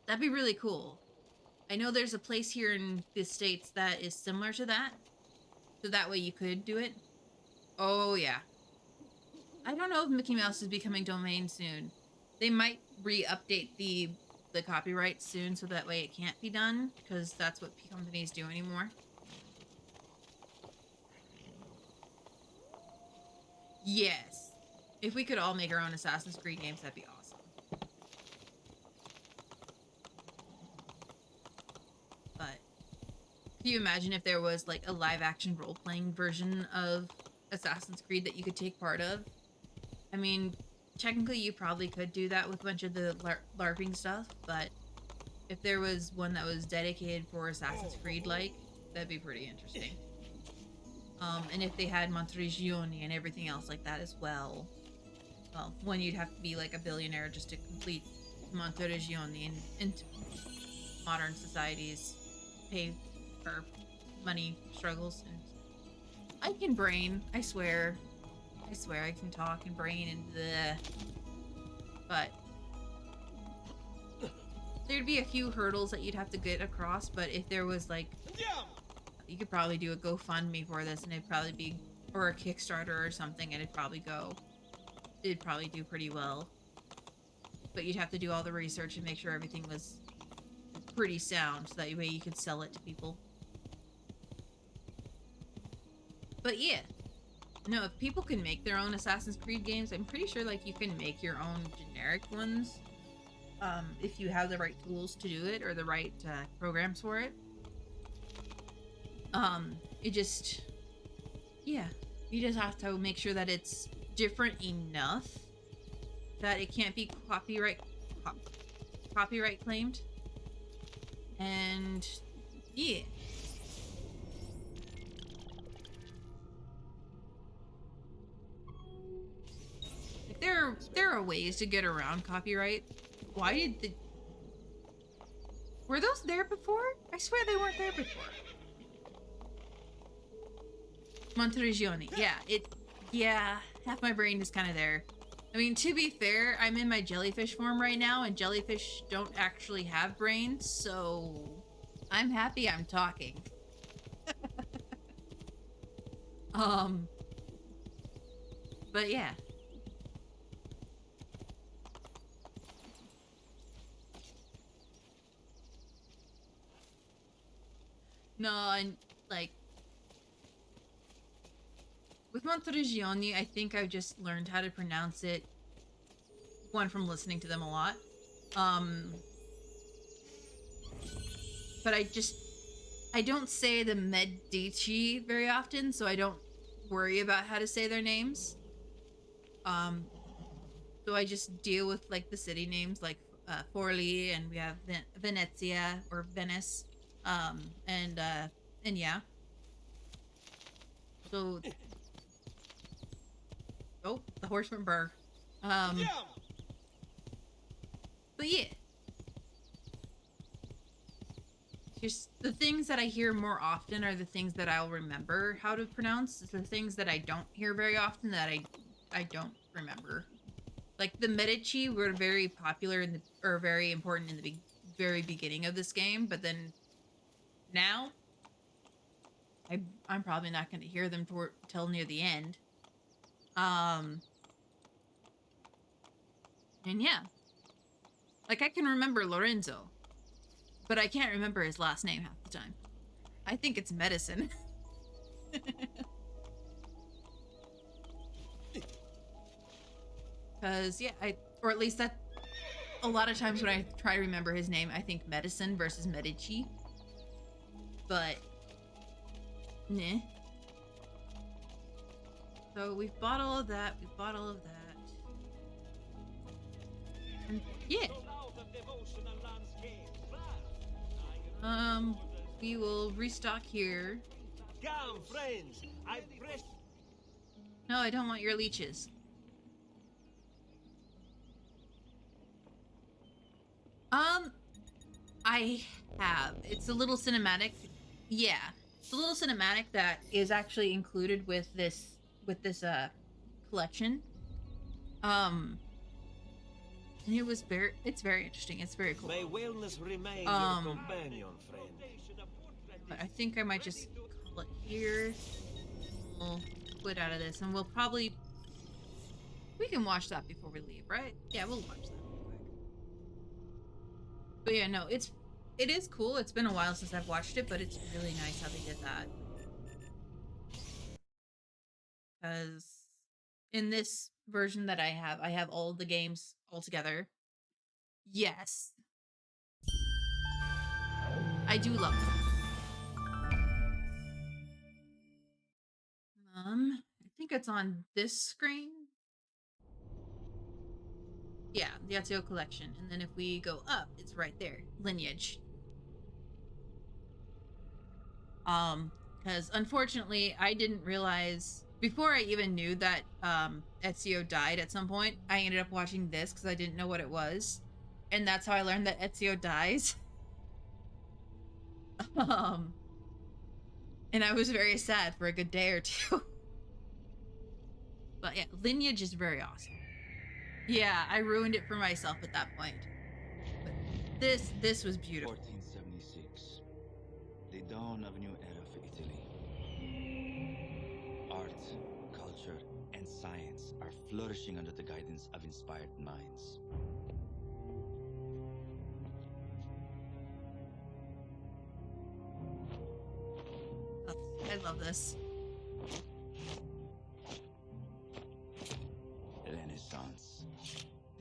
That'd be really cool. I know there's a place here in the States that is similar to that, so that way you could do it. Oh yeah. I don't know if Mickey Mouse is becoming domain soon. They might re-update the copyright soon, so that way it can't be done, because that's what companies do anymore. Yes. If we could all make our own Assassin's Creed games, that'd be awesome. But can you imagine if there was like a live action role-playing version of Assassin's Creed that you could take part of? I mean, technically you probably could do that with a bunch of the LARPing stuff, but if there was one that was dedicated for Assassin's Creed, like, that'd be pretty interesting. And if they had Monteregione and everything else like that as well. Well, one, you'd have to be like a billionaire just to complete Monteregione, and modern societies pay for money struggles. And I can brain, I swear I can talk and brain and but there'd be a few hurdles that you'd have to get across. But if there was like, you could probably do a GoFundMe for this, and it'd probably be, or a Kickstarter or something, and it'd probably go. it'd probably do pretty well. But you'd have to do all the research and make sure everything was pretty sound, so that way you could sell it to people. But yeah. No, if people can make their own Assassin's Creed games, I'm pretty sure like you can make your own generic ones. If you have the right tools to do it, or the right programs for it. It just, yeah, you just have to make sure that it's different enough that it can't be copyright claimed. And yeah. Like there are ways to get around copyright. Why did the... Were those there before? I swear they weren't there before. Monteriggioni. Yeah, half my brain is kind of there. I mean, to be fair, I'm in my jellyfish form right now, and jellyfish don't actually have brains, so I'm happy I'm talking. But yeah. No, and like with Monteriggioni, I think I just learned how to pronounce it, one, from listening to them a lot. But I don't say the Medici very often, so I don't worry about how to say their names. So I just deal with like the city names, like Forli, and we have Venezia or Venice, and yeah. So, oh, the horse went burr. But yeah. Just the things that I hear more often are the things that I'll remember how to pronounce. The things that I don't hear very often that I don't remember. Like the Medici were very popular or very important in the very beginning of this game, but then now I'm probably not going to hear them till near the end. And yeah, like I can remember Lorenzo, but I can't remember his last name half the time. I think it's medicine. Because, yeah, or at least that, a lot of times when I try to remember his name, I think medicine versus Medici. But, nah. So we've bought all of that, And, yeah. We will restock here. Come, friends. No, I don't want your leeches. I have. It's a little cinematic. Yeah. It's a little cinematic that is actually included with this collection. And it's very interesting. It's very cool. May wellness remain your companion, friend. But I think I might just call it here. We'll quit out of this, and we can watch that before we leave, right? Yeah, we'll watch that real quick. But yeah, no, it is cool. It's been a while since I've watched it, but it's really nice how they did that. Because in this version that I have all the games all together. Yes. I do love that. I think it's on this screen. Yeah, the Ezio collection. And then if we go up, it's right there. Lineage. Because unfortunately, I didn't realize, before I even knew that Ezio died at some point, I ended up watching this because I didn't know what it was. And that's how I learned that Ezio dies. And I was very sad for a good day or two. But yeah, Lineage is very awesome. Yeah, I ruined it for myself at that point. But this was beautiful. 1476. The dawn of a new era for Italy. Art, culture, and and science are flourishing under the guidance of inspired minds. I love this. Renaissance.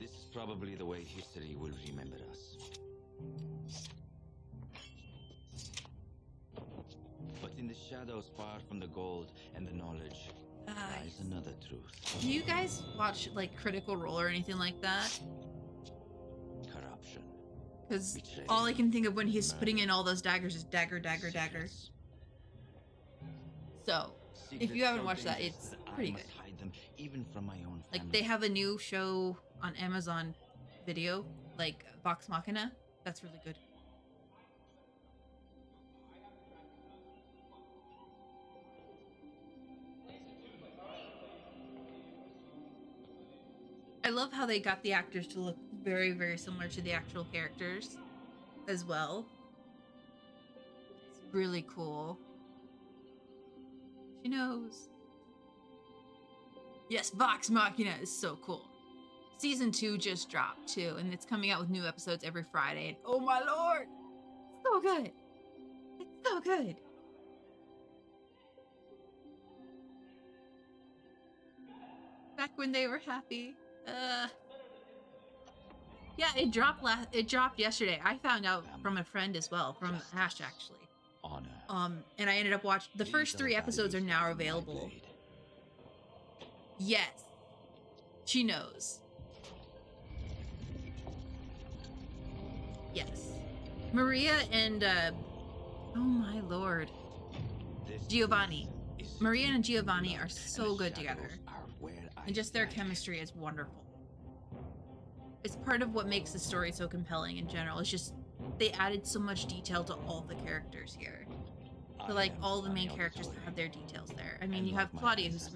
This is probably the way history will remember us. But in the shadows far from the gold and the knowledge lies another truth. Do you guys watch like Critical Role or anything like that? Corruption. Because all I can think of when he's putting in all those daggers is dagger, dagger, dagger. So, if you haven't watched that, it's pretty good. Hide them even from my own family. Like, they have a new show on Amazon Video, like Vox Machina. That's really good. I love how they got the actors to look very, very similar to the actual characters as well. It's really cool. She knows. Yes, Vox Machina is so cool. Season 2 just dropped too, and it's coming out with new episodes every Friday. And oh my lord! It's so good. It's so good. Back when they were happy. Yeah, it dropped yesterday. I found out from a friend as well, from Ash actually. Honor. And I ended up watching the first 3 episodes are now available. Yes. She knows. Yes. Maria and oh my lord. Giovanni. Maria and Giovanni are so good together. And just their chemistry is wonderful. It's part of what makes the story so compelling in general. It's just they added so much detail to all the characters here. So like all the main characters have their details there. I mean, you have Claudia who's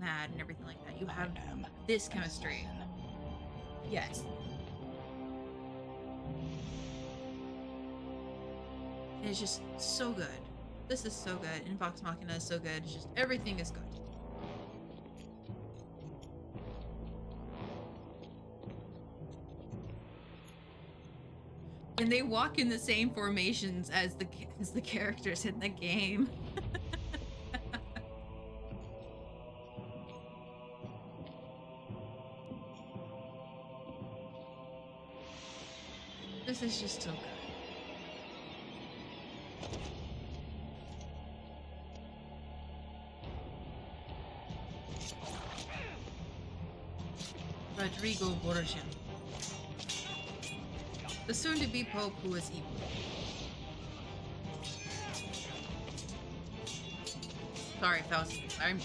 mad and everything like that. You have this chemistry. Yes. And it's just so good. This is so good. And Vox Machina is so good. It's just everything is good. And they walk in the same formations as the characters in the game. This is just so good. Rodrigo Borgia. The soon-to-be Pope who is evil. Sorry if I'm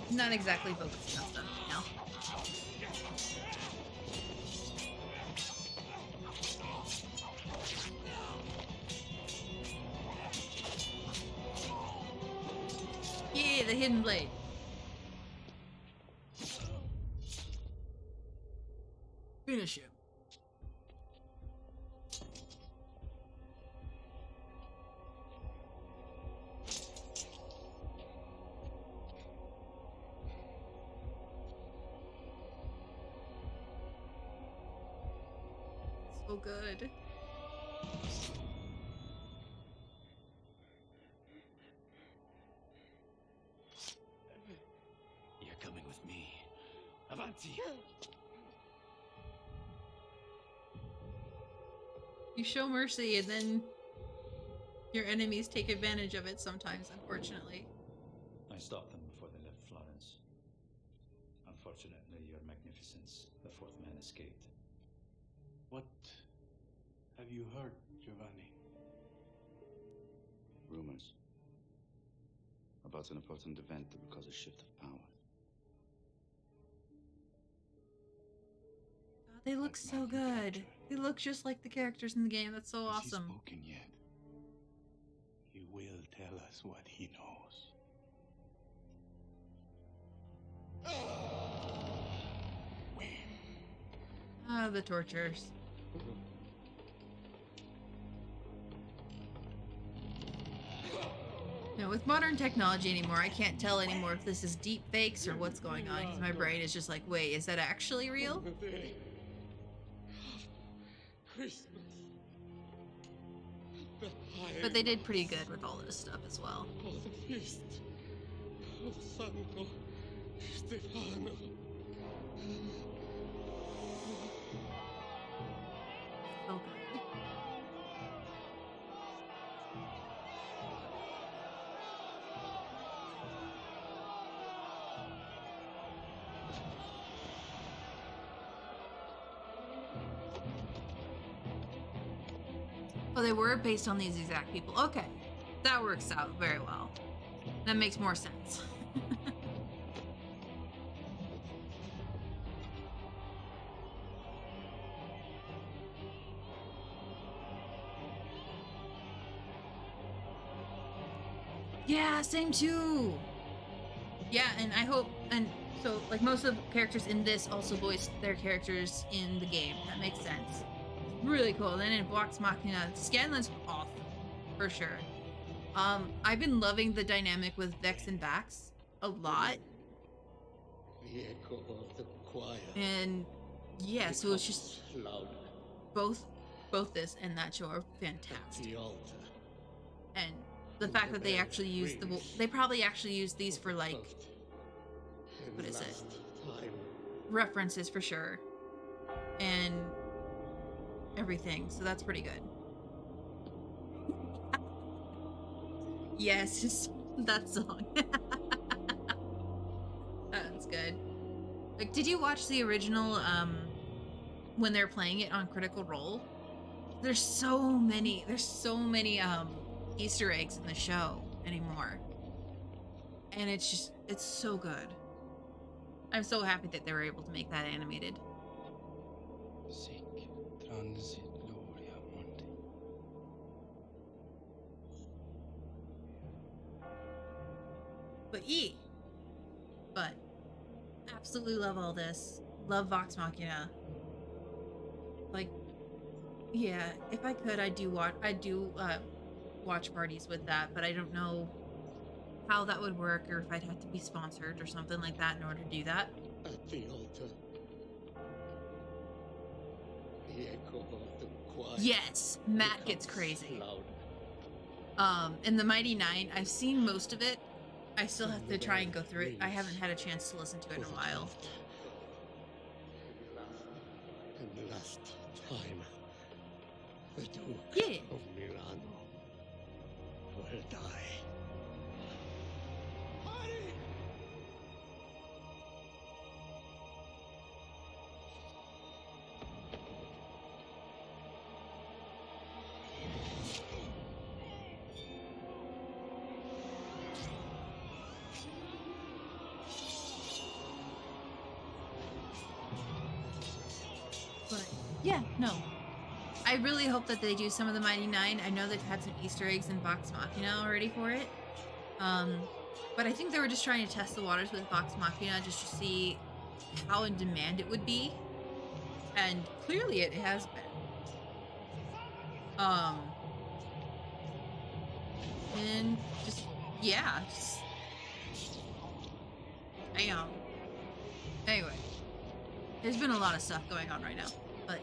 not exactly focused on stuff right now. Yeah, the hidden blade. Finish him. So good. You're coming with me. Avanti! You show mercy and then your enemies take advantage of it sometimes, unfortunately. I stopped them before they left Florence. Unfortunately, Your Magnificence, the 4th man, escaped. What have you heard, Giovanni? Rumors about an important event that will cause a shift of power. God, they look so good. They look just like the characters in the game. That's so Has he awesome. spoken yet? He will tell us what he knows. Ah, the tortures. know, with modern technology anymore, I can't tell anymore if this is deep fakes or what's going on, because my brain is just like, wait, is that actually real? Christmas. But they did pretty good with all this stuff as well. Oh, the feast of Santo Stefano. So good. Oh, they were based on these exact people. Okay. That works out very well. That makes more sense. Yeah, same too. Yeah, and I hope, and so like most of the characters in this also voiced their characters in the game. That makes sense. Really cool. Then in Vox Machina, Scanlan's awesome for sure. I've been loving the dynamic with Vex and Vax a lot. The echo of the choir. And yeah, so it's just louder. both this and that show are fantastic. The altar. And the fact that they actually use they probably actually use these for like, what is it? References for sure. And everything. So that's pretty good. Yes, just that song. That's good. Like, did you watch the original when they're playing it on Critical Role? There's so many Easter eggs in the show anymore. And it's so good. I'm so happy that they were able to make that animated. Sic transit gloria mundi. But absolutely love all this. Love Vox Machina. Like, yeah, if I could, I do watch parties with that, but I don't know how that would work, or if I'd have to be sponsored or something like that in order to do that. At the altar. The echo of the choir. Yes, Matt gets crazy. In the Mighty Nine, I've seen most of it. I still have to try and go through it. I haven't had a chance to listen to it in a while. And the last time, the Duke of Milano will die. But yeah, no. I really hope that they do some of the Mighty Nine. I know they've had some Easter eggs in Vox Machina already for it. But I think they were just trying to test the waters with Vox Machina just to see how in demand it would be. And clearly it has been. And just, yeah, just, damn. Anyway, there's been a lot of stuff going on right now, but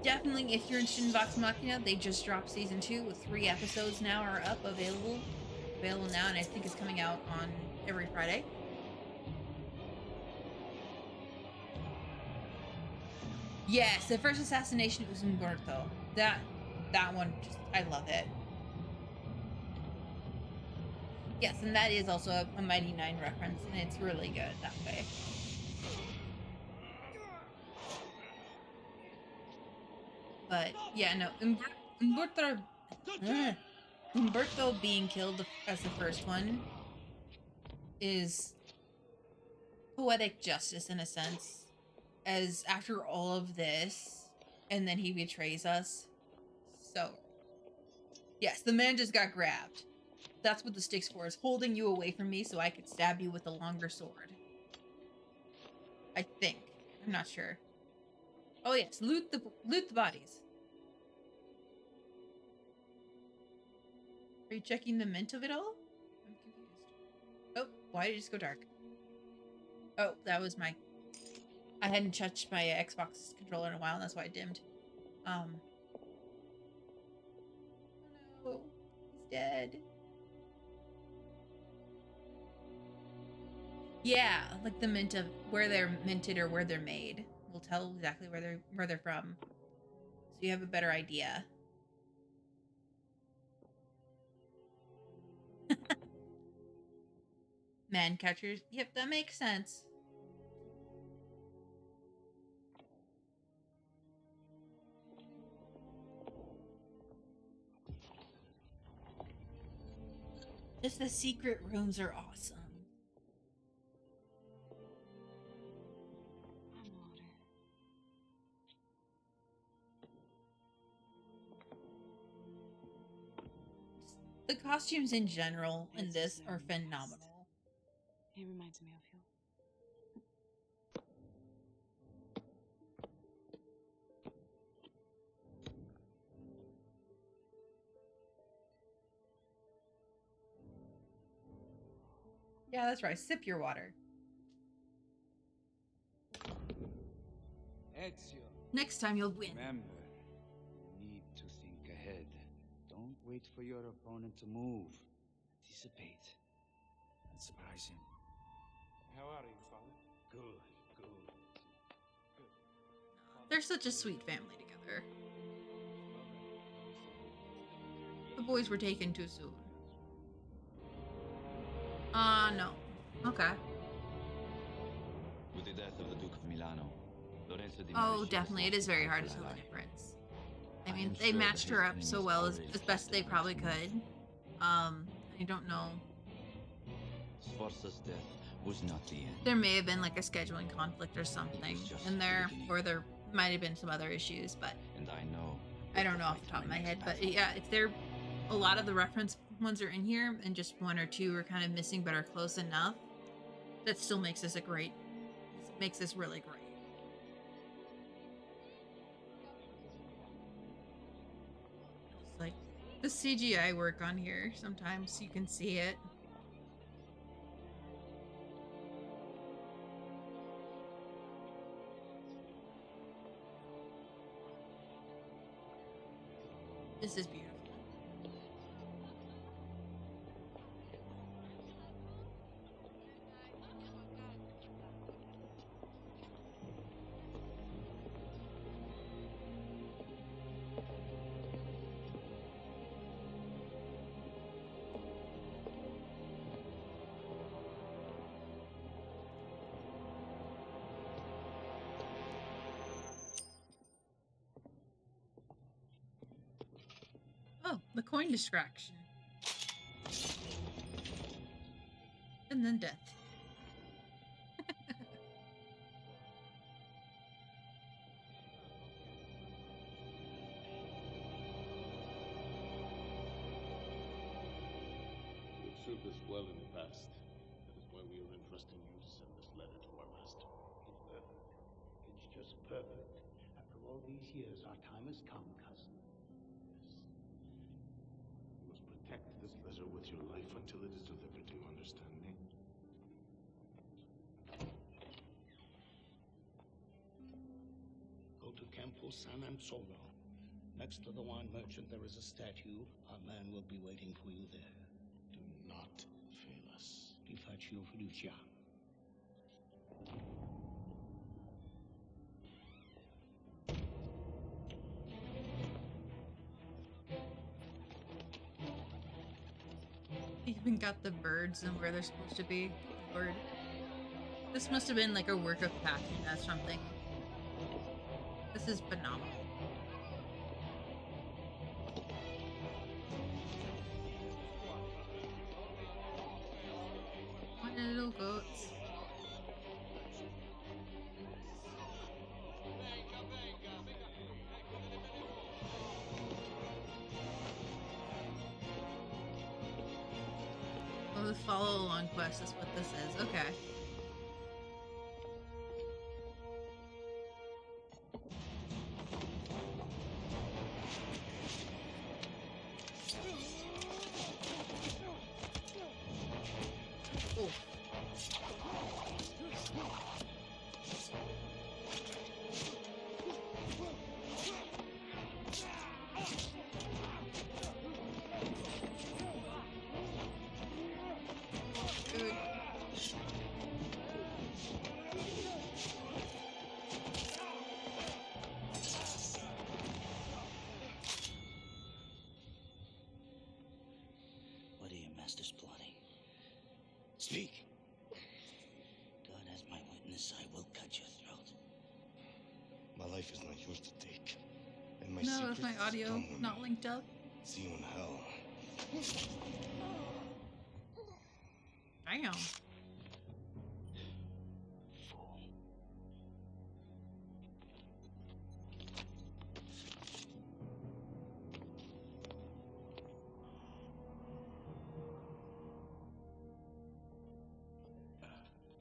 definitely if you're interested in Vox Machina, they just dropped season 2 with 3 episodes now are up available now, and I think it's coming out on every Friday. Yes, the first assassination was Umberto. That one, just, I love it. Yes, and that is also a Mighty Nine reference, and it's really good that way. But yeah, no, Umberto being killed as the first one is poetic justice in a sense, as after all of this, and then he betrays us. So, yes, the man just got grabbed. That's what the stick's for, is holding you away from me so I could stab you with a longer sword. I think. I'm not sure. Oh yes, loot the bodies. Are you checking the mint of it all? I'm confused. Oh, why did it just go dark? Oh, that was my... I hadn't touched my Xbox controller in a while, and that's why it dimmed. Oh no, he's dead. Yeah, like the mint of where they're minted or where they're made. We'll tell exactly where they're from. So you have a better idea. Man catchers. Yep, that makes sense. Just the secret rooms are awesome. The costumes in general in this are phenomenal. It reminds me of you. Yeah, that's right. Sip your water. Ezio. Next time you'll win. Remember, you need to think ahead. Don't wait for your opponent to move. Anticipate. And surprise him. How are you, Father? Good. They're such a sweet family together. The boys were taken too soon. No. Okay. With the death of the Duke of Milano, Lorenzo di Oh, Medici definitely. It is very hard to tell the difference. I mean, they matched her up so well as best they probably could. I don't know. Sforza's death was not the end. There may have been like a scheduling conflict or something in there, or there might have been some other issues, but And I know. I don't know off the top of my head. But yeah, if they're a lot of the reference ones are in here and just one or two are kind of missing but are close enough, that still makes this really great. Just like the CGI work on here, sometimes you can see it. This is beautiful. Oh, the coin distraction. And then death. You have served us well in the past. That is why we are entrusting you to send this letter to our master. It's perfect. It's just perfect. After all these years, our time has come, cousin. You must protect this letter with your life until it is delivered. Do you understand me? Go to Campo San Anselmo. Next to the wine merchant, there is a statue. Our man will be waiting for you there. Do not fail us. Ti faccio fiducia. Even got the birds and where they're supposed to be. Lord. This must have been like a work of passion or something. This is phenomenal. What little goats. Oh, the follow along quest is what this is. Okay. life is not yours to take. And my No, if secret my is audio stolen. not linked up. See you in hell. Damn.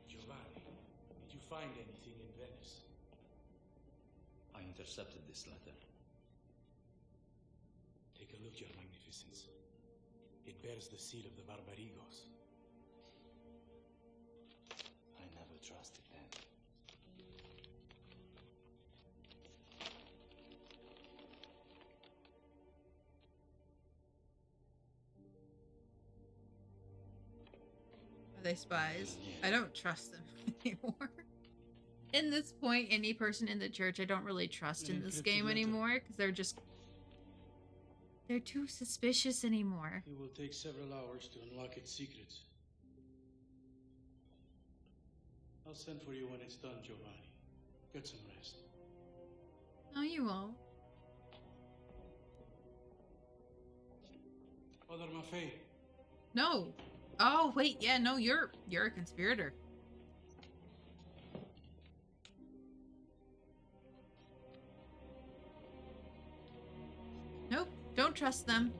Giovanni, did you find anything in Venice? I intercepted this letter. Take a look, Your Magnificence. It bears the seal of the Barbarigos. I never trusted them. Are they spies? I don't trust them anymore. In this point, any person in the church I don't really trust in this game anymore because they're too suspicious anymore. It will take several hours to unlock its secrets. I'll send for you when it's done, Giovanni. Get some rest. No, you won't. Father Maffei. No. Oh, wait, yeah, no, you're a conspirator. Nope, don't trust them.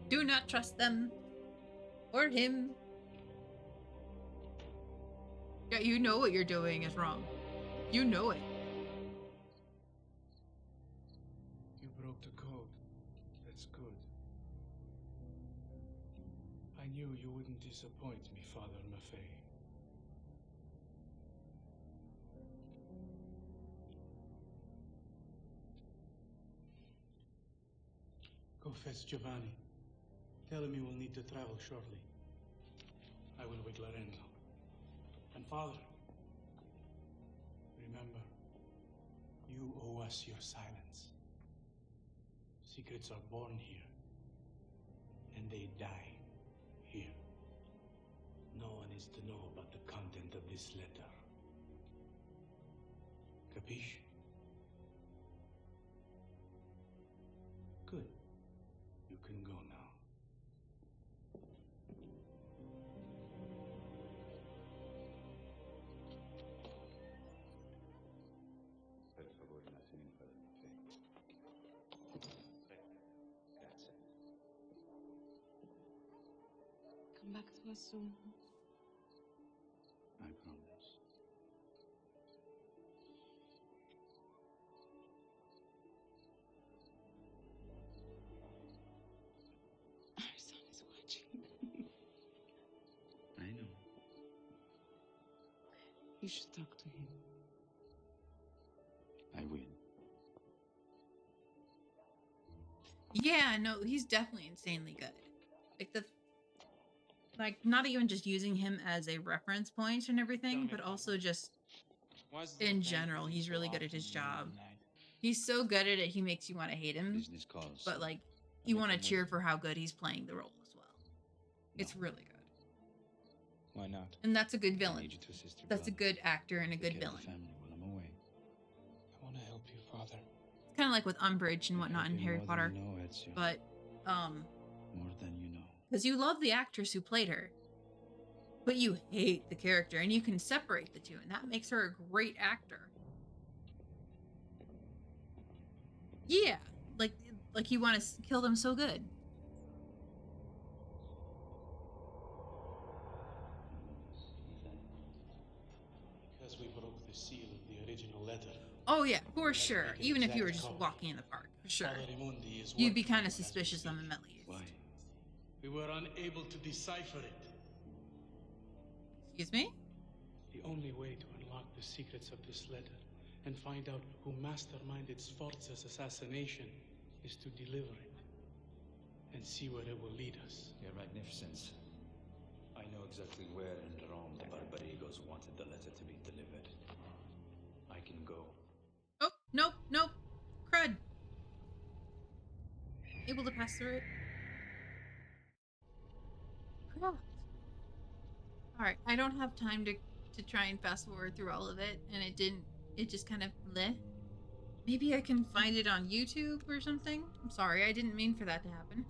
Do not trust them. Or him. Yeah, you know what you're doing is wrong. You know it. You broke the code. That's good. I knew you wouldn't disappoint me, Father Maffei. Go fetch Giovanni. Tell him you will need to travel shortly. I will wait Lorenzo. And Father, remember, you owe us your silence. Secrets are born here, and they die here. No one is to know about the content of this letter. Capiche? Good. You can go now. Per favore, un attimino, Padre Maffei. Grazie. Come back to us soon. I promise. Our son is watching. I know. You should talk to him. I will. Yeah, no, he's definitely insanely good. Like not even just using him as a reference point and everything, but also just in general, he's really good at his job. He's so good at it, he makes you want to hate him. Business calls. But like, you want to cheer for how good he's playing the role as well. It's really good. Why not? And that's a good I villain. need you to assist your That's a brother. good actor and a good Take care of villain. the family while I'm away. I want to help you, Father. It's kind of like with Umbridge and whatnot in Harry More Potter. than you know, Ezio. But, More than you know. because you love the actress who played her, but you hate the character, and you can separate the two, and that makes her a great actor. Yeah, like you want to kill them so good. Because we broke the seal of the original letter. Oh yeah, for sure. Even if you were just walking in the park, for sure. You'd be kind of suspicious of him at least. Why? We were unable to decipher it. Excuse me? The only way to unlock the secrets of this letter and find out who masterminded Sforza's assassination is to deliver it and see where it will lead us. Your Magnificence, I know exactly where in Rome the Barbarigos wanted the letter to be delivered. I can go. Oh, nope, nope. Crud. Able to pass through it. Crud. Alright, I don't have time to try and fast forward through all of it, and it just kind of bleh. Maybe I can find it on YouTube or something. I'm sorry, I didn't mean for that to happen.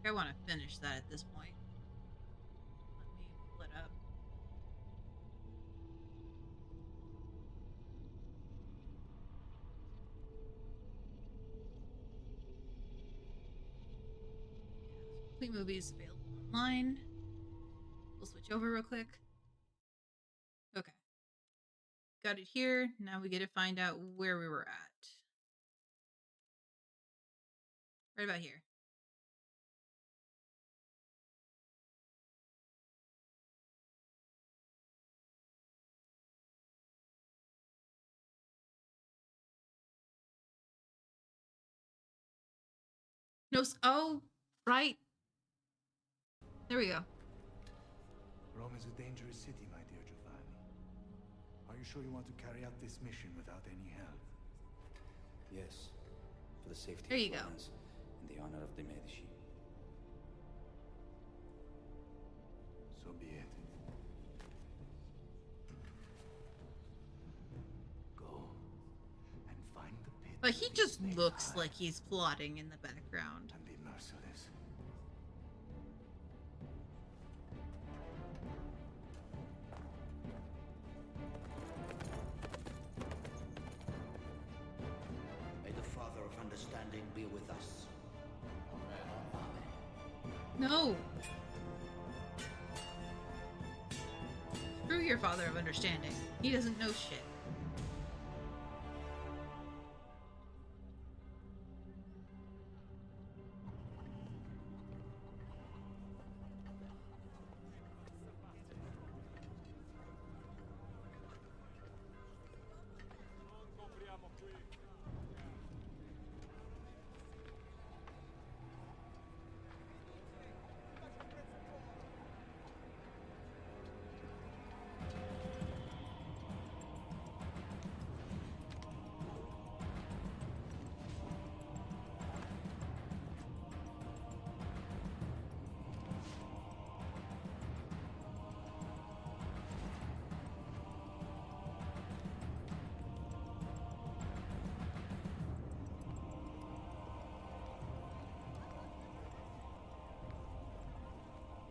I want to finish that at this point. Let me pull it up. Complete movie is available online. We'll switch over real quick. Okay. Got it here. Now we get to find out where we were at. Right about here. No, oh, right. There we go. Rome is a dangerous city, my dear Giovanni. Are you sure you want to carry out this mission without any help? Yes, for the safety there you of Florence and the honor of the Medici. So be it. Go and find the pit. But he just looks like he's plotting in the background. And be merciless. May the Father of Understanding be with us. No. Screw your Father of Understanding. He doesn't know shit.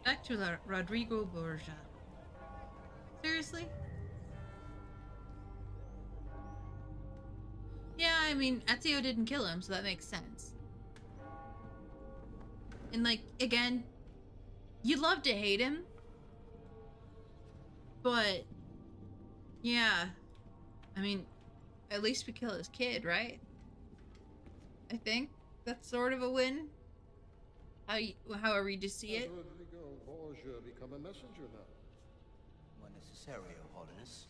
Back to Rodrigo Borgia. Seriously? Yeah, I mean, Ezio didn't kill him, so that makes sense. And, like, again, you'd love to hate him. But, yeah. I mean, at least we kill his kid, right? I think that's sort of a win. However you just see it. Rodrigo Borgia become a messenger now? When necessary, Your Holiness.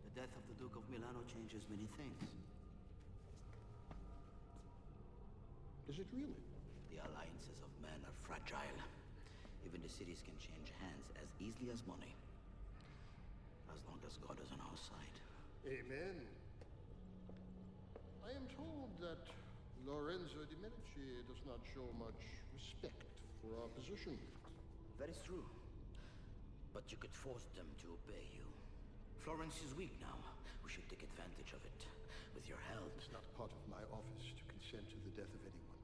The death of the Duke of Milano changes many things. Is it really? The alliances of men are fragile. Even the cities can change hands as easily as money. As long as God is on our side. Amen. I am told that Lorenzo de Medici does not show much respect for our position. That is true. But you could force them to obey you. Florence is weak now. We should take advantage of it. With your help. It's not part of my office to consent to the death of anyone.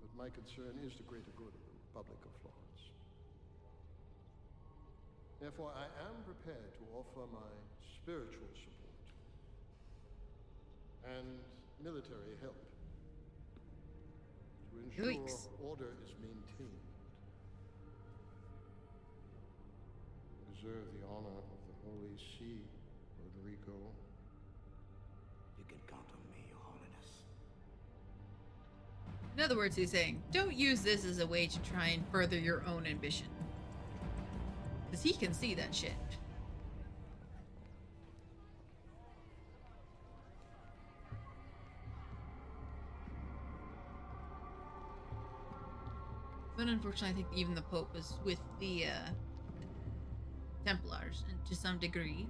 But my concern is the greater good of the Republic of Florence. Therefore, I am prepared to offer my spiritual support and military help to ensure order is maintained. Preserve the honor of the Holy See, Rodrigo. You can count on me, Your Holiness. In other words, he's saying, don't use this as a way to try and further your own ambition. Because he can see that shit. But unfortunately, I think even the Pope is with the Templars, and to some degree.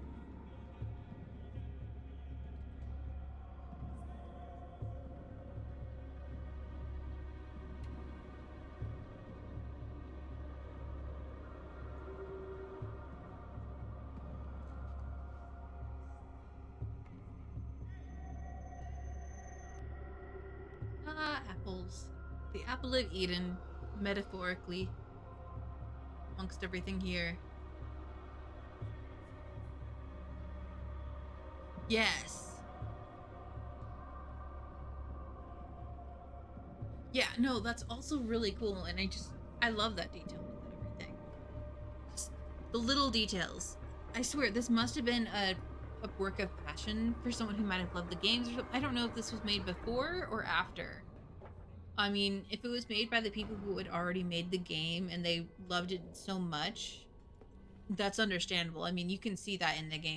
The Apple of Eden, metaphorically, amongst everything here. Yes. Yeah, no, that's also really cool, and I love that detail with everything. Just the little details. I swear, this must have been a work of passion for someone who might have loved the games or something. I don't know if this was made before or after. I mean, if it was made by the people who had already made the game and they loved it so much, that's understandable. I mean, you can see that in the game.